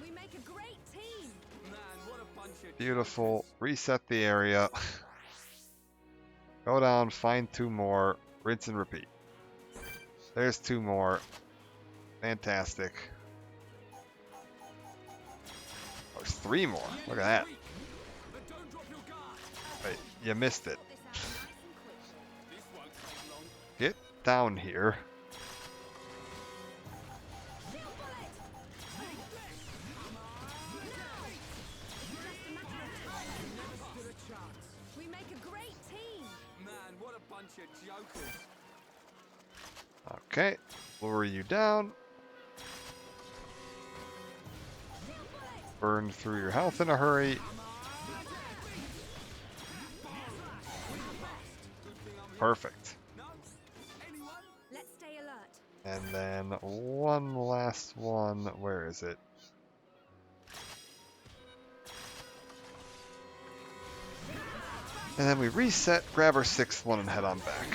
We make a great team. Man, what a bunch of Beautiful. Reset the area. Go down, find 2 more. Rinse and repeat. There's 2 more. Fantastic. Oh, there's 3 more. Look at that. But don't drop your guard. Wait, you missed it. Sort this out nice and quick. This won't take long. Get down here. Stood a chance. We make a great team. Man, what a bunch of jokers. Okay. Lower you down. Burn through your health in a hurry. Perfect. No? Anyone? Let's stay alert. And then one last one. Where is it? And then we reset, grab our 6th one, and head on back.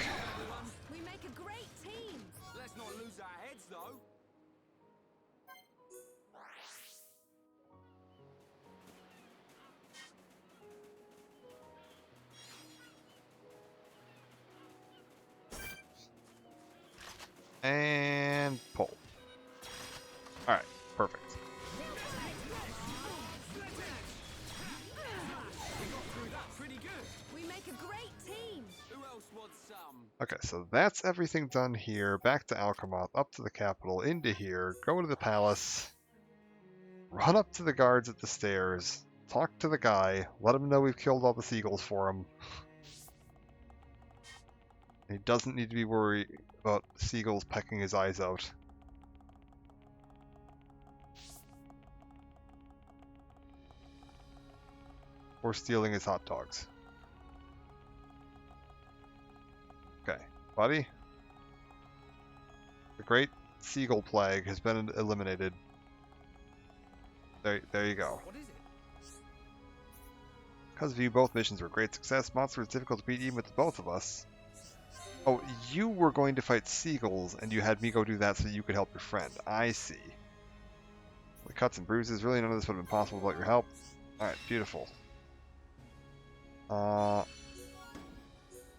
We make a great team. Let's not lose our heads, though. And pull. Alright, perfect. Pretty good. We make a great team. Who else wants some? Okay, so that's everything done here. Back to Alchemoth, up to the capital, into here, go to the palace, run up to the guards at the stairs, talk to the guy, let him know we've killed all the seagulls for him. He doesn't need to be worried about seagulls pecking his eyes out. Or stealing his hot dogs. Okay, buddy. The great seagull plague has been eliminated. There you go. What is it? Because of you, both missions were a great success. Monster was difficult to beat even with the both of us. Oh, you were going to fight seagulls, and you had me go do that so you could help your friend. I see. The cuts and bruises. Really, none of this would have been possible without your help. Alright, beautiful.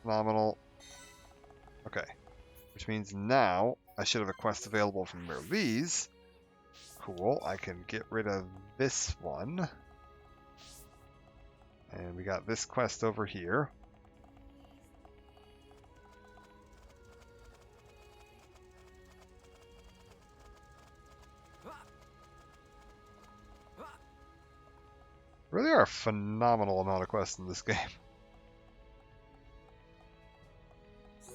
Phenomenal. Okay. Which means now I should have a quest available from Merlees. Cool. I can get rid of this one. And we got this quest over here. Really are a phenomenal amount of quests in this game.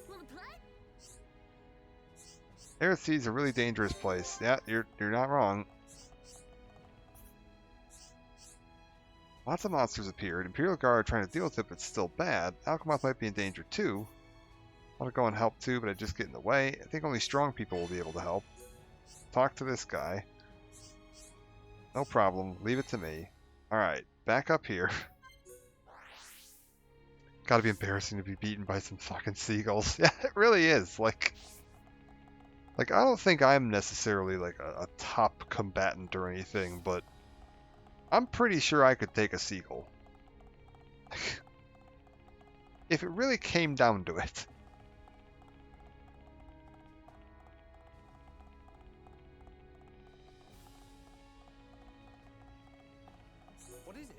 Wanna play? Airsea's a really dangerous place. Yeah, you're not wrong. Lots of monsters appeared. Imperial Guard are trying to deal with it, but it's still bad. Alchemoth might be in danger too. I want to go and help too, but I just get in the way. I think only strong people will be able to help. Talk to this guy. No problem. Leave it to me. Alright, back up here. Gotta be embarrassing to be beaten by some fucking seagulls. Yeah, it really is. Like I don't think I'm necessarily like a top combatant or anything, but I'm pretty sure I could take a seagull. If it really came down to it. What is it?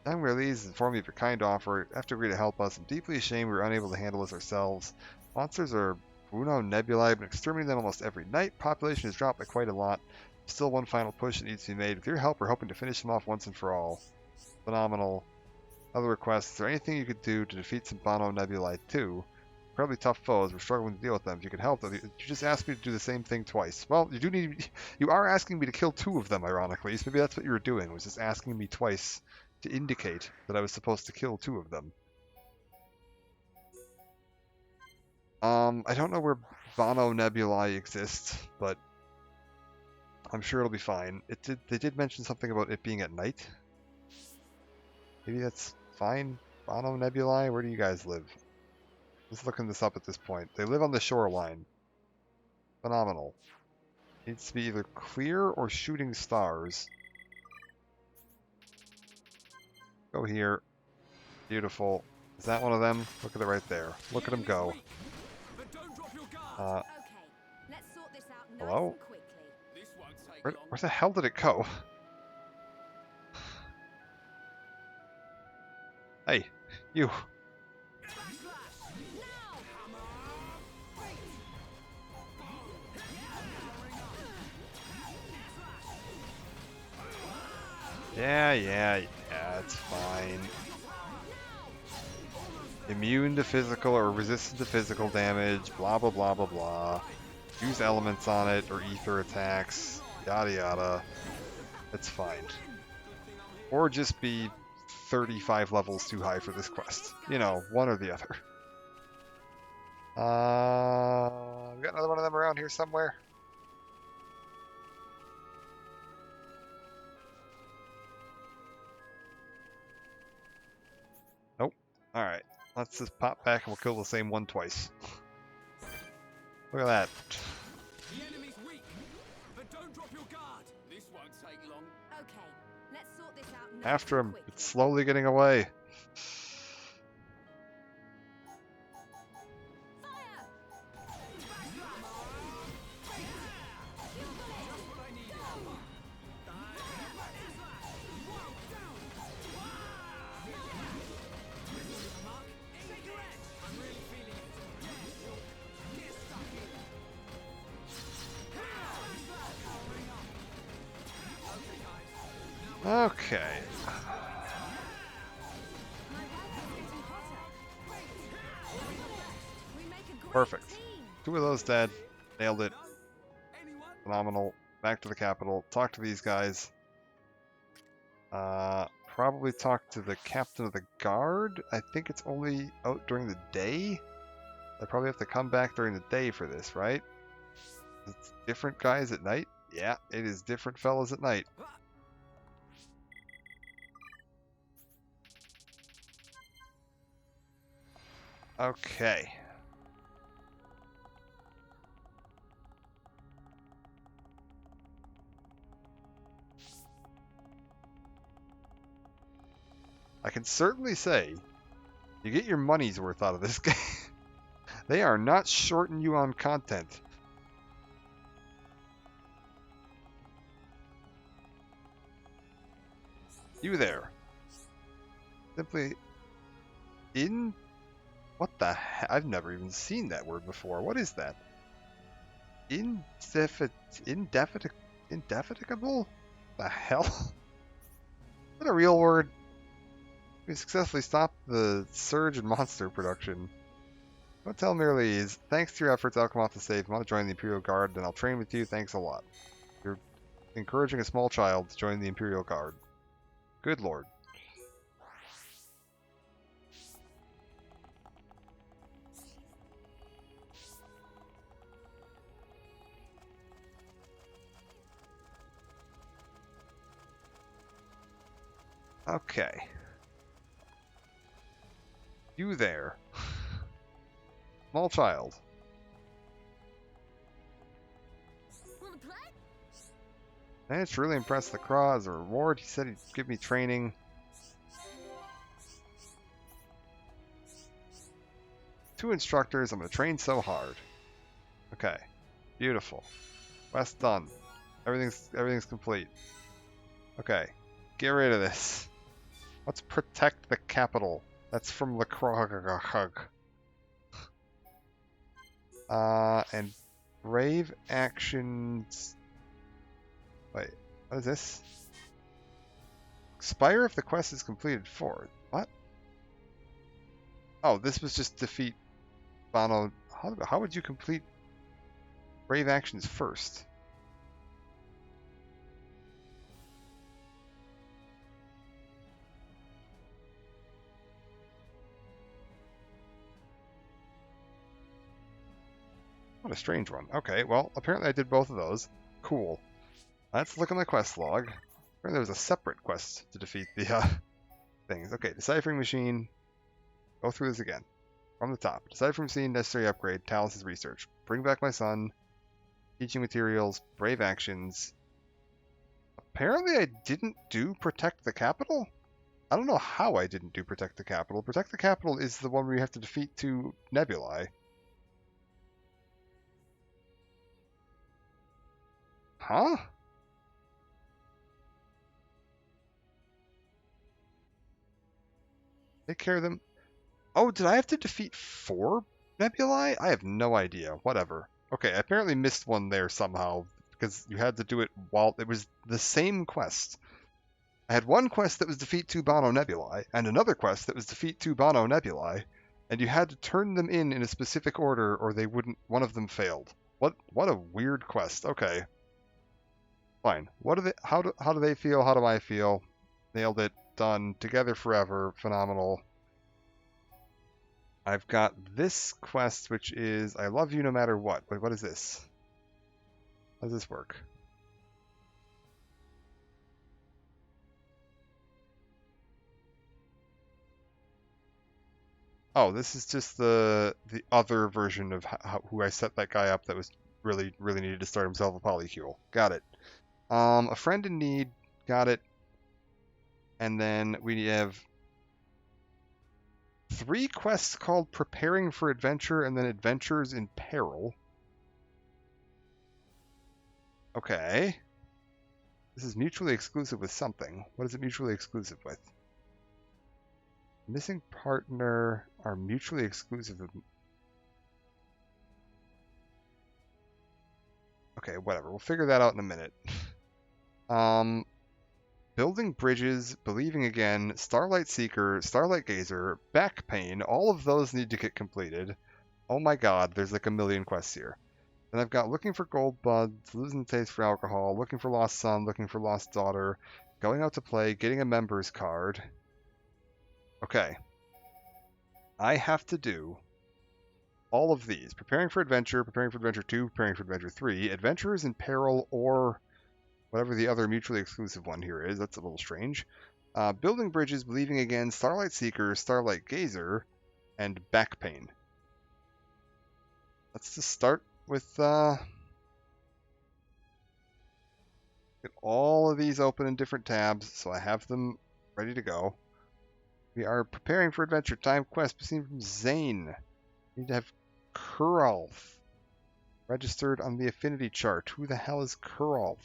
I'm Release inform you of your kind offer. After agree to help us, I'm deeply ashamed we were unable to handle this ourselves. Monsters are Bruno Nebulae, but exterminating them almost every night. Population has dropped by quite a lot. Still one final push that needs to be made. With your help, we're hoping to finish them off once and for all. Phenomenal. Other requests. Is there anything you could do to defeat some Bono Nebulae too? Incredibly tough foes. We're struggling to deal with them. If you could help them, you just asked me to do the same thing twice. Well, you do need. You are asking me to kill 2 of them, ironically. So maybe that's what you were doing. Was just asking me twice to indicate that I was supposed to kill 2 of them. I don't know where Bono Nebulae exists, but I'm sure it'll be fine. They did mention something about it being at night. Maybe that's fine. Bono Nebulae, where do you guys live? Let's looking this up at this point. They live on the shoreline. Phenomenal. Needs to be either clear or shooting stars. Go here. Beautiful. Is that one of them? Look at it right there. Look at him go. But don't drop your guard. Okay, let's sort this out nice Hello? and quickly. This won't take Where long. the hell did it go? Hey, you. Yeah, it's fine. Immune to physical or resistant to physical damage, blah blah blah blah blah. Use elements on it or ether attacks, yada yada. It's fine. Or just be 35 levels too high for this quest. You know, one or the other. We got another one of them around here somewhere. Nope. Alright. Let's just pop back and we'll kill the same one twice. Look at that. The enemy's weak. But don't drop your guard. This won't take long. Okay, let's sort this out nice After and him. quickly. It's slowly getting away. Fire! Okay. We make a great Perfect. team. 2 of those dead. Nailed it. Anyone? Phenomenal. Back to the capital. Talk to these guys. Probably talk to the captain of the guard. I think it's only out during the day. I probably have to come back during the day for this, right? It's different guys at night? Yeah, it is different fellas at night. Okay. I can certainly say you get your money's worth out of this game. They are not shorting you on content. You there. Simply in... What the heck? I've never even seen that word before. What is that? Indefatigable? The hell? Is that a real word? We successfully stopped the surge in monster production. Don't tell merely is, thanks to your efforts, I'll come off the stage. I want to join the Imperial Guard, then I'll train with you. Thanks a lot. You're encouraging a small child to join the Imperial Guard. Good lord. Okay. You there. Small child. Wanna play? Managed to really impress the Craw as a reward. He said he'd give me training. Two instructors. I'm going to train so hard. Okay. Beautiful. Quest done. Everything's complete. Okay. Get rid of this. Let's protect the capital. That's from the Krog. And brave actions. Wait, what is this? Expire if the quest is completed for. What? Oh, this was just defeat Bono. How would you complete brave actions first? What a strange one. Okay, well, apparently I did both of those. Cool. Let's look at my quest log. Apparently there was a separate quest to defeat the things. Okay, deciphering machine. Go through this again. From the top. Deciphering machine, necessary upgrade, Talus's research. Bring back my son. Teaching materials, brave actions. Apparently I didn't do protect the capital? I don't know how I didn't do protect the capital. Protect the capital is the one where you have to defeat 2 nebulae. Huh? Take care of them. Oh, did I have to defeat 4 nebulae? I have no idea. Whatever. Okay, I apparently missed one there somehow because you had to do it while it was the same quest. I had one quest that was defeat 2 Bono nebulae and another quest that was defeat 2 Bono nebulae, and you had to turn them in a specific order or they wouldn't. One of them failed. What a weird quest. Okay. Fine. What do they? How do they feel? How do I feel? Nailed it. Done. Together forever. Phenomenal. I've got this quest, which is I love you no matter what. Wait, what is this? How does this work? Oh, this is just the other version of who I set that guy up that was really needed to start himself a polycule. Got it. A friend in need. Got it. And then we have 3 quests called Preparing for Adventure and then Adventures in Peril. Okay. This is mutually exclusive with something. What is it mutually exclusive with? Missing partner are mutually exclusive with... Okay, whatever. We'll figure that out in a minute. Building bridges, believing again, Starlight Seeker, Starlight Gazer, back pain, all of those need to get completed. Oh my god, there's like a million quests here. Then I've got looking for gold buds, losing the taste for alcohol, looking for lost son, looking for lost daughter, going out to play, getting a member's card. Okay. I have to do all of these. Preparing for Adventure 2, Preparing for Adventure 3, Adventurers in Peril, or whatever the other mutually exclusive one here is. That's a little strange. Building bridges, believing again, Starlight Seeker, Starlight Gazer, and back pain. Let's just start with get all of these open in different tabs so I have them ready to go. We are preparing for adventure. Time quest received from Zane. We need to have Kuralf registered on the affinity chart. Who the hell is Kuralf?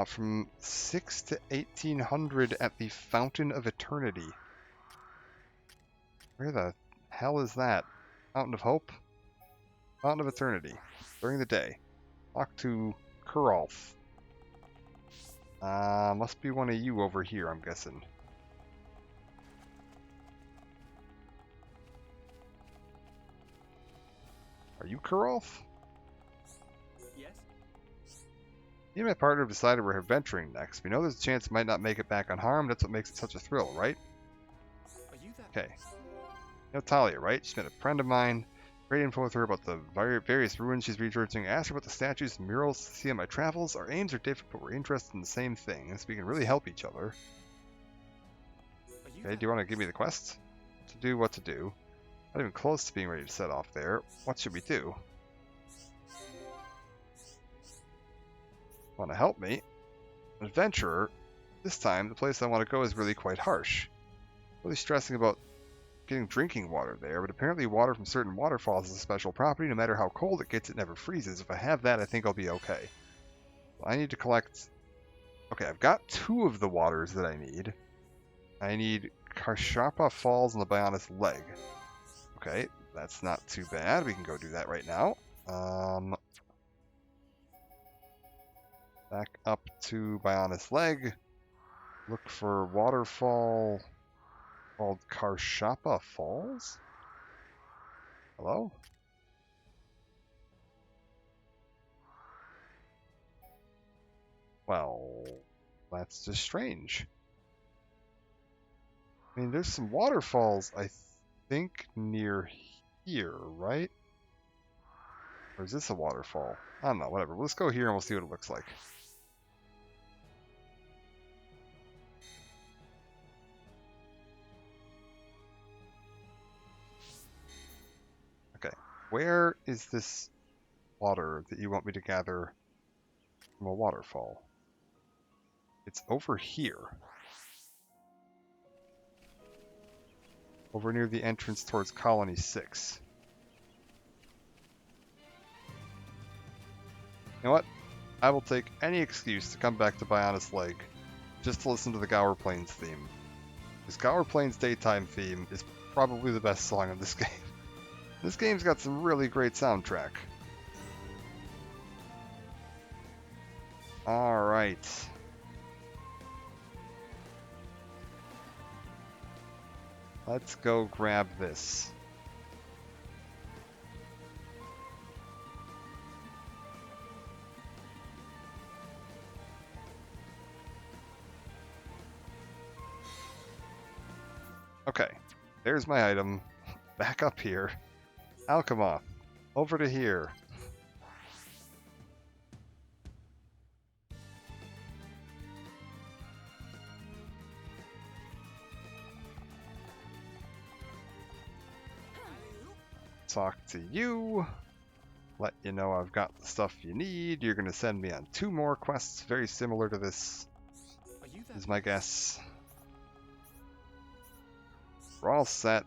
From 6 to 1800 at the Fountain of Eternity. Where the hell is that? Fountain of Hope? Fountain of Eternity. During the day. Talk to Kuralf. Must be one of you over here, I'm guessing. Are you Kuralf? Yes? Me and my partner have decided we're adventuring next. We know there's a chance it might not make it back unharmed. That's what makes it such a thrill, right? Are you that? Okay. You know Talia, right? She's been a friend of mine. Great info with her about the various ruins she's researching. Asked her about the statues and murals to see on my travels. Our aims are different, but we're interested in the same thing, so we can really help each other. Are you Okay, do you want to give me the quest? What to do. Not even close to being ready to set off there. What should we do? Want to help me? An adventurer. This time, the place I want to go is really quite harsh. Really stressing about getting drinking water there, but apparently water from certain waterfalls is a special property. No matter how cold it gets, it never freezes. If I have that, I think I'll be okay. I need to collect... Okay, I've got 2 of the waters that I need. I need Karshapa Falls and the Bionis Leg. Okay, that's not too bad. We can go do that right now. Back up to Bionis Leg. Look for waterfall called Karshapa Falls? Hello? Well, that's just strange. I mean, there's some waterfalls, I think, near here, right? Or is this a waterfall? I don't know, whatever. Let's go here and we'll see what it looks like. Okay, where is this water that you want me to gather from a waterfall? It's over here. Over near the entrance towards Colony 6. You know what? I will take any excuse to come back to Bionis Lake just to listen to the Gower Plains theme. This Gower Plains daytime theme is probably the best song in this game. This game's got some really great soundtrack. Alright. Let's go grab this. Okay, there's my item. Back up here. Alchemoth, over to here. Talk to you. Let you know I've got the stuff you need. You're going to send me on 2 more quests very similar to this, is my guess. We're all set.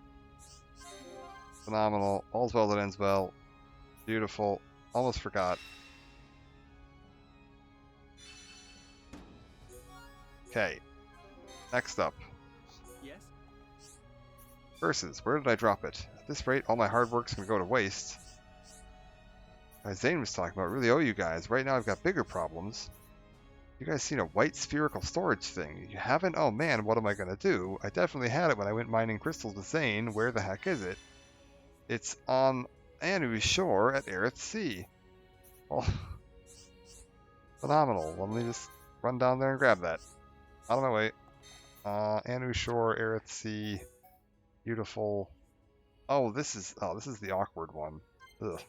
Phenomenal. All's well that ends well. Beautiful. Almost forgot. Okay. Next up. Yes? Versus. Where did I drop it? At this rate, all my hard work's going to go to waste. As Zane was talking about, I really owe you guys. Right now I've got bigger problems. You guys seen a white spherical storage thing? You haven't? Oh man, what am I going to do? I definitely had it when I went mining crystals with Zane. Where the heck is it? It's on Anu's shore at Aerith Sea. Well, phenomenal. Let me just run down there and grab that. Out of my way. Anu shore, Aerith Sea. Beautiful. Oh, this is the awkward one. Ugh.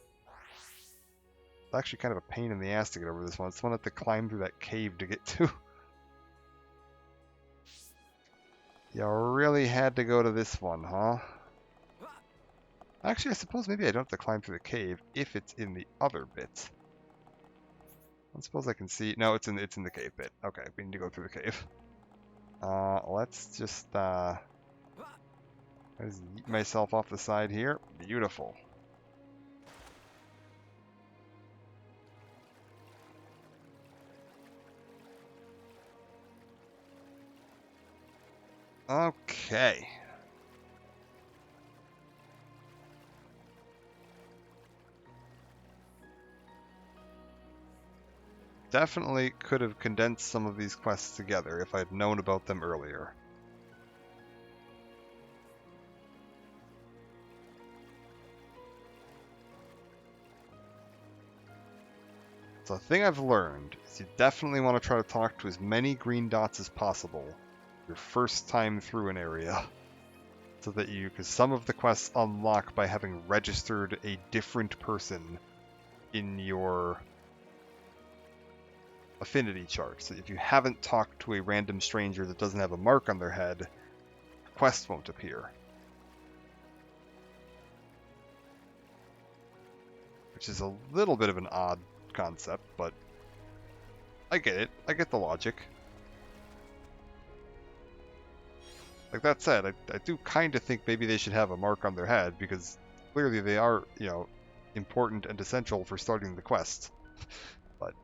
It's actually kind of a pain in the ass to get over this one. It's the one I have to climb through that cave to get to. You really had to go to this one, huh? Actually, I suppose maybe I don't have to climb through the cave if it's in the other bit. I suppose I can see. No, it's in the cave bit. Okay, we need to go through the cave. Let's just yeet myself off the side here. Beautiful. Okay. Definitely could have condensed some of these quests together if I'd known about them earlier. So the thing I've learned is you definitely want to try to talk to as many green dots as possible your first time through an area. So that because some of the quests unlock by having registered a different person in your affinity chart. So if you haven't talked to a random stranger that doesn't have a mark on their head, the quest won't appear. Which is a little bit of an odd concept, but I get it. I get the logic. Like that said, I do kind of think maybe they should have a mark on their head, because clearly they are, important and essential for starting the quest. But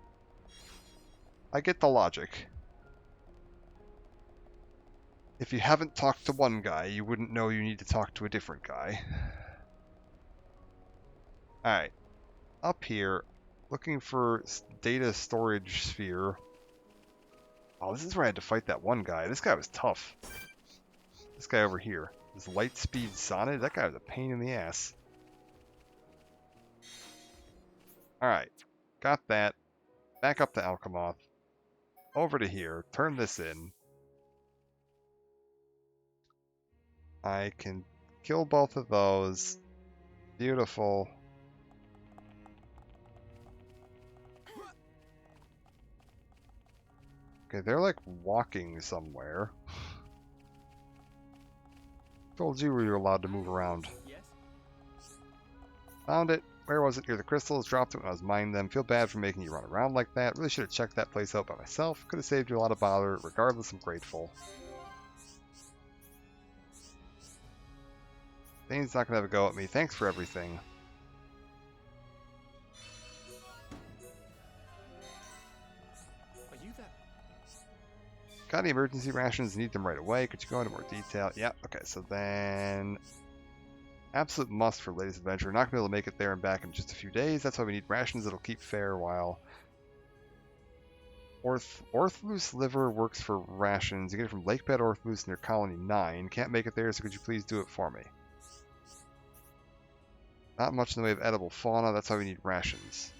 I get the logic. If you haven't talked to one guy, you wouldn't know you need to talk to a different guy. Alright. Up here, looking for data storage sphere. Oh, this is where I had to fight that one guy. This guy was tough. This guy over here. This Lightspeed Sonnet, that guy was a pain in the ass. Alright. Got that. Back up to Alchemoth. Over to here. Turn this in. I can kill both of those. Beautiful. Okay, they're like walking somewhere. Told you we were allowed to move around. Yes? Found it. Where was it? Near the crystals. Dropped it when I was mining them. Feel bad for making you run around like that. Really should have checked that place out by myself. Could have saved you a lot of bother. Regardless, I'm grateful. Dane's not gonna have a go at me. Thanks for everything. Are you that? Got any emergency rations? Need them right away. Could you go into more detail? Yeah. Okay. So then, absolute must for latest adventure. Not gonna be able to make it there and back in just a few days. That's why we need rations that'll keep fair while. Orthloose liver works for rations. You get it from Lakebed Orthloose near Colony 9. Can't make it there, so could you please do it for me? Not much in the way of edible fauna. That's why we need rations.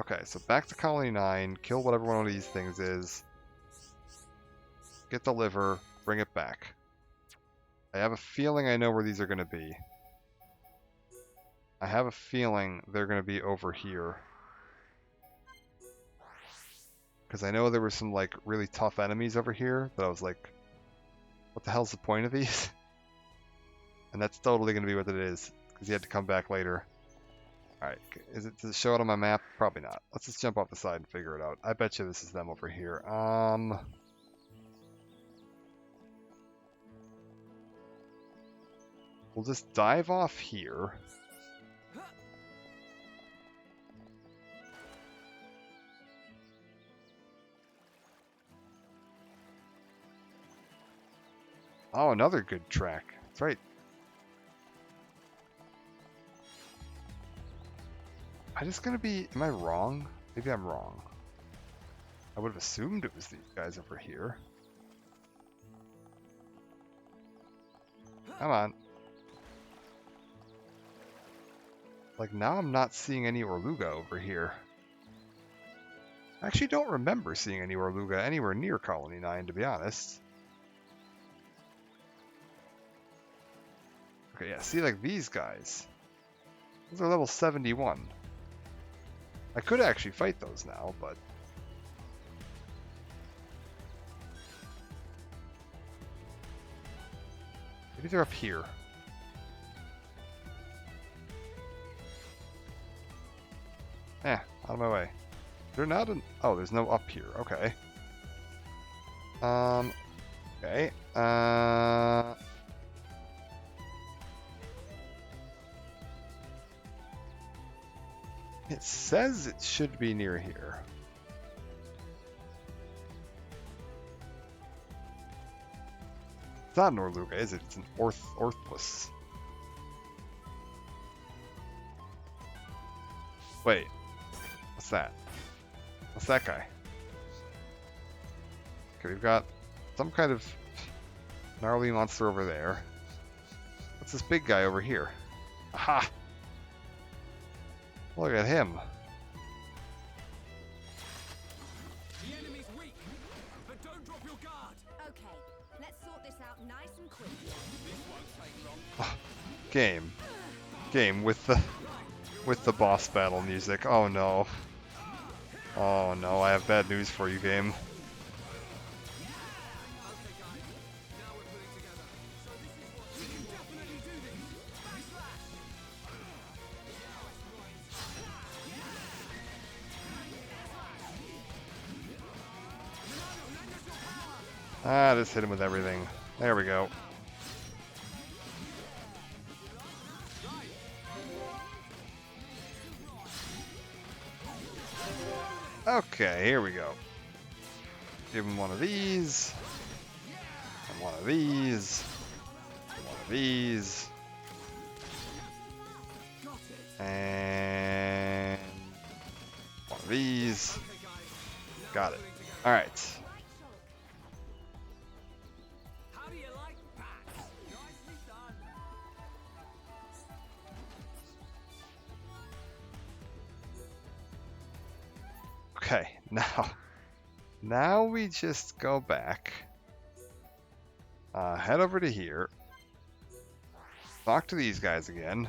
Okay, so back to Colony 9. Kill whatever one of these things is. Get the liver. Bring it back. I have a feeling I know where these are going to be. I have a feeling they're going to be over here. Because I know there were some, like, really tough enemies over here that I was like, what the hell's the point of these? And that's totally going to be what it is, because you had to come back later. Alright, does it show it on my map? Probably not. Let's just jump off the side and figure it out. I bet you this is them over here. We'll just dive off here. Oh, another good track. That's right. I'm just gonna be... Am I wrong? Maybe I'm wrong. I would have assumed it was these guys over here. Come on. Like, now I'm not seeing any Orluga over here. I actually don't remember seeing any Orluga anywhere near Colony 9, to be honest. Okay, yeah, see, like, these guys. Those are level 71. I could actually fight those now, but... maybe they're up here. Out of my way. They're not in... oh, there's no up here. Okay. Okay. It says it should be near here. It's not an Orluga, is it? It's an Orthless. Wait. What's that? What's that guy? Okay, we've got some kind of gnarly monster over there. What's this big guy over here? Aha! Look at him. The enemy's weak, but don't drop your guard. Okay, let's sort this out nice and quick. This won't take long. Game with the boss battle music. Oh no. Oh no, I have bad news for you, game. Okay, guys. Now we're putting together. So this is what we can definitely do this. Backslash. Ah, just hit him with everything. There we go. Okay, here we go. Give him one of these. And one of these. And one of these. And one of these. Got it. Alright. How do you like that? Nicely done. Okay, now we just go back, head over to here, talk to these guys again.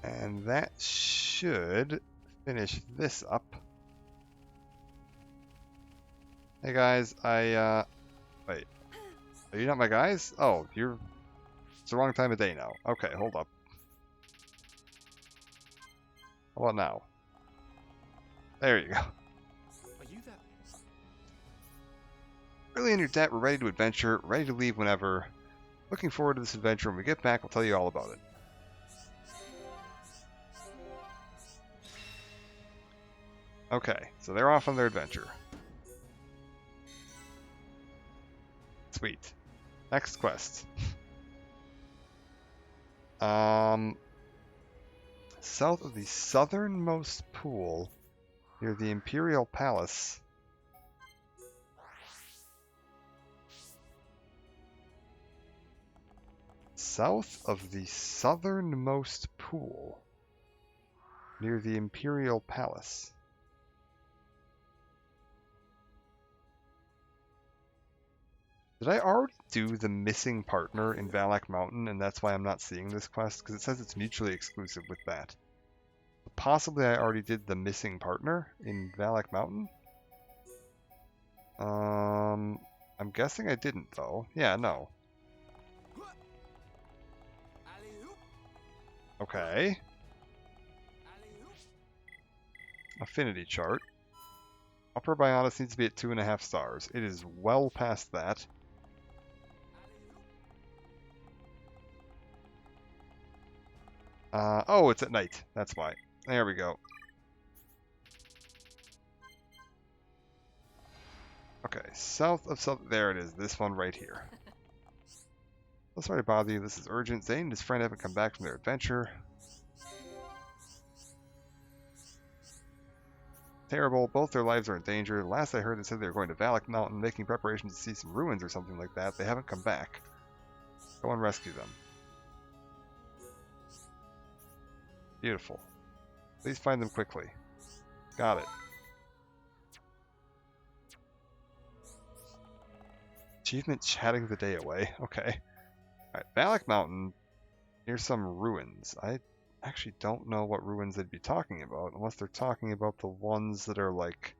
And that should finish this up. Hey guys, wait. Are you not my guys? Oh, it's the wrong time of day now. Okay, hold up. How about now? There you go. Are you that? Really in your debt, we're ready to adventure, ready to leave whenever. Looking forward to this adventure. When we get back, we'll tell you all about it. Okay, so they're off on their adventure. Sweet. Next quest. South of the southernmost pool, near the Imperial Palace. South of the southernmost pool, near the Imperial Palace. Did I already do the missing partner in Valak Mountain, and that's why I'm not seeing this quest? Because it says it's mutually exclusive with that. Possibly I already did the missing partner in Valak Mountain? I'm guessing I didn't, though. Yeah, no. Okay. Affinity chart. Upper Bionis needs to be at 2.5 stars. It is well past that. Oh, it's at night. That's why. There we go. Okay, south of south. There it is. This one right here. So sorry to bother you. This is urgent. Zane and his friend haven't come back from their adventure. Terrible. Both their lives are in danger. Last I heard, they said they were going to Valak Mountain, making preparations to see some ruins or something like that. They haven't come back. Go and rescue them. Beautiful. Please find them quickly. Got it. Achievement chatting the day away. Okay. Alright, Valak Mountain, near some ruins. I actually don't know what ruins they'd be talking about, unless they're talking about the ones that are like...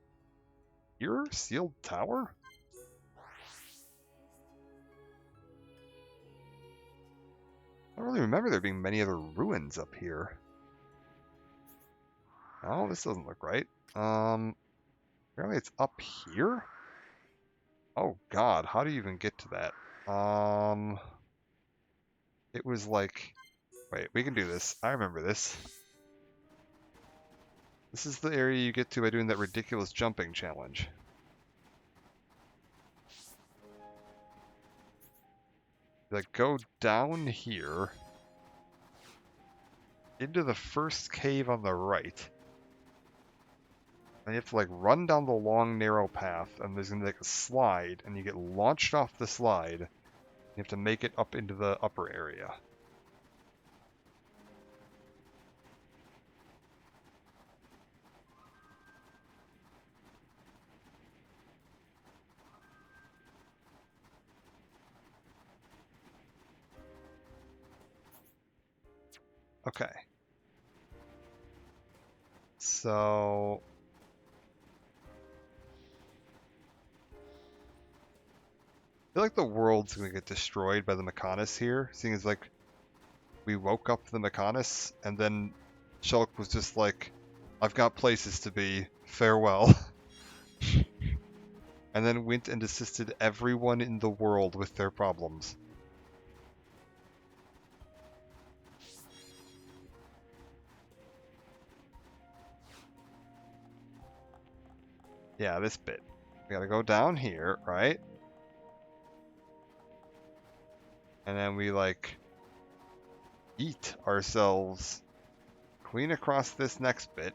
Here? Sealed Tower? I don't really remember there being many other ruins up here. Oh, this doesn't look right. Apparently it's up here? Oh god, how do you even get to that? It was like... Wait, we can do this. I remember this. This is the area you get to by doing that ridiculous jumping challenge. Like, go down here into the first cave on the right. And you have to like run down the long narrow path, and there's gonna be like a slide, and you get launched off the slide. You have to make it up into the upper area. Okay. So... I feel like the world's gonna get destroyed by the Mechonis here, seeing as like we woke up the Mechonis, and then Shulk was just like, I've got places to be, farewell. And then went and assisted everyone in the world with their problems. Yeah, this bit. We gotta go down here, right? And then we, like, eat ourselves clean across this next bit.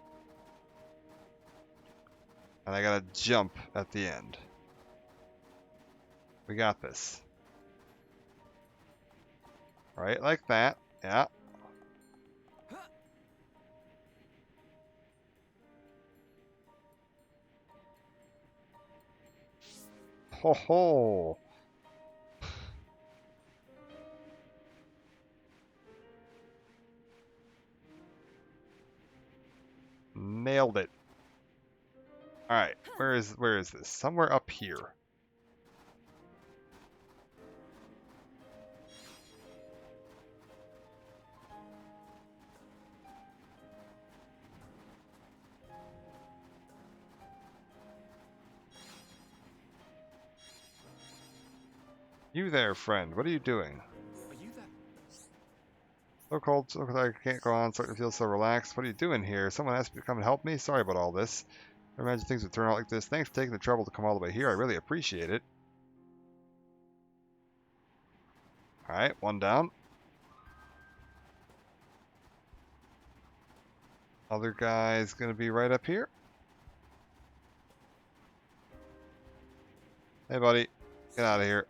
And I gotta jump at the end. We got this. Right, like that. Yeah. Ho ho! Nailed it. Alright, where is this? Somewhere up here. You there, friend. What are you doing? Are you there? So cold, so cold, I can't go on, starting to feel so relaxed. What are you doing here? Someone asked me to come and help me? Sorry about all this. I imagine things would turn out like this. Thanks for taking the trouble to come all the way here. I really appreciate it. Alright, one down. Other guy's gonna be right up here. Hey, buddy. Get out of here.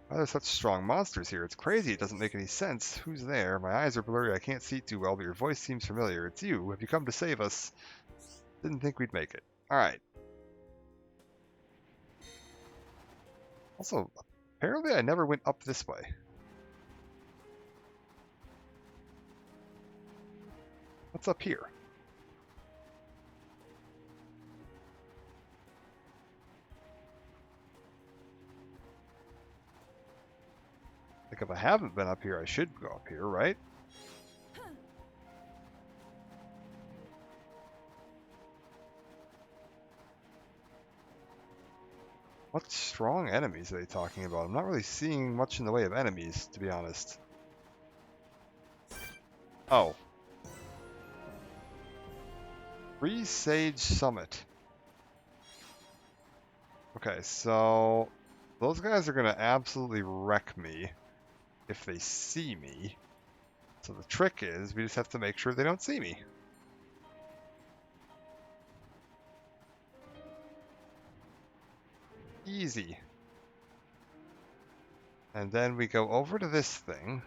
Why are there such strong monsters here? It's crazy. It doesn't make any sense. Who's there? My eyes are blurry. I can't see too well, but your voice seems familiar. It's you. Have you come to save us? Didn't think we'd make it. Alright. Also, apparently I never went up this way. What's up here? Like, if I haven't been up here, I should go up here, right? What strong enemies are they talking about? I'm not really seeing much in the way of enemies, to be honest. Oh. Free Sage Summit. Okay, so those guys are going to absolutely wreck me if they see me. So the trick is we just have to make sure they don't see me. Easy. And then we go over to this thing.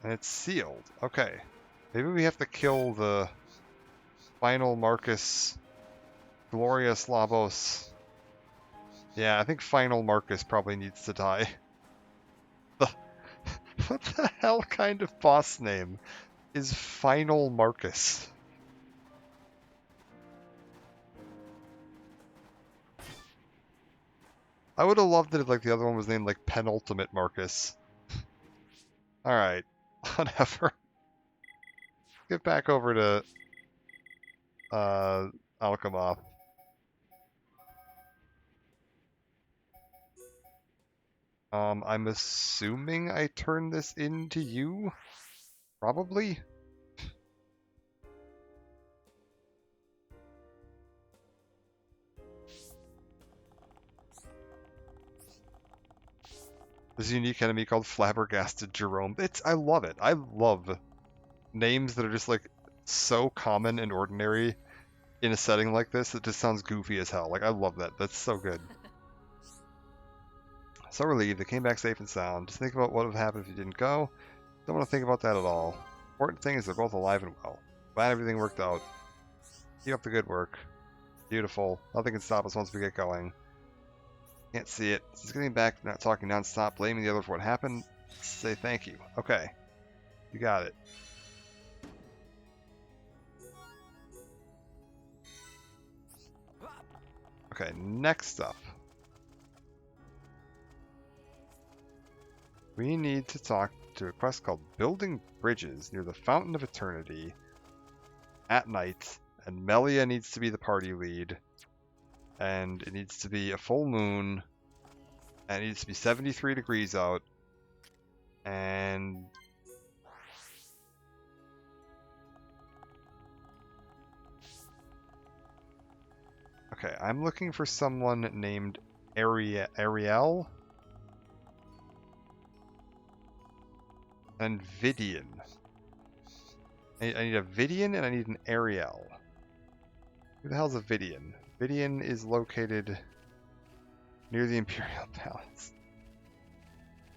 And it's sealed. Okay. Maybe we have to kill the final Marcus Glorious Labos. Yeah, I think final Marcus probably needs to die. What the hell kind of boss name is Final Marcus? I would have loved it if like the other one was named like Penultimate Marcus. Alright, whatever. Get back over to Alchemoth. I'm assuming I turn this into you? Probably? There's a unique enemy called Flabbergasted Jerome. I love it. I love names that are just like so common and ordinary in a setting like this. It just sounds goofy as hell. Like, I love that. That's so good. So relieved. They came back safe and sound. Just think about what would have happened if you didn't go. Don't want to think about that at all. Important thing is they're both alive and well. Glad everything worked out. Keep up the good work. Beautiful. Nothing can stop us once we get going. Can't see it. Since getting back, not talking non-stop, blaming the other for what happened, say thank you. Okay. You got it. Okay, next up. We need to talk to a quest called Building Bridges near the Fountain of Eternity at night, and Melia needs to be the party lead, and it needs to be a full moon, and it needs to be 73 degrees out, and okay, I'm looking for someone named Ariel and Vidian. I need a Vidian and I need an Ariel. Who the hell's a Vidian? Vidian is located near the Imperial Palace.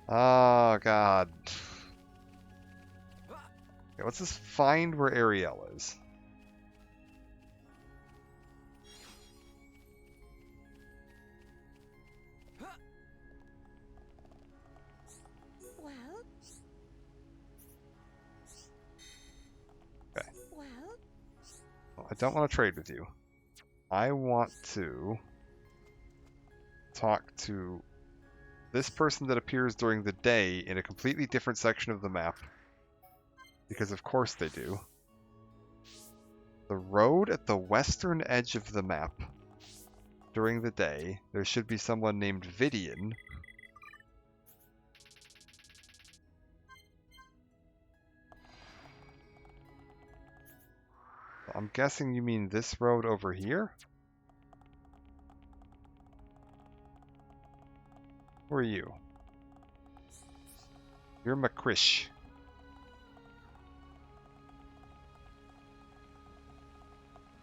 Oh, God. Okay, let's just find where Ariel is. Well. Okay. Well. I don't want to trade with you. I want to talk to this person that appears during the day in a completely different section of the map. Because of course they do. The road at the western edge of the map. During the day, there should be someone named Vidian. I'm guessing you mean this road over here? Who are you? You're McCrish.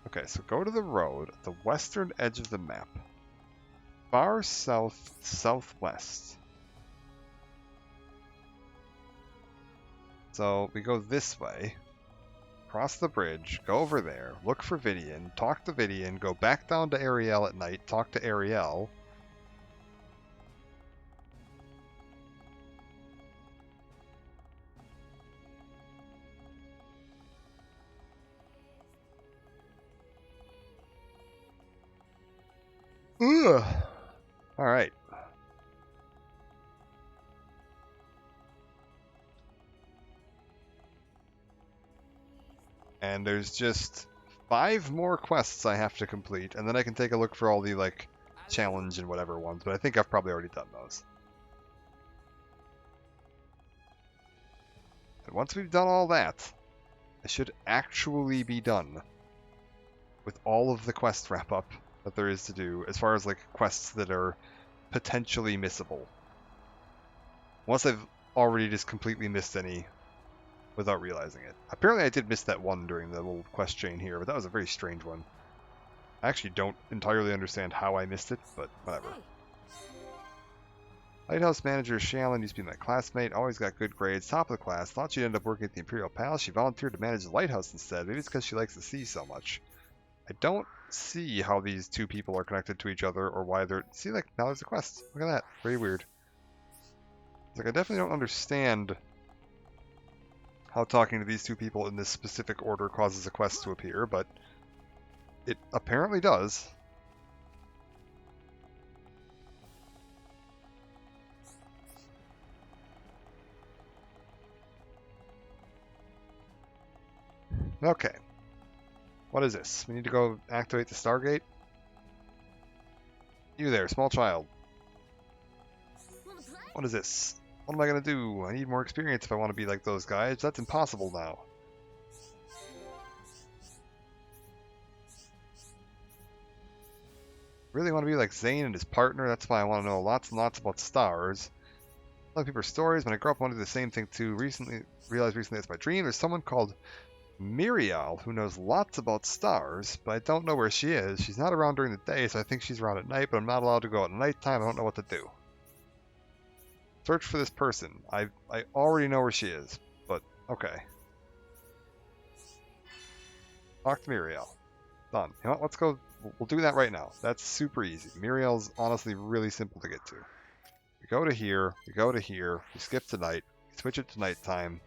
Okay, so go to the road at the western edge of the map. Far south, southwest. So we go this way. Cross the bridge, go over there, look for Vidian, talk to Vidian, go back down to Ariel at night, talk to Ariel. Ugh. All right. And there's just 5 more quests I have to complete, and then I can take a look for all the, like, challenge and whatever ones, but I think I've probably already done those. And once we've done all that, I should actually be done with all of the quest wrap-up that there is to do, as far as, like, quests that are potentially missable. Once I've already just completely missed any without realizing it. Apparently I did miss that one during the little quest chain here, but that was a very strange one. I actually don't entirely understand how I missed it, but whatever. Lighthouse manager Shalyn used to be my classmate, always got good grades, top of the class, thought she'd end up working at the Imperial Palace. She volunteered to manage the lighthouse instead. Maybe it's because she likes the sea so much. I don't see how these two people are connected to each other or why they're... See, like, now there's a quest. Look at that. Very weird. Like, I definitely don't understand how talking to these two people in this specific order causes a quest to appear, but it apparently does. Okay. What is this? We need to go activate the Stargate? You there, small child. What is this? What am I going to do? I need more experience if I want to be like those guys. That's impossible now. Really want to be like Zane and his partner. That's why I want to know lots and lots about stars. A lot of people's stories. When I grew up, I wanted to do the same thing too. Realized recently it's my dream. There's someone called Miriel who knows lots about stars, but I don't know where she is. She's not around during the day, so I think she's around at night, but I'm not allowed to go out at nighttime. I don't know what to do. Search for this person. I already know where she is, but okay. Talk to Miriel. Done. You know what? Let's go. We'll do that right now. That's super easy. Miriel's honestly really simple to get to. We go to here. We go to here. We skip to night. We switch it to nighttime.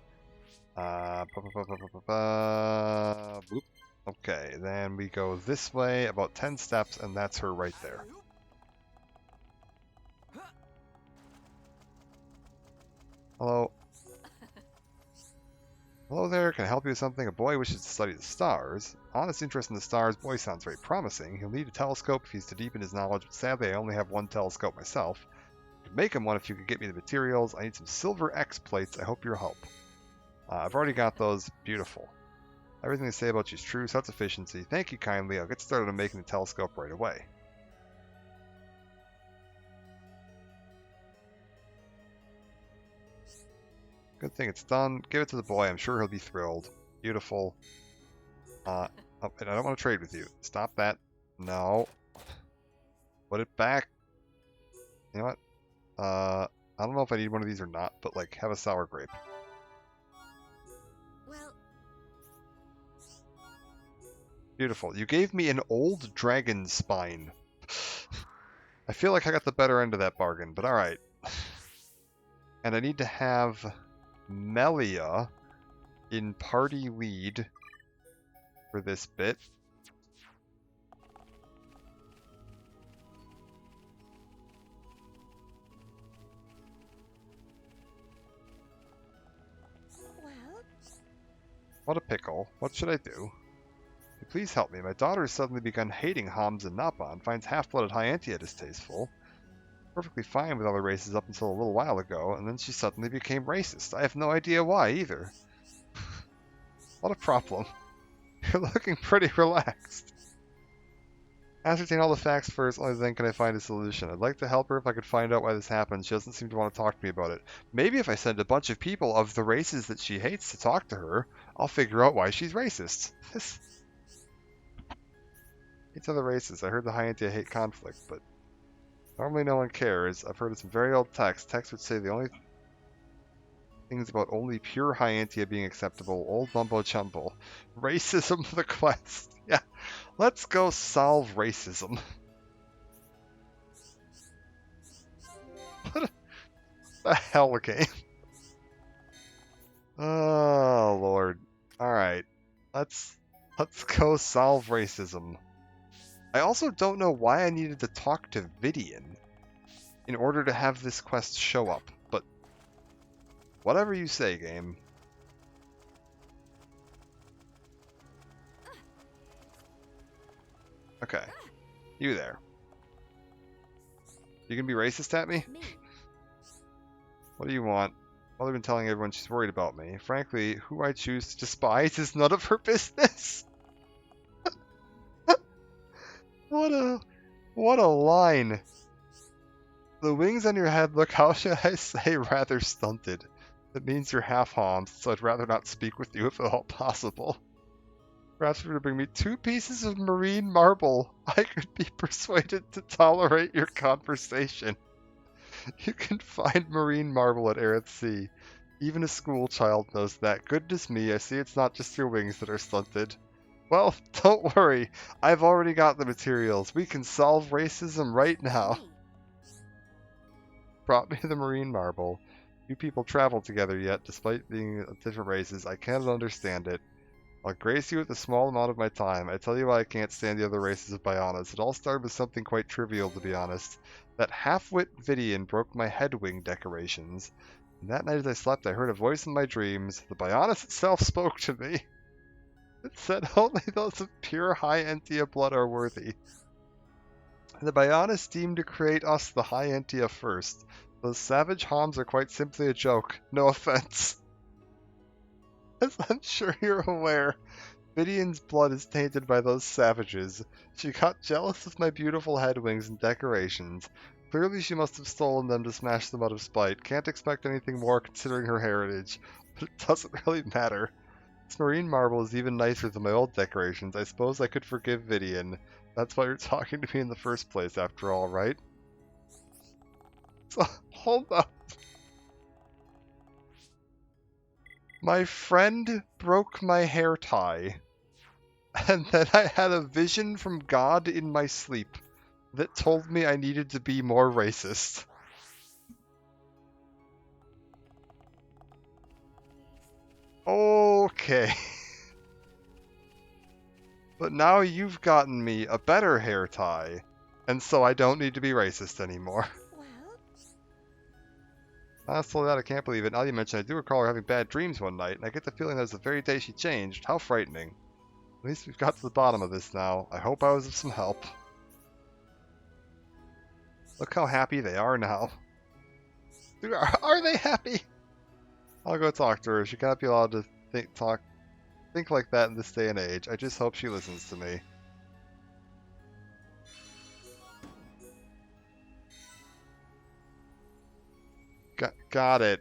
Bloop. Okay, then we go this way about 10 steps, and that's her right there. Hello. Hello there, can I help you with something? A boy wishes to study the stars. Honest interest in the stars, boy sounds very promising. He'll need a telescope if he's to deepen his knowledge, but sadly I only have one telescope myself. I could make him one if you could get me the materials. I need some silver X plates. I hope you'll help. I've already got those. Beautiful. Everything they say about you is true, such efficiency. Thank you kindly. I'll get started on making the telescope right away. Good thing it's done. Give it to the boy. I'm sure he'll be thrilled. Beautiful. Oh, and I don't want to trade with you. Stop that. No. Put it back. You know what? I don't know if I need one of these or not, but like, have a sour grape. Well, Beautiful. You gave me an old dragon spine. I feel like I got the better end of that bargain, but alright. And I need to have Melia in party lead for this bit. What a pickle. What should I do? Please help me. My daughter has suddenly begun hating Homs and Nappa and finds half-blooded Hyantia distasteful. Perfectly fine with other races up until a little while ago, and then she suddenly became racist. I have no idea why either. What a problem. You're looking pretty relaxed. Ascertain all the facts first, only then can I find a solution. I'd like to help her if I could find out why this happened. She doesn't seem to want to talk to me about it. Maybe if I send a bunch of people of the races that she hates to talk to her, I'll figure out why she's racist. Hates other races. I heard the Hyantia hate conflict, but normally no one cares. I've heard of some very old texts. Texts would say the only things about only pure Hyantia being acceptable. Old mumbo jumbo. Racism the quest. Yeah. Let's go solve racism. What the hell game? Oh Lord. Alright. Let's go solve racism. I also don't know why I needed to talk to Vidian in order to have this quest show up, but whatever you say, game. Okay. You there. You can be racist at me? What do you want? Well, I've been telling everyone she's worried about me. Frankly, who I choose to despise is none of her business. What a line. The wings on your head look, how should I say, rather stunted. That means you're half Homs, so I'd rather not speak with you if at all possible. Perhaps if you were to bring me 2 pieces of marine marble, I could be persuaded to tolerate your conversation. You can find marine marble at Aerith Sea. Even a school child knows that. Goodness me, I see it's not just your wings that are stunted. Well, don't worry. I've already got the materials. We can solve racism right now. Brought me the marine marble. You people traveled together yet, despite being of different races. I cannot understand it. I'll grace you with a small amount of my time. I tell you why I can't stand the other races of Bionis. It all started with something quite trivial, to be honest. That half-wit Vidian broke my head wing decorations. And that night as I slept, I heard a voice in my dreams. The Bionis itself spoke to me. It said only those of pure Hyantia blood are worthy. The Bionis deemed to create us the Hyantia first. Those savage Homs are quite simply a joke. No offense. As I'm sure you're aware, Vidian's blood is tainted by those savages. She got jealous of my beautiful head wings and decorations. Clearly she must have stolen them to smash them out of spite. Can't expect anything more considering her heritage. But it doesn't really matter. This marine marble is even nicer than my old decorations. I suppose I could forgive Vidian. That's why you're talking to me in the first place, after all, right? So, hold up. My friend broke my hair tie, and then I had a vision from God in my sleep that told me I needed to be more racist. Okay. But now you've gotten me a better hair tie, and so I don't need to be racist anymore. Honestly, that I can't believe it. Now you mention, I do recall her having bad dreams one night, and I get the feeling that was the very day she changed. How frightening. At least we've got to the bottom of this now. I hope I was of some help. Look how happy they are now. Dude, are they happy? I'll go talk to her. She cannot be allowed to think like that in this day and age. I just hope she listens to me. Got it.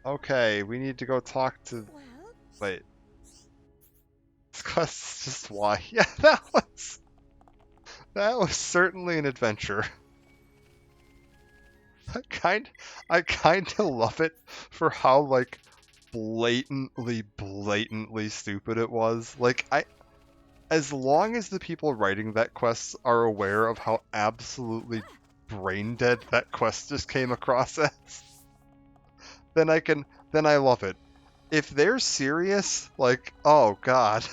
Okay, we need to go talk to... Wait. This quest is just why. Yeah, that was certainly an adventure. I kind of love it for how, like, blatantly stupid it was. Like, as long as the people writing that quest are aware of how absolutely brain dead that quest just came across as, then I love it. If they're serious, like, oh god,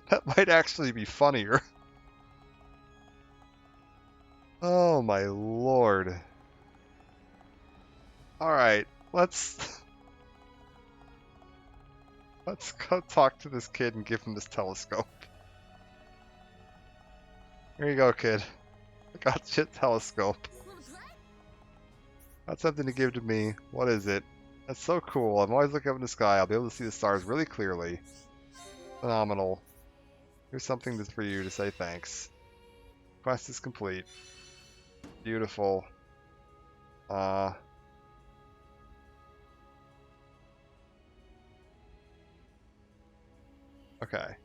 that might actually be funnier. Oh my lord. Alright, let's Let's go talk to this kid and give him this telescope. Here you go, kid. I got shit telescope. Wanna play? Got something to give to me. What is it? That's so cool. I'm always looking up in the sky. I'll be able to see the stars really clearly. Phenomenal. Here's something that's for you to say thanks. Quest is complete. Beautiful. Okay.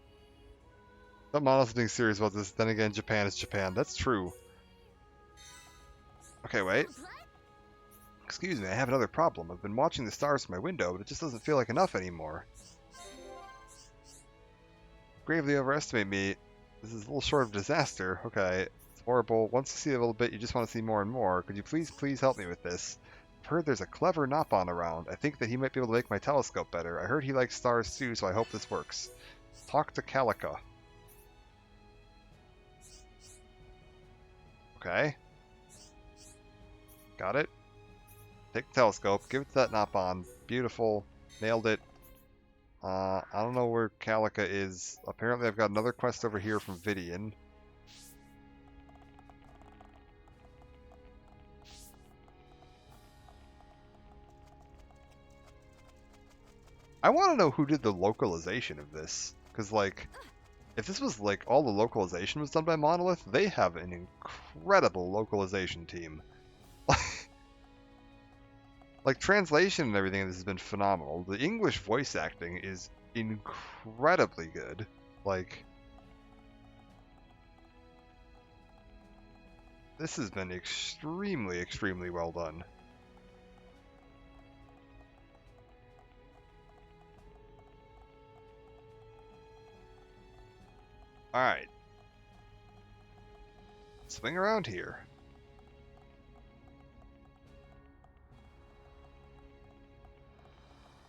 I'm honestly being serious about this. Then again, Japan is Japan. That's true. Okay, wait. Wanna play? Excuse me, I have another problem. I've been watching the stars from my window, but it just doesn't feel like enough anymore. Gravely overestimate me. This is a little short of disaster. Okay, it's horrible. Once you see a little bit, you just want to see more and more. Could you please help me with this? I've heard there's a clever Nopon around. I think that he might be able to make my telescope better. I heard he likes stars too, so I hope this works. Talk to Calica. Okay. Got it. Take the telescope, give it to that Nopon. Beautiful. Nailed it. I don't know where Calica is. Apparently I've got another quest over here from Vidian. I want to know who did the localization of this. Because, like, if this was, like, all the localization was done by Monolith, they have an incredible localization team. Like, translation and everything in this has been phenomenal. The English voice acting is incredibly good. Like, this has been extremely well done. Alright. Swing around here.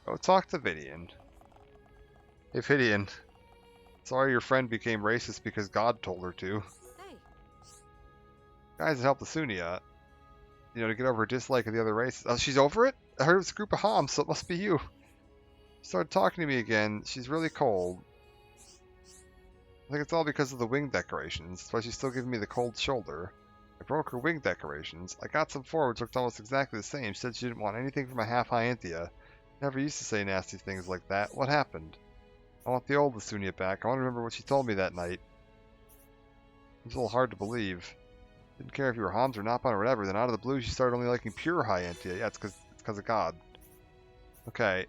Go talk to Vidian. Hey Vidian, sorry your friend became racist because God told her to. Hey, Guys that helped the Sunia, you know, to get over her dislike of the other races. Oh, she's over it? I heard it was a group of Homs, so it must be you. She started talking to me again. She's really cold. I think it's all because of the wing decorations. That's why she's still giving me the cold shoulder. I broke her wing decorations. I got some forwards looked almost exactly the same. She said she didn't want anything from a half Hyantia. Never used to say nasty things like that. What happened? I want the old Lasunia back. I want to remember what she told me that night. It was a little hard to believe. Didn't care if you were Homs or Nopon or whatever. Then out of the blue, she started only liking pure Hyantia. Yeah, it's because of God. Okay.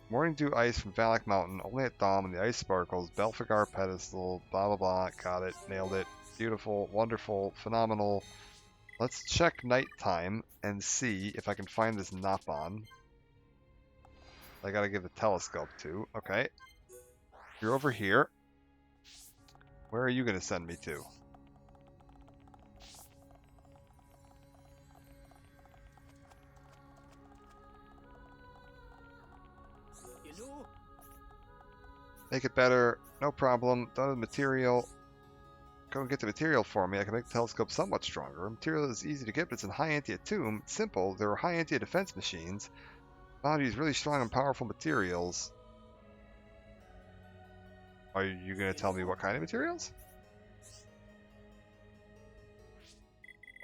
Morning Dew Ice from Valak Mountain. Only at dawn when the ice sparkles. Belphegor pedestal. Blah, blah, blah. Got it. Nailed it. Beautiful. Wonderful. Phenomenal. Let's check nighttime and see if I can find this Nopon. I gotta give the telescope to. Okay. You're over here. Where are you gonna send me to? You know? Make it better. No problem. Don't have the material. Go and get the material for me. I can make the telescope somewhat stronger. Material is easy to get, but it's in Hyantia tomb. It's simple. There are Hyantia defense machines. Bound to use really strong and powerful materials. Are you going to tell me what kind of materials?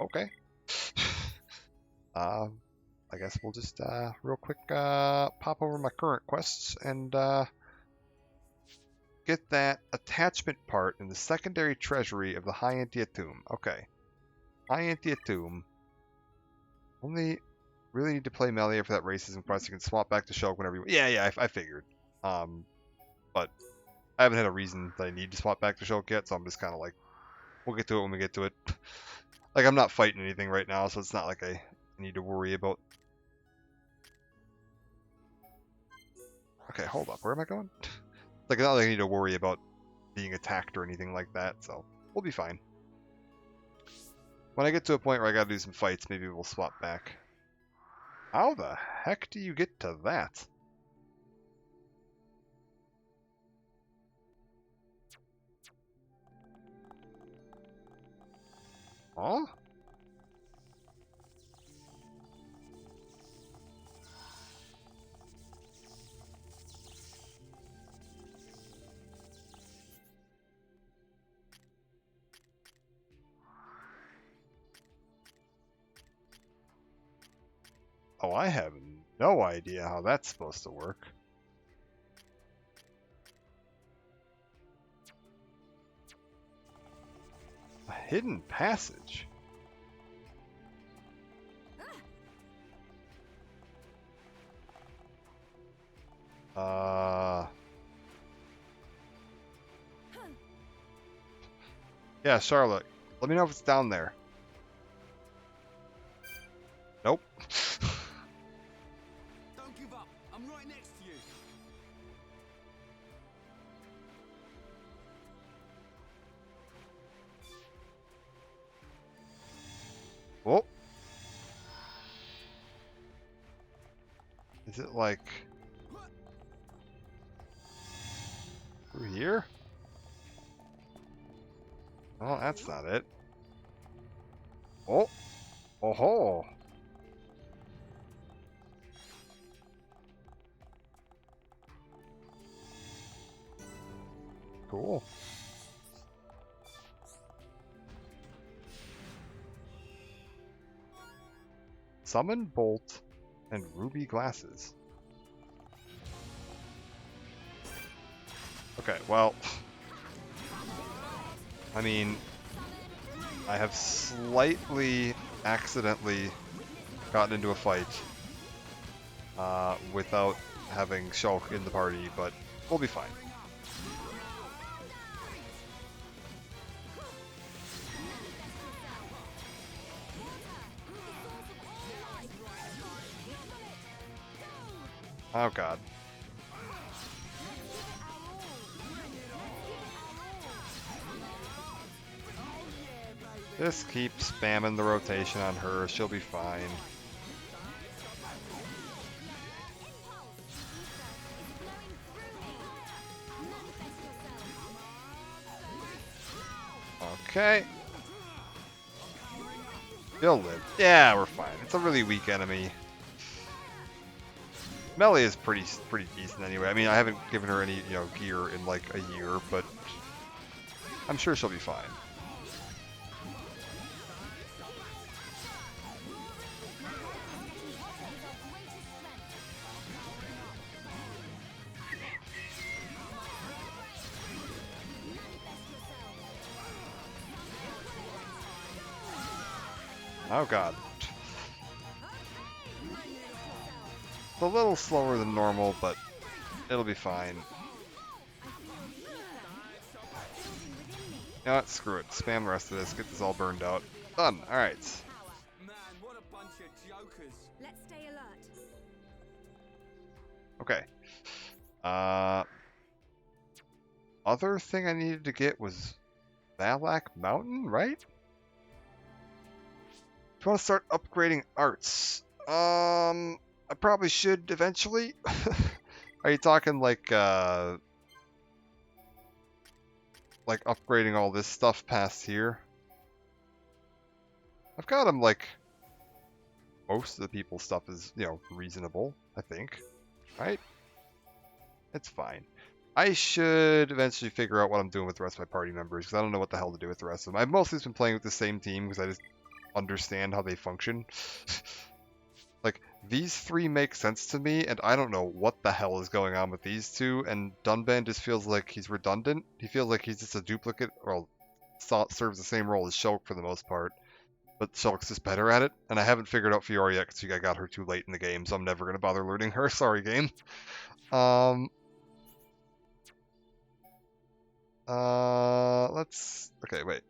Okay. I guess we'll just real quick pop over my current quests and get that attachment part in the secondary treasury of the Hyantia tomb. Okay. Hyantia tomb. Only really need to play Melee for that racism quest. You can swap back to Shulk whenever you want. Yeah, I figured. But I haven't had a reason that I need to swap back to Shulk yet, so I'm just kind of like, we'll get to it when we get to it. Like, I'm not fighting anything right now, so it's not like I need to worry about... Okay, hold up. Where am I going? Like, not like I need to worry about being attacked or anything like that, so we'll be fine. When I get to a point where I gotta do some fights, maybe we'll swap back. How the heck do you get to that? Huh? Oh, I have no idea how that's supposed to work. A hidden passage? Yeah, Charlotte. Let me know if it's down there. Nope. Don't give up. I'm right next to you. Oh. Is it like through here? Oh, that's not it. Oh. Oh ho. Cool. Summon Bolt and ruby glasses. Okay, well, I mean, I have slightly accidentally gotten into a fight without having Shulk in the party, but we'll be fine. Oh god. Just keep spamming the rotation on her, she'll be fine. Okay. She'll live. Yeah, we're fine. It's a really weak enemy. Melee is pretty decent anyway. I mean, I haven't given her any, gear in like a year, but I'm sure she'll be fine. Oh god. It's a little slower than normal, but it'll be fine. You know what? Screw it. Spam the rest of this. Get this all burned out. Done. Alright. Man, what a bunch of jokers. Let's stay alert. Okay. Other thing I needed to get was Valak Mountain, right? If you want to start upgrading arts, I probably should eventually. Are you talking like upgrading all this stuff past here? I've got them like most of the people's stuff is, reasonable, I think. Right? It's fine. I should eventually figure out what I'm doing with the rest of my party members, because I don't know what the hell to do with the rest of them. I've mostly just been playing with the same team because I just understand how they function. Like, these three make sense to me, and I don't know what the hell is going on with these two, and Dunban just feels like he's redundant. He feels like he's just a duplicate, or serves the same role as Shulk for the most part. But Shulk's just better at it, and I haven't figured out Fiora yet because I got her too late in the game, so I'm never going to bother learning her. Sorry, game. Okay, wait.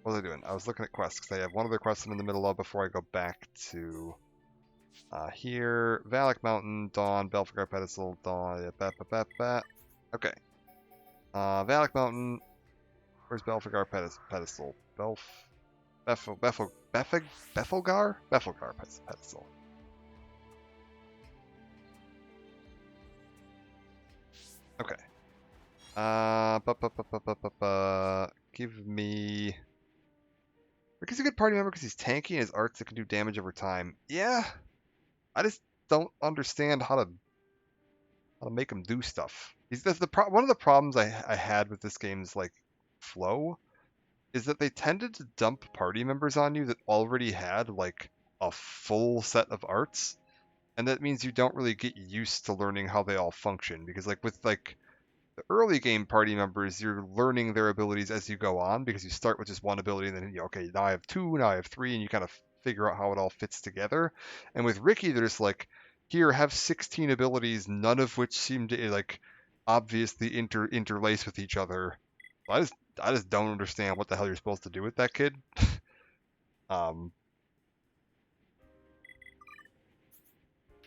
What was I doing? I was looking at quests, because I have one other quest I'm in the middle of before I go back to here. Valak Mountain, Dawn, Belfagor Pedestal, Dawn, Okay. Valak Mountain, where's Belfagor Pedestal? Belfagor Pedestal. Okay. Give me. Rick is a good party member because he's tanky and his arts that can do damage over time. Yeah, I just don't understand how to make him do stuff. One of the problems I had with this game's like flow is that they tended to dump party members on you that already had like a full set of arts, and that means you don't really get used to learning how they all function, because like with like the early game party members, you're learning their abilities as you go on, because you start with just one ability and then okay, now I have two, now I have three, and you kind of figure out how it all fits together. And with Ricky, they're just like, here, have 16 abilities, none of which seem to like obviously interlace with each other. I just don't understand what the hell you're supposed to do with that kid. um,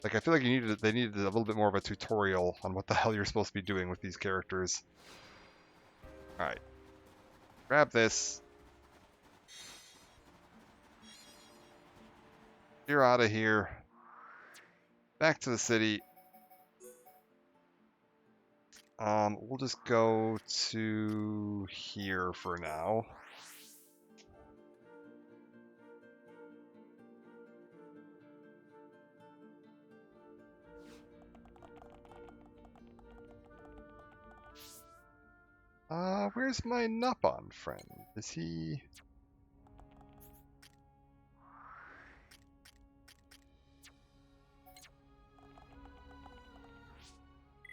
like I feel like they needed a little bit more of a tutorial on what the hell you're supposed to be doing with these characters. All right, grab this. You're out of here. Back to the city. We'll just go to here for now. Where's my Nupon friend? Is he...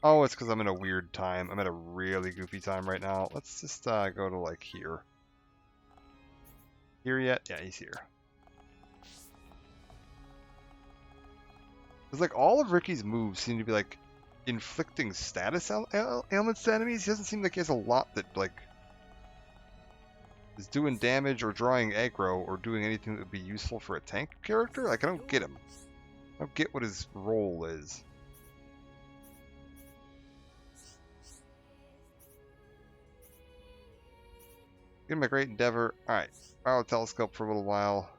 Oh, it's because I'm in a weird time. I'm at a really goofy time right now. Let's just go to like here. Here yet? Yeah, he's here. Because like all of Ricky's moves seem to be like inflicting status ailments to enemies. He doesn't seem like he has a lot that like is doing damage or drawing aggro or doing anything that would be useful for a tank character. Like I don't get him. I don't get what his role is. Give him a great endeavor. Alright. Borrow a telescope for a little while.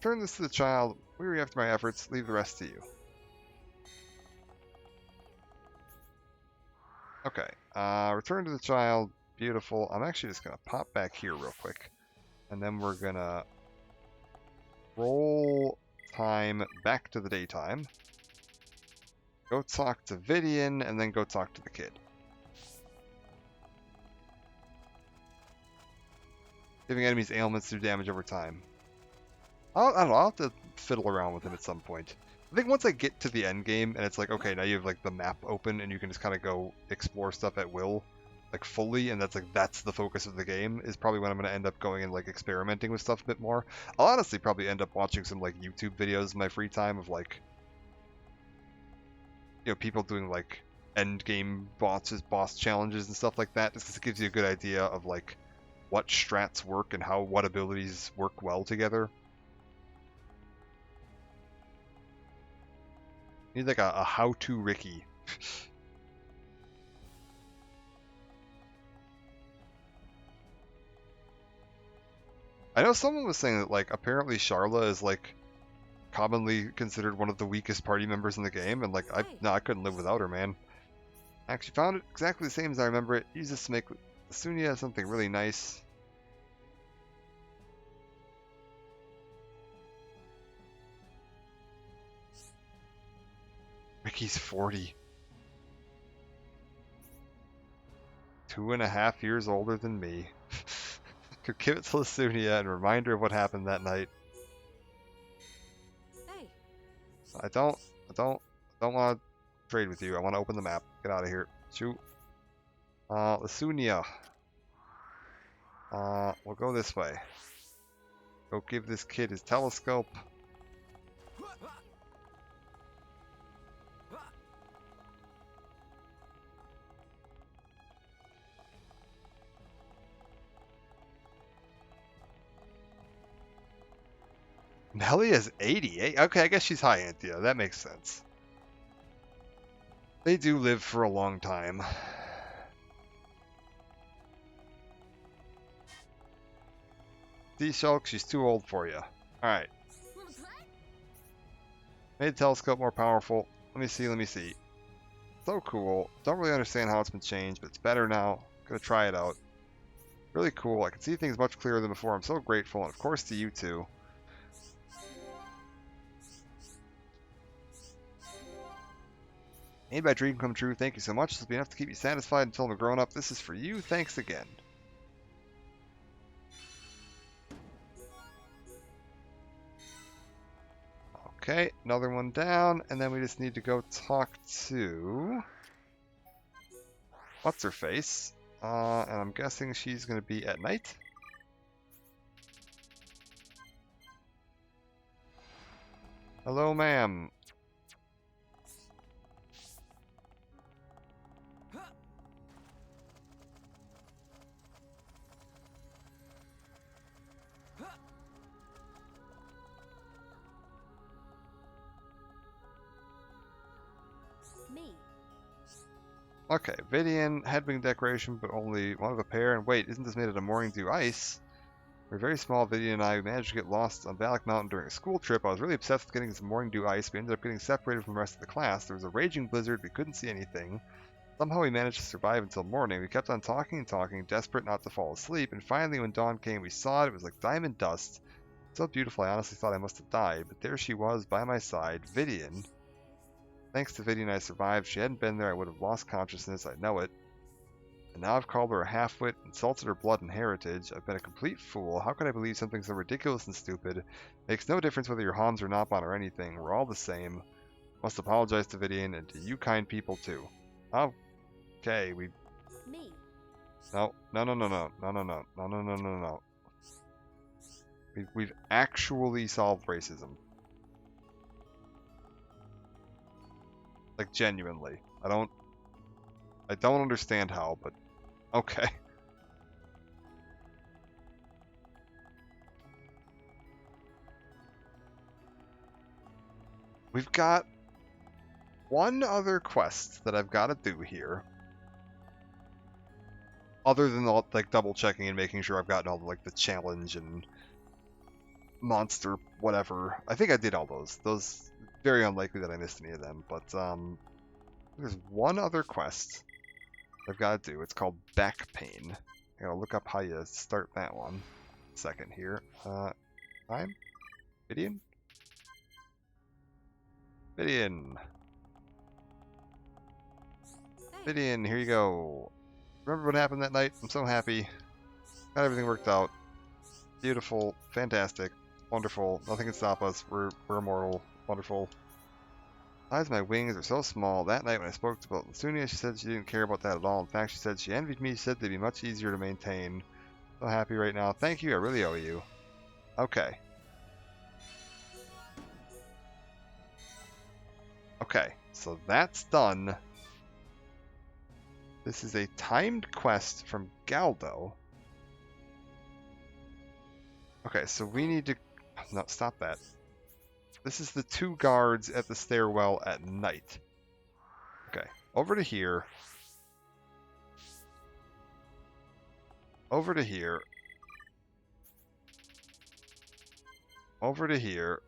Turn this to the child. Weary after my efforts. Leave the rest to you. Okay. Return to the child. Beautiful. I'm actually just going to pop back here real quick. And then we're going to roll time back to the daytime. Go talk to Vidian, and then go talk to the kid. Giving enemies ailments do damage over time. I don't know, I'll have to fiddle around with him at some point. I think once I get to the end game, and it's like, okay, now you have like the map open, and you can just kind of go explore stuff at will, like fully, and that's the focus of the game, is probably when I'm going to end up going and like experimenting with stuff a bit more. I'll honestly probably end up watching some like YouTube videos in my free time of like, you know, people doing like end game boss challenges and stuff like that, just because it gives you a good idea of like what strats work and how what abilities work well together. You need like a how-to Ricky. I know someone was saying that like apparently Charla is like commonly considered one of the weakest party members in the game, and like I couldn't live without her, man. I actually found it exactly the same as I remember it. Use this to make Sunya something really nice. Ricky's 40. 2.5 years older than me. Could give it to Lasunia and remind her of what happened that night. Hey. I don't want to trade with you. I want to open the map. Get out of here. Shoot. Lasunia. We'll go this way. Go give this kid his telescope. Nelly is 88. Okay, I guess she's high Anthea. That makes sense. They do live for a long time. See, Shulk, she's too old for you. Alright. Made the telescope more powerful. Let me see. So cool. Don't really understand how it's been changed, but it's better now. Gonna try it out. Really cool. I can see things much clearer than before. I'm so grateful, and of course to you too. Made my dream come true. Thank you so much. This will be enough to keep you satisfied until I'm a grown up. This is for you. Thanks again. Okay, another one down, and then we just need to go talk to what's her face, and I'm guessing she's going to be at night. Hello, ma'am. Me. Okay, Vidian, headwing decoration, but only one of a pair. And wait, isn't this made out of morning dew ice? We're very small, Vidian and I managed to get lost on Valak Mountain during a school trip. I was really obsessed with getting some morning dew ice. We ended up getting separated from the rest of the class. There was a raging blizzard. We couldn't see anything. Somehow we managed to survive until morning. We kept on talking and talking, desperate not to fall asleep. And finally, when dawn came, we saw it. It was like diamond dust. So beautiful, I honestly thought I must have died. But there she was by my side, Vidian. Thanks to Vidian, I survived. If she hadn't been there, I would have lost consciousness. I know it. And now I've called her a half-wit, insulted her blood and heritage. I've been a complete fool. How could I believe something so ridiculous and stupid? Makes no difference whether you're Hans or Nopon or anything. We're all the same. Must apologize to Vidian and to you kind people too. Okay, we... Me. No. We've actually solved racism. Like, genuinely. I don't understand how, but okay. We've got one other quest that I've got to do here. Other than all, like, double checking and making sure I've gotten all like the challenge and monster whatever. I think I did all those. Those very unlikely that I missed any of them, but there's one other quest I've got to do. It's called Back Pain. I gotta look up how you start that one. Second here. Time? Vidian? Vidian. Vidian, here you go. Remember what happened that night? I'm so happy. Got everything worked out. Beautiful. Fantastic. Wonderful. Nothing can stop us. We're immortal. Wonderful. Besides, my wings are so small. That night when I spoke to Balthunia, she said she didn't care about that at all. In fact, she said she envied me. She said they'd be much easier to maintain. So happy right now. Thank you. I really owe you. Okay. Okay. So that's done. This is a timed quest from Galdo. Okay, so we need to... No, stop that. This is the 2 guards at the stairwell at night. Okay, over to here. Over to here. Over to here.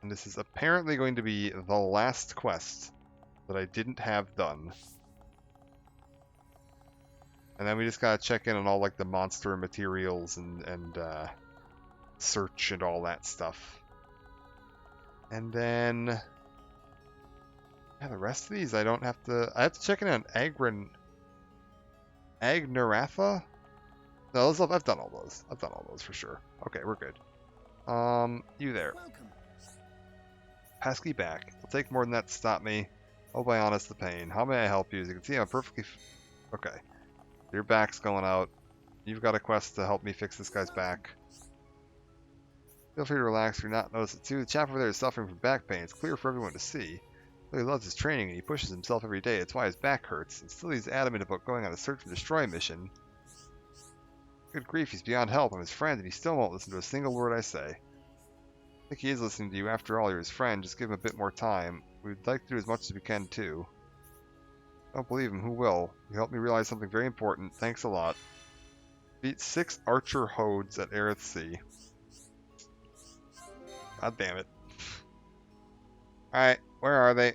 And this is apparently going to be the last quest that I didn't have done. And then we just gotta check in on all like the monster materials and search and all that stuff. And then yeah, the rest of these I don't have to. I have to check in on Agnaratha. No, I've done all those. I've done all those for sure. Okay, we're good. You there. Welcome. Pesky back. It'll take more than that to stop me. Oh, by honest, the pain. How may I help you? As you can see, I'm perfectly... Okay. Your back's going out. You've got a quest to help me fix this guy's back. Feel free to relax if you're not noticed it too. The chap over there is suffering from back pain. It's clear for everyone to see. He loves his training and he pushes himself every day. It's why his back hurts. And still he's adamant about going on a search and destroy mission. Good grief, he's beyond help. I'm his friend and he still won't listen to a single word I say. I think he is listening to you. After all, you're his friend. Just give him a bit more time. We'd like to do as much as we can too. Don't believe him. Who will? You helped me realize something very important. Thanks a lot. Beat 6 archer hodes at Aerith Sea. God damn it. Alright, where are they?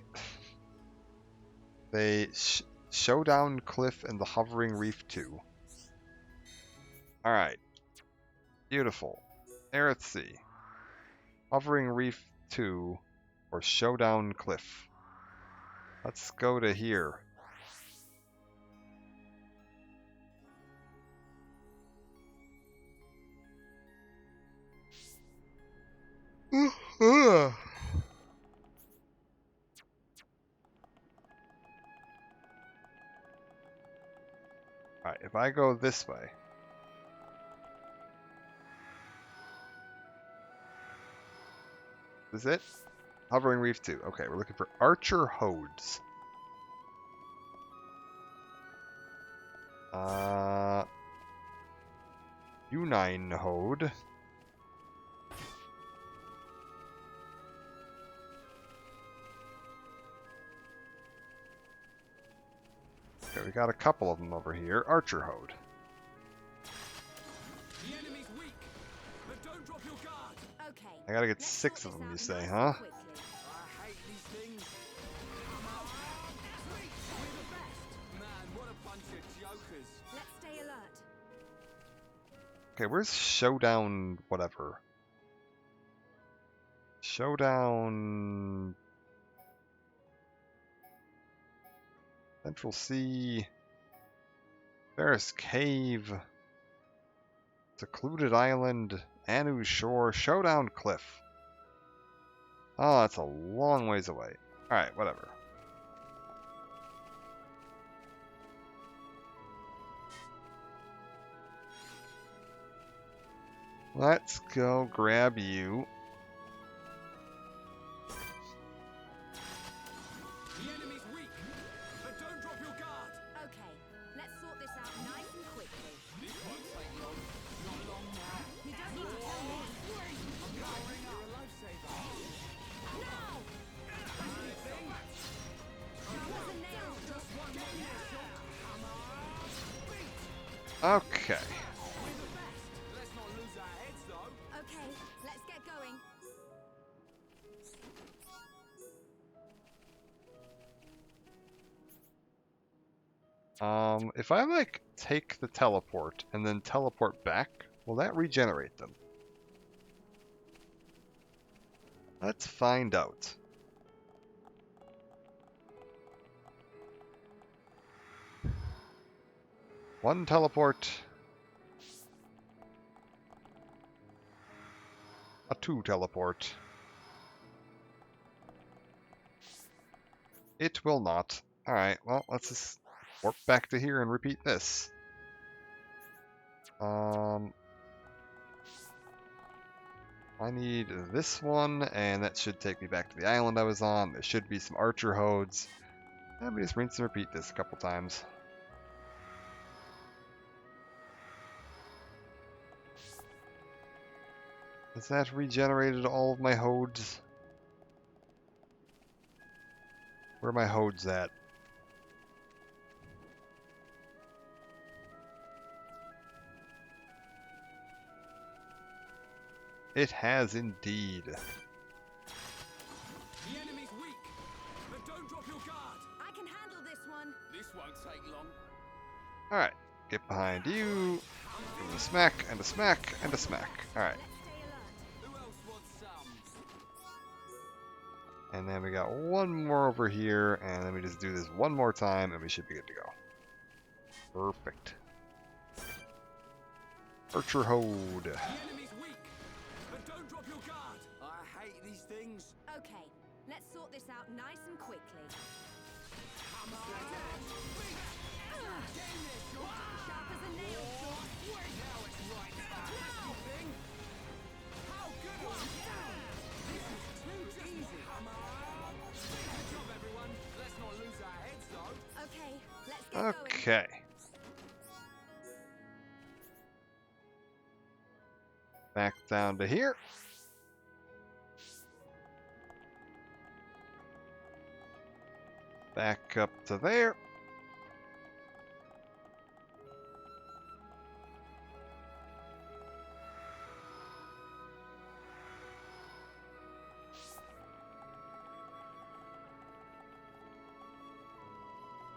They... Showdown Cliff and the Hovering Reef 2. Alright. Beautiful. Aerith Sea. Hovering Reef 2. Or Showdown Cliff. Let's go to here. Alright, if I go this way. Is it? Hovering Reef 2. Okay, we're looking for Archer Hodes. U9 Hode. Okay, we got a couple of them over here. Archer Hode. The enemy's weak, but don't drop your guard. Okay. I gotta get let's 6 sort of this them, you out say, nice and huh? quickly. I hate these things. We're the best. Man, what a bunch of jokers. Let's stay alert. Okay, where's Showdown whatever? Showdown... Central Sea... Ferris Cave... Secluded Island... Anu Shore... Showdown Cliff. Oh, that's a long ways away. Alright, whatever. Let's go grab you. The enemy's weak, but don't drop your guard. Okay. Let's sort this out nice and quickly. This won't take long. Not long now. You don't need to tell me. I'm powering up. You're a lifesaver. No! Sharp as a nail. Just one more shot. Come on. Beat. Okay. We're the best. Let's not lose our heads, though. Okay. Let's get going. If I like take the teleport and then teleport back, will that regenerate them? Let's find out. One teleport. A 2 teleport. It will not. Alright, well, let's just warp back to here and repeat this. I need this one, and that should take me back to the island I was on. There should be some archer hodes. Let me just rinse and repeat this a couple times. Has that regenerated all of my hodes? Where are my hodes at? It has indeed. The enemy's weak, but don't drop your guard. I can handle this one. This won't take long. Alright, get behind you. Give it a smack, and a smack, and a smack. Alright, Let's stay alert. Who else wants some? and then we got one more over here, and let me just do this one more time, and we should be good to go. Perfect. Archer Hode. The enemy's weak, but don't drop your guard. I hate these things. Okay. Let's sort this out nice and quickly. Come on. Sharp as a nail. Now it's right time. Nasty thing. How good are we? This is too easy. Come on. Good job, everyone. Let's not lose our heads, though. Okay. Let's get going. Okay. Back down to here. Back up to there.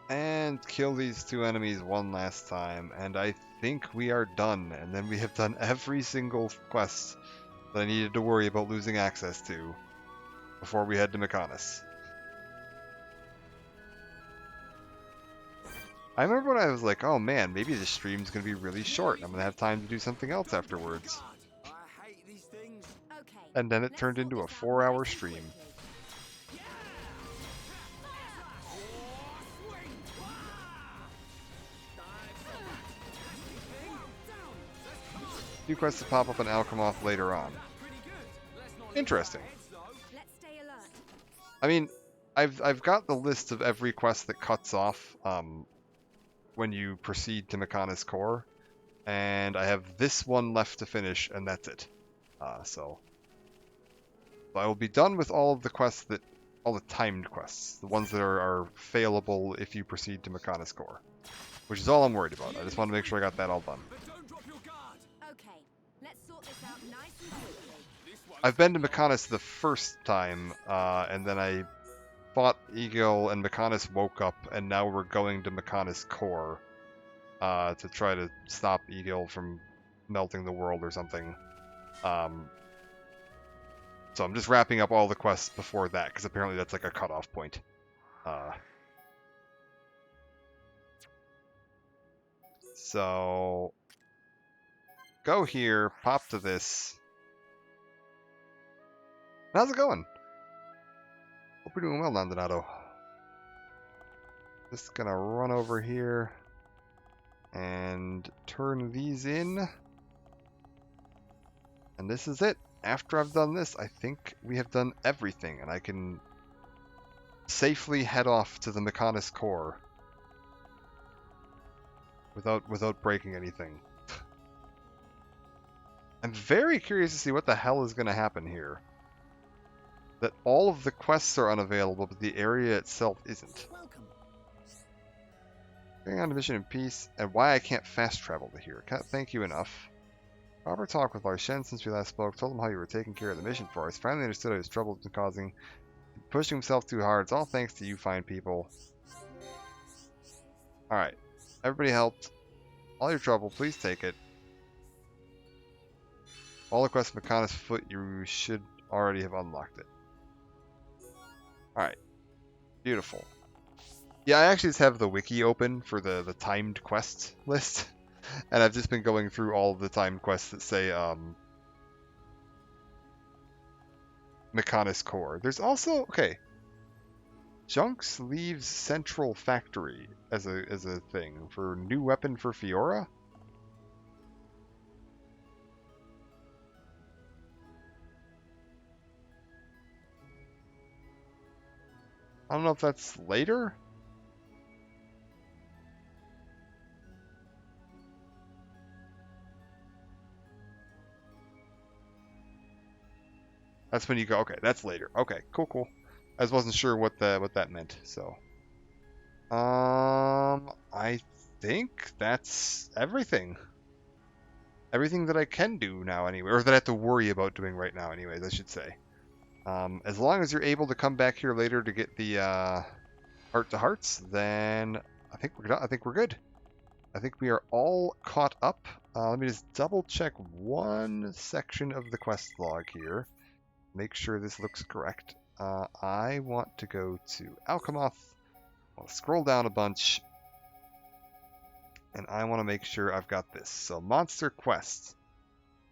And kill these 2 enemies one last time, and I think we are done. And then we have done every single quest that I needed to worry about losing access to before we head to Mykonos. I remember when I was like, oh man, maybe this stream's gonna be really short. I'm gonna have time to do something else afterwards. I hate these things. Okay. and then it Let's turned sort into a this out 4-hour nice and stream. quickly. Few quests to pop up in Alchemoth later on. Interesting. Let's stay alert. I mean, I've got the list of every quest that cuts off when you proceed to Mechonis Core, and I have this one left to finish, and that's it. So I will be done with all of the quests all the timed quests, the ones that are failable if you proceed to Mechonis Core, which is all I'm worried about. I just want to make sure I got that all done. Okay, let's sort this out nice and quickly. I've been to Mechonis the first time, and then I fought Eagle, and Mechonis woke up, and now we're going to Mechonis Core to try to stop Eagle from melting the world or something. So I'm just wrapping up all the quests before that, because apparently that's like a cutoff point. So go here, pop to this. How's it going? Hope you're doing well, Nandonato. Just gonna run over here and turn these in. And this is it. After I've done this, I think we have done everything, and I can safely head off to the Mechonis Core without breaking anything. I'm very curious to see what the hell is going to happen here. That all of the quests are unavailable, but the area itself isn't. Going on to mission in peace, and why I can't fast travel to here. Can't thank you enough. Robert talked with Larchen since we last spoke, told him how you were taking care of the mission for us. Finally understood his trouble had been causing. Pushing himself too hard. It's all thanks to you fine people. Alright. Everybody helped. All your trouble, please take it. All the quests Mechonis foot, you should already have unlocked it. Alright. Beautiful. Yeah, I actually just have the wiki open for the timed quest list. And I've just been going through all of the timed quests that say Mechonis Core. There's also Junks leaves Central Factory as a thing for new weapon for Fiora. I don't know if that's later. That's when you go, okay, that's later. Okay, cool. I just wasn't sure what that meant, so. I think that's everything. Everything that I can do now anyway, or that I have to worry about doing right now anyways, I should say. As long as you're able to come back here later to get the heart to hearts, then I think we're done. I think we're good. I think we are all caught up. Let me just double check one section of the quest log here. Make sure this looks correct. I want to go to Alchemoth. I'll scroll down a bunch. And I want to make sure I've got this. So, Monster Quest.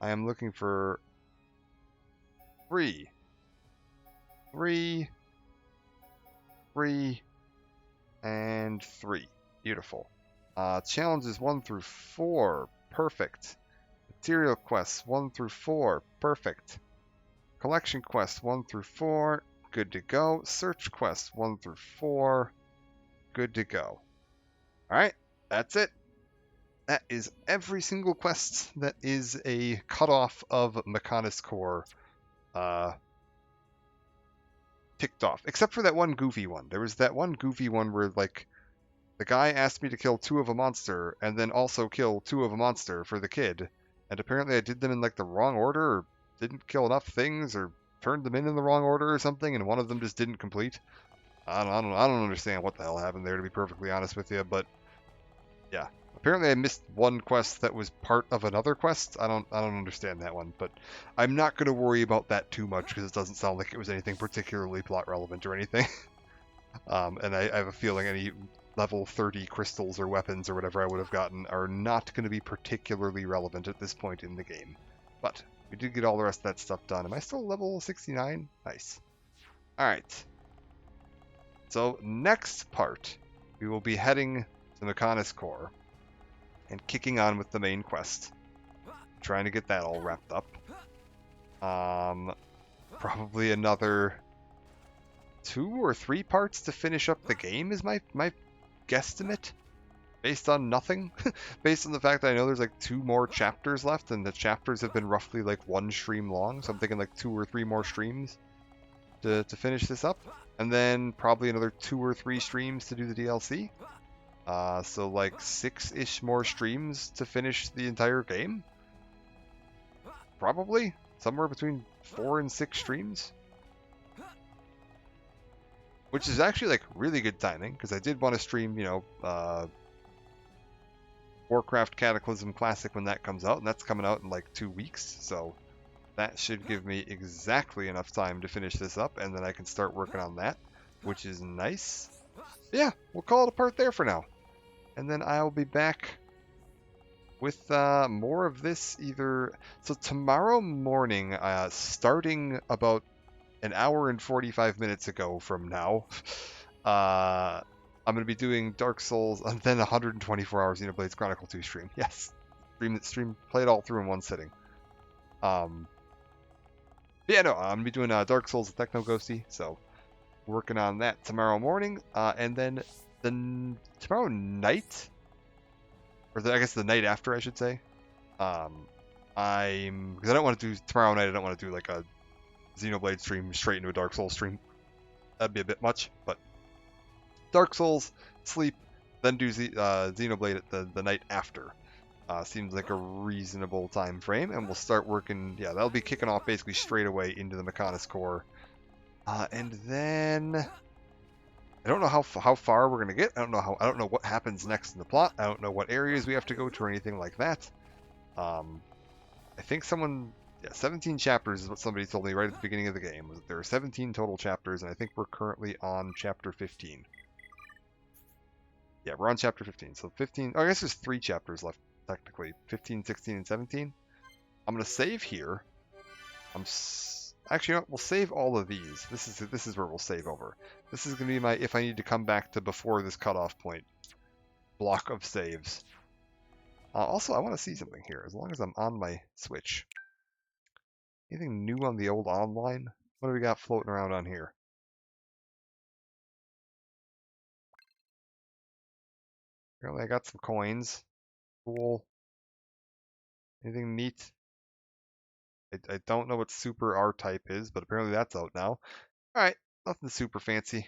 I am looking for 3, 3, 3, and 3. Beautiful. Challenges 1 through 4. Perfect. Material quests 1 through 4. Perfect. Collection quests 1 through 4. Good to go. Search quests 1 through 4. Good to go. Alright, that's it. That is every single quest that is a cutoff of Mechonis Core ticked off. Except for that one goofy one. There was that one goofy one where, like, the guy asked me to kill 2 of a monster, and then also kill 2 of a monster for the kid. And apparently I did them in, like, the wrong order, or didn't kill enough things, or turned them in the wrong order or something, and one of them just didn't complete. I don't understand what the hell happened there, to be perfectly honest with you, but yeah. Apparently I missed one quest that was part of another quest. I don't understand that one, but I'm not going to worry about that too much because it doesn't sound like it was anything particularly plot relevant or anything. And I have a feeling any level 30 crystals or weapons or whatever I would have gotten are not going to be particularly relevant at this point in the game. But We did get all the rest of that stuff done. Am I still level 69? Nice. Alright. So next part, we will be heading to Mechonis Core and kicking on with the main quest. Trying to get that all wrapped up. Probably another 2 or 3 parts to finish up the game is my guesstimate. Based on nothing. Based on the fact that I know there's like 2 more chapters left, and the chapters have been roughly like 1 stream long, so I'm thinking like 2 or 3 more streams to finish this up. And then probably another 2 or 3 streams to do the DLC. So like 6-ish more streams to finish the entire game. Probably. Somewhere between 4 and 6 streams. Which is actually like really good timing, because I did want to stream, Warcraft Cataclysm Classic when that comes out, and that's coming out in like 2 weeks, so that should give me exactly enough time to finish this up, and then I can start working on that, which is nice. Yeah, we'll call it a part there for now. And then I'll be back with more of this either... So tomorrow morning, starting about an hour and 45 minutes ago from now, I'm going to be doing Dark Souls and then 124 hours Xenoblade Chronicles 2 stream. Yes. Play it all through in one sitting. Yeah, no, I'm going to be doing Dark Souls with Techno Ghosty, so working on that tomorrow morning. And then tomorrow night, or I guess the night after, I should say, because I don't want to do tomorrow night, I don't want to do like a Xenoblade stream straight into a Dark Souls stream. That'd be a bit much, but Dark Souls, sleep, then do Xenoblade at the night after. Seems like a reasonable time frame, and we'll start working. Yeah, that'll be kicking off basically straight away into the Mechonis Core, and then I don't know how far we're gonna get. I don't know what happens next in the plot. I don't know what areas we have to go to or anything like that. I think 17 chapters is what somebody told me right at the beginning of the game. Was that there are 17 total chapters, and I think we're currently on chapter 15. Yeah, we're on chapter 15. So 15, I guess there's 3 chapters left, technically. 15, 16, and 17. I'm going to save here. Actually, you know what? We'll save all of these. This is where we'll save over. This is going to be my, if I need to come back to before this cutoff point, block of saves. Also, I want to see something here, as long as I'm on my Switch. Anything new on the old online? What do we got floating around on here? Apparently I got some coins. Cool. Anything neat? I don't know what Super R-Type is, but apparently that's out now. Alright, nothing super fancy.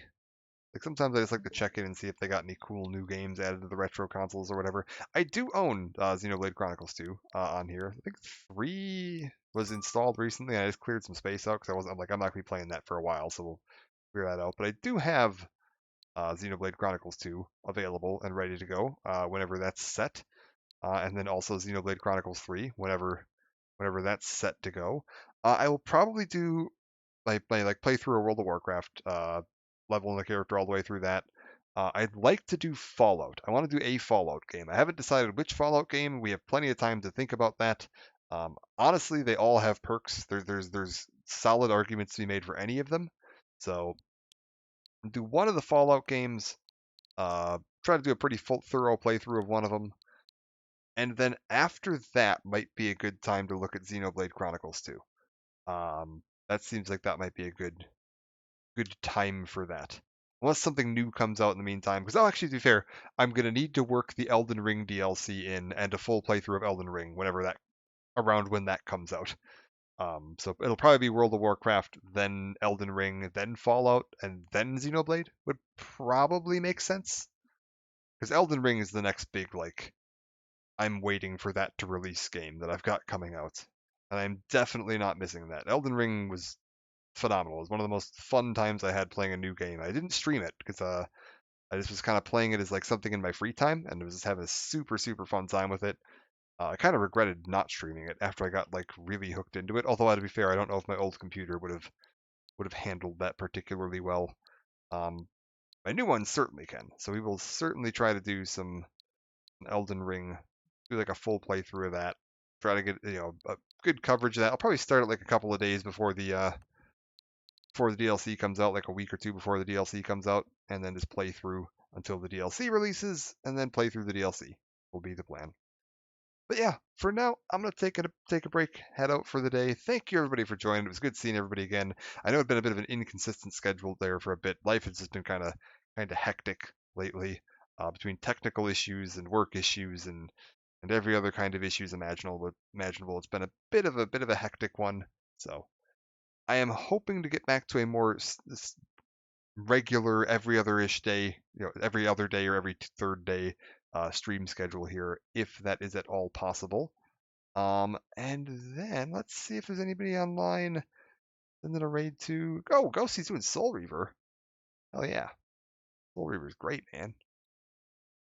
Like sometimes I just like to check in and see if they got any cool new games added to the retro consoles or whatever. I do own Xenoblade Chronicles 2 on here. I think 3 was installed recently. I just cleared some space out because I'm not going to be playing that for a while, so we'll figure that out. But I do have Xenoblade Chronicles 2 available and ready to go whenever that's set. And then also Xenoblade Chronicles 3 whenever that's set to go. I will probably do my play through a World of Warcraft, leveling the character all the way through that. I'd like to do Fallout. I want to do a Fallout game. I haven't decided which Fallout game. We have plenty of time to think about that. Honestly, they all have perks. There's solid arguments to be made for any of them. So do one of the Fallout games. Try to do a pretty thorough playthrough of one of them. And then after that might be a good time to look at Xenoblade Chronicles 2. That seems like that might be a good time for that. Unless something new comes out in the meantime. Because, actually, to be fair, I'm going to need to work the Elden Ring DLC in and a full playthrough of Elden Ring around when that comes out. So it'll probably be World of Warcraft, then Elden Ring, then Fallout, and then Xenoblade would probably make sense. Because Elden Ring is the next big, I'm waiting for that to release game that I've got coming out. And I'm definitely not missing that. Elden Ring was phenomenal. It was one of the most fun times I had playing a new game. I didn't stream it because I just was kind of playing it as like something in my free time, and was just having a super fun time with it. I kind of regretted not streaming it after I got like really hooked into it. Although to be fair, I don't know if my old computer would have handled that particularly well. My new one certainly can. So we will certainly try to do some Elden Ring, do like a full playthrough of that try to get a good coverage of that. I'll probably start it like a couple of days before the DLC comes out, like a week or two before the DLC comes out, and then just play through until the DLC releases, and then play through the DLC will be the plan. But yeah, for now, I'm gonna take a break, head out for the day. Thank you everybody for joining. It was good seeing everybody again. I know it's been a bit of an inconsistent schedule there for a bit. Life has just been kind of hectic lately, between technical issues and work issues and every other kind of issues imaginable. It's been a bit of a hectic one. So I am hoping to get back to a more regular every other-ish day, every other day or every third day stream schedule here, if that is at all possible. And then let's see if there's anybody online sending a raid to. Go, Ghosty's doing Soul Reaver. Hell yeah, Soul Reaver's great, man.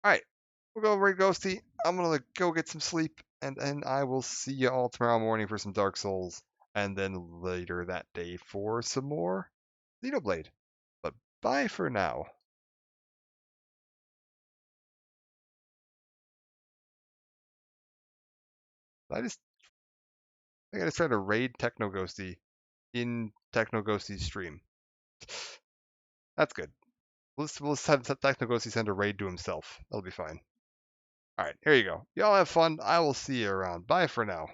All right, we'll go raid Ghosty. I'm gonna go get some sleep, and I will see you all tomorrow morning for some Dark Souls, and then later that day for some more Xenoblade. But bye for now. I think I just tried to raid Techno Ghosty in Techno Ghosty's stream. That's good. Let's have Techno Ghosty send a raid to himself. That'll be fine. All right, here you go. Y'all have fun. I will see you around. Bye for now.